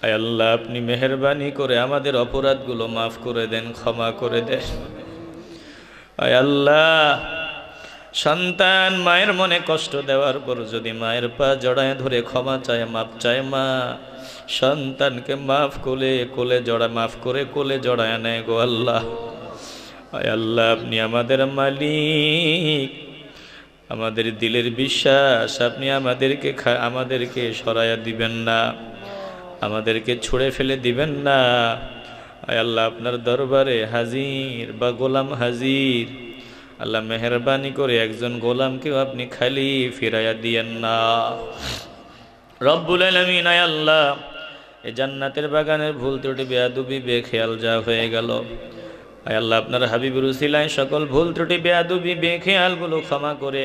আয় আল্লাহ আপনি মেহেরবানি করে আমাদের অপরাধগুলো মাফ করে দেন ক্ষমা করে দেন আয় আল্লাহ সন্তান মায়ের মনে কষ্ট দেওয়ার পর যদি মায়ের পা জড়ায় ধরে ক্ষমা চায় মাপ চায় মা সন্তানকে মাফ করে কোলে জড়া মাফ করে কোলে জড়ায় নেয় গো আল্লাহ আয় আল্লাহ আপনি আমাদের মালিক আমাদের দিলের বিশ্বাস আপনি আমাদেরকে সরাইয়া দিবেন না আমাদেরকে ছুঁড়ে ফেলে দিবেন না আয় আল্লাহ আপনার দরবারে হাজির বা গোলাম হাজির আল্লাহ মেহেরবানি করে একজন গোলামকেও আপনি খালি ফিরাইয়া দিয়েন না রব্বুল আলামিন আয় আল্লাহ এই জান্নাতের বাগানের ভুল ত্রুটি বেয়াদবি বেখেয়াল যা হয়ে গেল আয় আল্লাহ আপনার হাবিবের উসিলায় সকল ভুল ত্রুটি বেয়াদবি বেখেয়ালগুলো ক্ষমা করে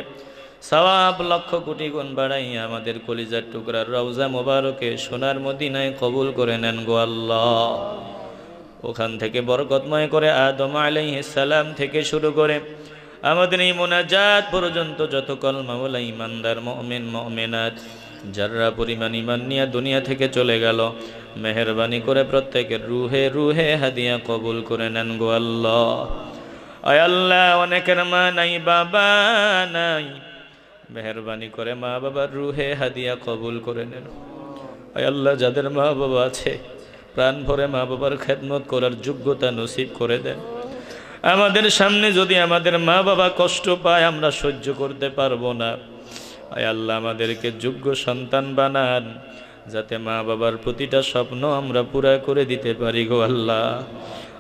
সওয়াব লক্ষ কোটি গুণ বাড়াইয়া আমাদের কলিজার টুকরার রওজা মোবারকে সোনার মদিনায় কবুল করে নেন গো আল্লাহ ওখান থেকে বরকতময় করে আদম আলাইহিস সালাম থেকে শুরু করে আমাদের এই মোনাজাত পর্যন্ত যত কলমাওয়ালা ইমানদার মুমিন মুমিনাত যারা পরিমাণ ইমান নিয়ে দুনিয়া থেকে চলে গেল মেহেরবানি করে প্রত্যেকের রুহে রুহে হাদিয়া কবুল করে নেন গো আল্লাহ আয় আল্লাহ অনেকের মা নাই বাবা নাই মেহেরবানি করে মা বাবার রুহে হাদিয়া কবুল করে নেন আয় আল্লাহ যাদের মা বাবা আছে প্রাণ ভরে মা বাবার খেদমত করার যোগ্যতা নসিব করে দেন আমাদের সামনে যদি আমাদের মা বাবা কষ্ট পায় আমরা সহ্য করতে পারবো না আয় আল্লাহ আমাদেরকে যোগ্য সন্তান বানান যাতে মা বাবার প্রতিটা স্বপ্ন আমরা পুরা করে দিতে পারি গো আল্লাহ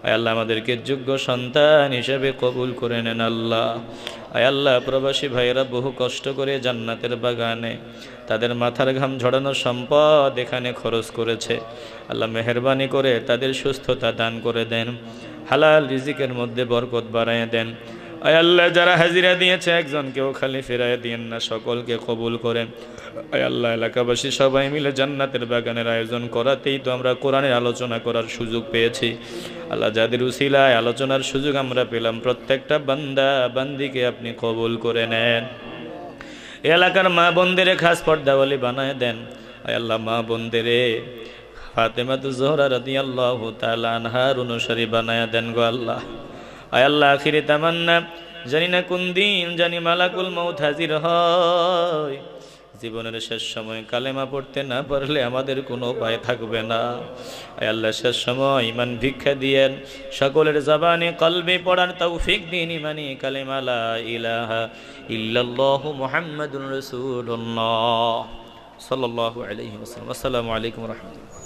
আয় আল্লাহ আমাদেরকে যোগ্য সন্তান হিসেবে কবুল করে নেন আল্লাহ আয় আল্লাহ প্রবাসী ভাইয়েরা বহু কষ্ট করে জান্নাতের বাগানে তাদের মাথার ঘাম ঝরানো সম্পদ এখানে খরচ করেছে আল্লাহ মেহেরবানি করে তাদের সুস্থতা দান করে দেন হালাল রিজিকের মধ্যে বরকত বাড়ায় দেন আয় আল্লাহ যারা হাজিরা দিয়েছে একজনকেও খালি ফেরায় দিয়েন না সকলকে কবুল করেন আয় আল্লাহ এলাকাবাসী সবাই মিলে জান্নাতের বাগানের আয়োজন করাতেই তো আমরা কোরআনের আলোচনা করার সুযোগ পেয়েছি আল্লাহ যাদের উসিলায় আলোচনার সুযোগ আমরা পেলাম প্রত্যেকটা বান্দা বান্দিকে আপনি কবুল করে নেন এলাকার মা বোনদের খাস পর্দাওয়ালি বানায় দেন আয় আল্লাহ মা বোনদের ফাতেমাতু জোহরা রাদিয়াল্লাহু তাআলা আনহার অনুসারী বানায়া দেন গো আল্লাহ। আয় আল্লাহ, আখিরি তামান্না, জানি না কোন দিন জানি মালাকুল মউত হাজির হয়, জীবনের শেষ সময় কালেমা পড়তে না পারলে আমাদের কোনো উপায় থাকবে না। আয় আল্লাহ, শেষ সময় ইমান ভিক্ষা দিয়েন, সকলের জবানে কলবে পড়ার তৌফিক দিন, ইমানি কালেমা লা ইলাহা ইল্লাল্লাহু মুহাম্মাদুর রাসূলুল্লাহ সাল্লাল্লাহু আলাইহি ওয়াসাল্লাম। আসসালামু আলাইকুম ওয়া রাহমাতুল্লাহ।